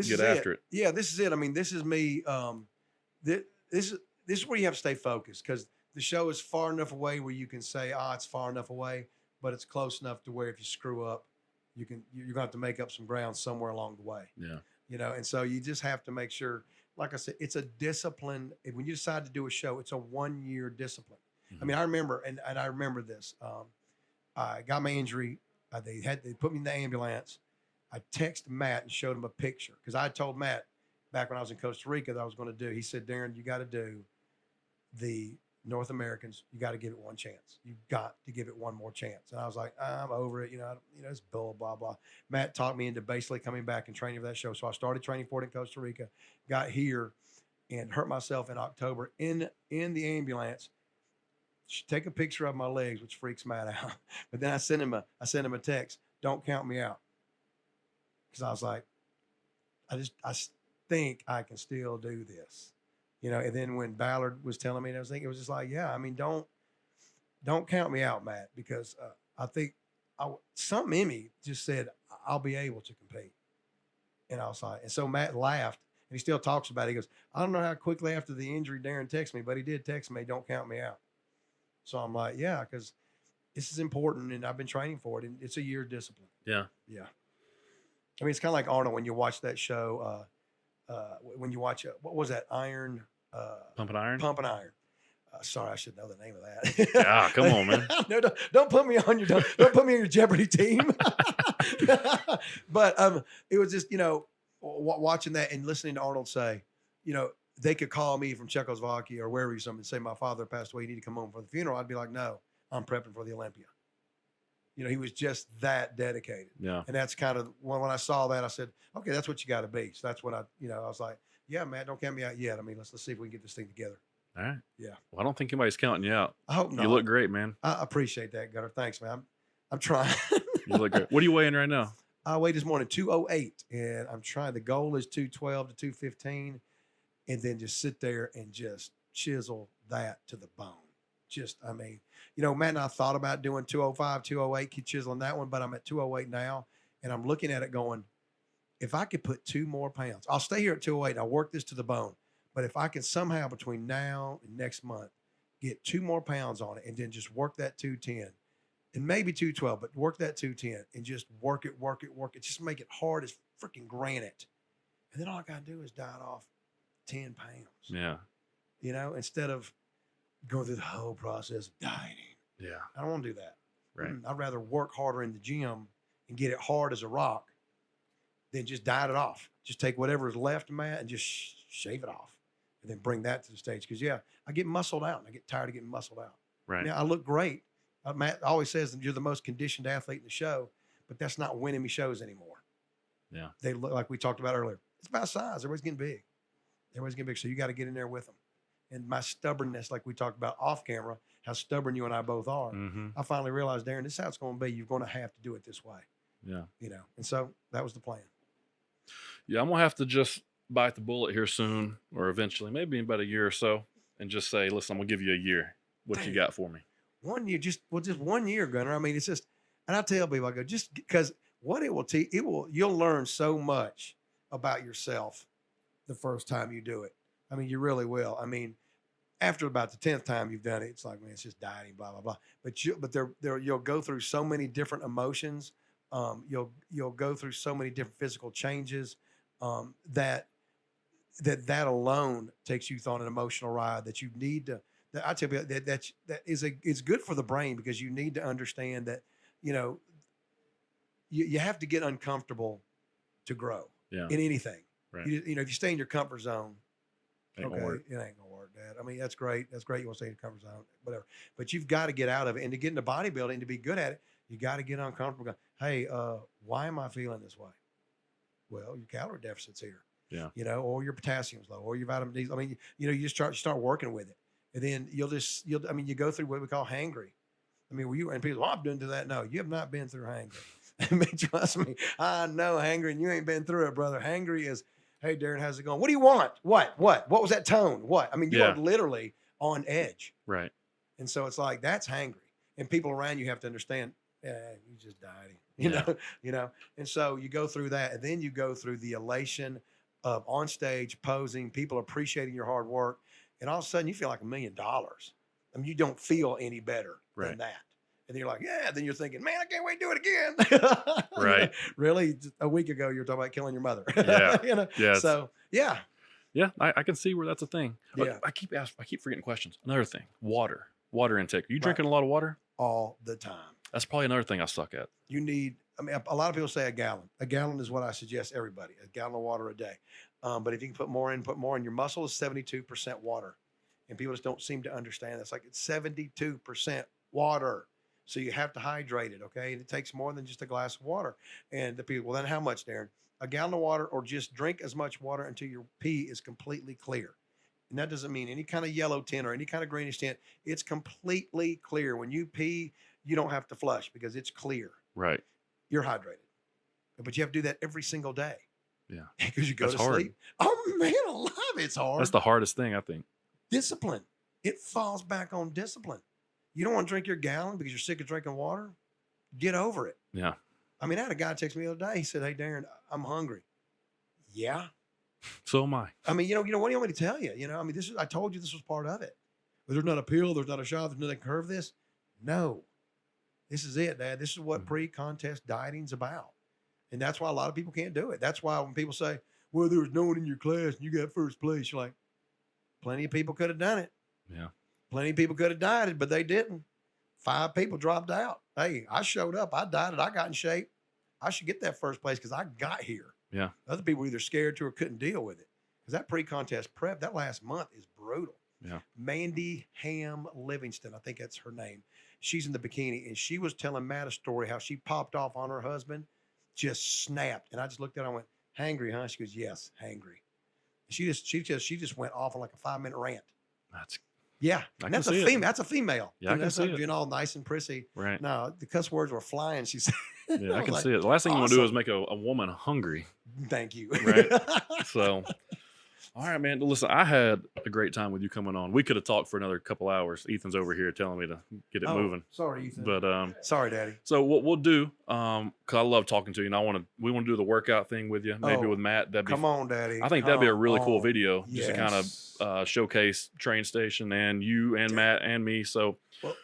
get after it. Yeah, this is it. I mean, this is me. This is where you have to stay focused, because the show is far enough away where you can say, it's far enough away, but it's close enough to where if you screw up, you're going to have to make up some ground somewhere along the way. Yeah. You know, and so you just have to make sure, like I said, it's a discipline. When you decide to do a show, it's a 1-year discipline. Mm-hmm. I mean, I remember, and I remember this. I got my injury. They put me in the ambulance. I texted Matt and showed him a picture, because I told Matt back when I was in Costa Rica that I was going to do. He said, Darin, you got to do the North Americans. You got to give it one chance. You got to give it one more chance. And I was like, I'm over it. It's blah, blah, blah. Matt talked me into basically coming back and training for that show. So I started training for it in Costa Rica, got here and hurt myself in October in the ambulance. Take a picture of my legs, which freaks Matt out. But then I sent him a text. Don't count me out. Because I was like, I think I can still do this. And then when Ballard was telling me, and I was thinking, it was just like, yeah, I mean, don't count me out, Matt, because I think something in me just said I'll be able to compete. And I was like, and so Matt laughed, and he still talks about it. He goes, I don't know how quickly after the injury Darin texted me, but he did text me, don't count me out. So I'm like, yeah, because this is important, and I've been training for it, and it's a year of discipline. Yeah. Yeah. I mean, it's kind of like Arnold when you watch that show. When you watch what was that, Iron? Pumping Iron. Pumping Iron. Sorry, I should know the name of that. Yeah, come on, man. No, don't put me on don't put me on your Jeopardy team. But it was just watching that and listening to Arnold say, they could call me from Czechoslovakia or wherever he's from and say my father passed away. You need to come home for the funeral. I'd be like, no, I'm prepping for the Olympia. He was just that dedicated. Yeah. And that's kind of when I saw that, I said, okay, that's what you got to be. So that's when I was like, yeah, man, don't count me out yet. I mean, let's see if we can get this thing together. All right. Yeah. Well, I don't think anybody's counting you out. I hope not. You look great, man. I appreciate that, Gunner. Thanks, man. I'm trying. You look great. What are you weighing right now? I weighed this morning 208, and I'm trying. The goal is 212 to 215, and then just sit there and just chisel that to the bone. Matt and I thought about doing 205, 208, keep chiseling that one, but I'm at 208 now. And I'm looking at it going, if I could put 2 more pounds, I'll stay here at 208 and I'll work this to the bone. But if I can somehow between now and next month get 2 more pounds on it and then just work that 210 and maybe 212, but work that 210 and just work it. Just make it hard as freaking granite. And then all I got to do is diet off 10 pounds. Yeah. You know, instead of going through the whole process of dieting. Yeah. I don't want to do that. Right. I'd rather work harder in the gym and get it hard as a rock than just diet it off. Just take whatever is left, Matt, and just shave it off and then bring that to the stage. Because, yeah, I get muscled out and I get tired of getting muscled out. Right. Now, I look great. Matt always says that you're the most conditioned athlete in the show, but that's not winning me shows anymore. Yeah. They look like we talked about earlier. It's about size. Everybody's getting big. So you got to get in there with them. And my stubbornness, like we talked about off camera, how stubborn you and I both are. Mm-hmm. I finally realized, Darin, this is how it's going to be. You're going to have to do it this way. Yeah. You know, and so that was the plan. Yeah, I'm going to have to just bite the bullet here soon or eventually, maybe in about a year or so, and just say, listen, I'm going to give you a year. What you got for me? 1 year, just 1 year, Gunner. I mean, it's just, and I tell people, I go, just because what it will teach, you'll learn so much about yourself the first time you do it. I mean, you really will. I mean, after about the 10th time you've done it, it's like, man, it's just dieting, blah, blah, blah. But you'll go through so many different emotions. You'll go through so many different physical changes that alone takes you on an emotional ride that you need to. I tell you it's good for the brain because you need to understand that, you know, you have to get uncomfortable to grow in anything. Right. You know, if you stay in your comfort zone, it ain't gonna work, Dad. I mean, that's great. That's great. You want to stay in your comfort zone, whatever. But you've got to get out of it. And to get into bodybuilding, to be good at it, you got to get uncomfortable. Hey, why am I feeling this way? Well, your calorie deficit's here. Yeah. You know, or your potassium's low, or your vitamin D. I mean, you know, you start working with it. And then you go through what we call hangry. I mean, and people, I've been through that. No, you have not been through hangry. I mean, trust me, I know hangry, and you ain't been through it, brother. Hangry is, hey, Darin, how's it going? What do you want? What was that tone? What? I mean, you are literally on edge. Right. And so it's like, that's hangry. And people around you have to understand, you just dieting, you know? And so you go through that, and then you go through the elation of on stage posing, people appreciating your hard work. And all of a sudden you feel like $1 million. I mean, you don't feel any better than that. And then you're like, yeah. Then you're thinking, man, I can't wait to do it again. Right. You know, really? A week ago, you were talking about killing your mother. Yeah. You know? Yeah. So, yeah. Yeah. I can see where that's a thing. Yeah. I keep forgetting questions. Another thing, water intake. Are you drinking a lot of water? All the time. That's probably another thing I suck at. You need, I mean, a lot of people say a gallon. A gallon is what I suggest everybody, a gallon of water a day. But if you can put more in. Your muscle is 72% water. And people just don't seem to understand. That's like it's 72% water. So you have to hydrate it, okay? And it takes more than just a glass of water. And the people, well, then how much, Darin? A gallon of water, or just drink as much water until your pee is completely clear. And that doesn't mean any kind of yellow tint or any kind of greenish tint. It's completely clear. When you pee, you don't have to flush because it's clear. Right. You're hydrated. But you have to do that every single day. Yeah. Because you go to hard. sleep. Oh, man, alive, it's hard. That's the hardest thing, I think. Discipline. It falls back on discipline. You don't want to drink your gallon because you're sick of drinking water? Get over it. Yeah. I mean, I had a guy text me the other day. He said, hey, Darin, I'm hungry. Yeah. So am I. I mean, what do you want me to tell you? I mean, I told you this was part of it. But there's not a pill. There's not a shot. There's nothing to curve this. No. This is it, Dad. This is what pre-contest dieting's about. And that's why a lot of people can't do it. That's why when people say, well, there was no one in your class and you got first place, you're like, plenty of people could have done it. Yeah. Plenty of people could have dieted, but they didn't. 5 people dropped out. Hey, I showed up. I dieted. I got in shape. I should get that first place because I got here. Yeah. Other people were either scared to or couldn't deal with it. Because that pre-contest prep, that last month is brutal. Yeah. Mandy Ham Livingston, I think that's her name. She's in the bikini, and she was telling Matt a story how she popped off on her husband, just snapped. And I just looked at her and went, hangry, huh? She goes, yes, hangry. She just went off on like a 5-minute rant. That's a female. That's a female. Yeah, I can see it. Being all nice and prissy. Right. No, the cuss words were flying. She said. Yeah, I can see it. The last thing you want to do is make a woman hungry. Thank you. Right. So, All right, man. Listen, I had a great time with you coming on. We could have talked for another couple hours. Ethan's over here telling me to get it moving. Sorry, Ethan. But sorry, Daddy. So what we'll do, cause I love talking to you, and we want to do the workout thing with you, maybe with Matt. Come on, Daddy. I think that'd be a really cool video, yes. just to kind of showcase Train Station and you and Matt and me. So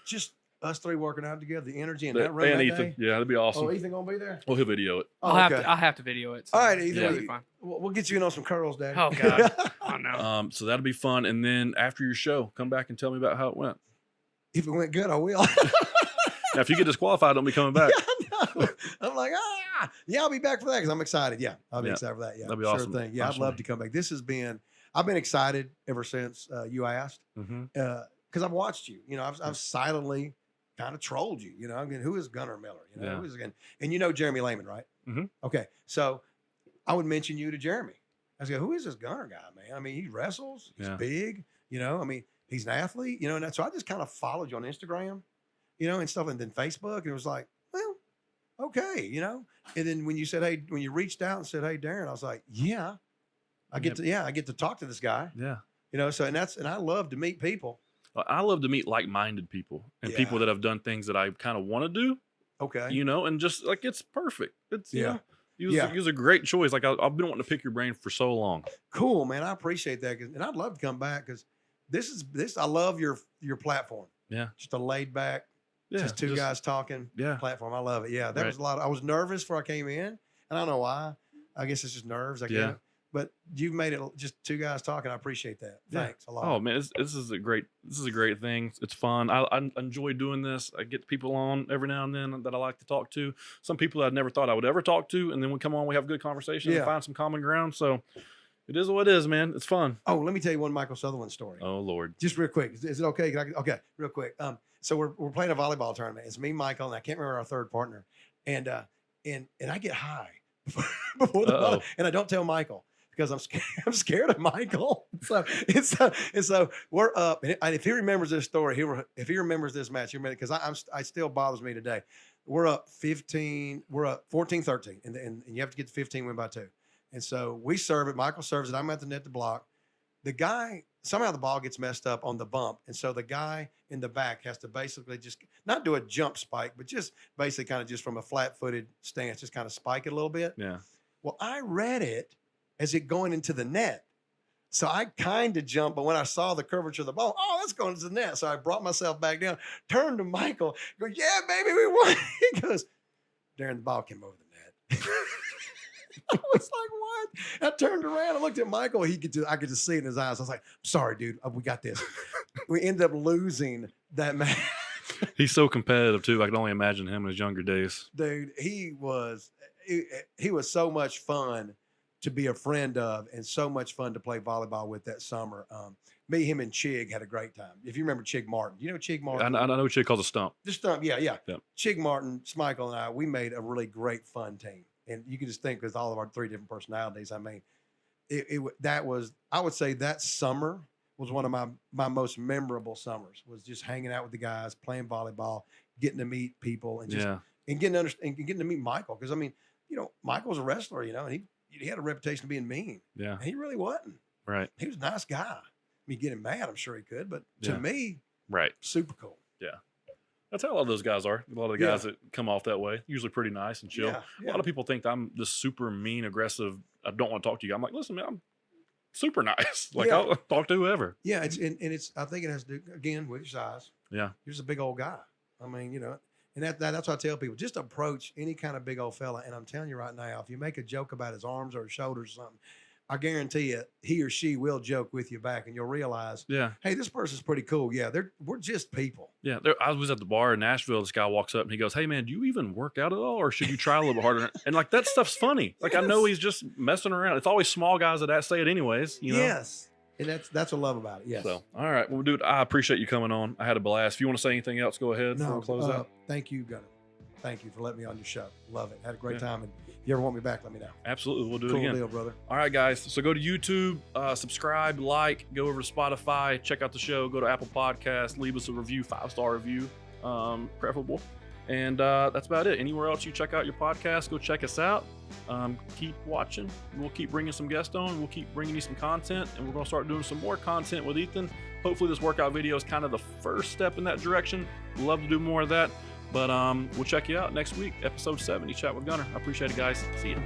just us three working out together, the energy in that room. And that Ethan, day. yeah, that'd be awesome. Oh, Ethan gonna be there? Well, he'll video it. Oh, I'll have to video it. So all right, Ethan. that'll be fine. We'll get you in on some curls, Daddy. Oh God. Oh no. So that'll be fun. And then after your show, come back and tell me about how it went. If it went good, I will. Now, if you get disqualified, don't be coming back. Yeah, I'm like, I'll be back for that because I'm excited. Yeah, I'll be excited for that. Yeah, that'd be awesome. Thing. Yeah, I'd love to come back. I've been excited ever since you asked because I've watched you. You know, I've silently kind of trolled you. You know, I mean, who is Gunner Miller? You know, who is again? And you know Jeremy Lehman, right? Mm-hmm. Okay, so I would mention you to Jeremy. I was like, who is this Gunner guy, man? I mean, he wrestles. He's big. You know, I mean, he's an athlete. You know, and so I just kind of followed you on Instagram, you know, and stuff, and then Facebook, and it was like, well, okay, you know. And then when you reached out and said, hey, Darin, I was like, yeah, I get to talk to this guy. Yeah. You know, so and I love to meet people. I love to meet like-minded people and people that have done things that I kind of want to do. Okay. You know, and just like, it's perfect. It's, you know, it was a great choice. Like I've been wanting to pick your brain for so long. Cool, man. I appreciate that. And I'd love to come back because I love your platform. Yeah. Just a laid back, just two guys talking platform. I love it. Yeah. That was a lot. I was nervous before I came in. And I don't know why. I guess it's just nerves. I get it. But you've made it just two guys talking. I appreciate that. Thanks a lot. Oh man, this is a great thing. It's fun. I enjoy doing this. I get people on every now and then that I like to talk to. Some people I never thought I would ever talk to, and then we come on, we have good conversation and find some common ground. So it is what it is, man. It's fun. Oh, let me tell you one Michael Sutherland story. Oh Lord, just real quick. Is it okay? Okay, real quick. So we're playing a volleyball tournament. It's me, Michael, and I can't remember our third partner. And I get high before the and I don't tell Michael. Because I'm scared of Michael. So we're up, and if he remembers this story, if he remembers this match, because I still bothers me today. We're up 15. We're up 14-13, and you have to get to 15, win by 2. And so we serve it. Michael serves it. I'm at the net to block. The guy somehow the ball gets messed up on the bump, and so the guy in the back has to basically just not do a jump spike, but just basically kind of just from a flat-footed stance, just kind of spike it a little bit. Yeah. Well, I read it as it going into the net. So I kind of jumped, but when I saw the curvature of the ball, that's going into the net. So I brought myself back down, turned to Michael, go, yeah, baby, we won. He goes, Darin, the ball came over the net. I was like, what? I turned around and looked at Michael. I could just see it in his eyes. I was like, sorry, dude, we got this. We ended up losing that match. He's so competitive too. I can only imagine him in his younger days. Dude, he was so much fun to be a friend of, and so much fun to play volleyball with that summer. Me, him, and Chig had a great time. If you remember Chig Martin, you know Chig Martin? I know Chig calls a stump. The stump, yeah. Chig Martin, Smichael, and I, we made a really great fun team. And you can just think, with all of our 3 different personalities, I mean, I would say that summer was one of my most memorable summers, was just hanging out with the guys, playing volleyball, getting to meet people, and just and getting to meet Michael. Because I mean, you know, Michael's a wrestler, you know, and he had a reputation of being mean. Yeah. And he really wasn't. Right. He was a nice guy. I mean, get him mad, I'm sure he could, but to me, super cool. Yeah. That's how a lot of those guys are. A lot of the guys that come off that way, usually pretty nice and chill. A lot of people think I'm just super mean, aggressive. I don't want to talk to you. I'm like, listen, man, I'm super nice. Like I'll talk to whoever. Yeah. I think it has to do, again, with your size. Yeah. You're just a big old guy. I mean, you know, and that's what I tell people. Just approach any kind of big old fella. And I'm telling you right now, if you make a joke about his arms or his shoulders or something, I guarantee you, he or she will joke with you back, and you'll realize, hey, this person's pretty cool. Yeah, we're just people. Yeah, I was at the bar in Nashville. This guy walks up and he goes, hey, man, do you even work out at all, or should you try a little bit harder? And like, that stuff's funny. Like, I know he's just messing around. It's always small guys that say it anyways. You know? Yes. And that's what I love about it. Yes. So, all right. Well, dude, I appreciate you coming on. I had a blast. If you want to say anything else, go ahead before we close out. Thank you, Gunner. Thank you for letting me on your show. Love it. Had a great time. And if you ever want me back, let me know. Absolutely. We'll do it cool again. Deal, brother. All right, guys. So go to YouTube, subscribe, like, go over to Spotify, check out the show, go to Apple Podcasts, leave us a review, 5-star review, preferable. And that's about it. Anywhere else you check out your podcast, go check us out. Keep watching. We'll keep bringing some guests on. We'll keep bringing you some content, and we're going to start doing some more content with Ethan. Hopefully this workout video is kind of the first step in that direction. Love to do more of that. But we'll check you out next week, episode 70, Chat with Gunner. I appreciate it, guys. See you.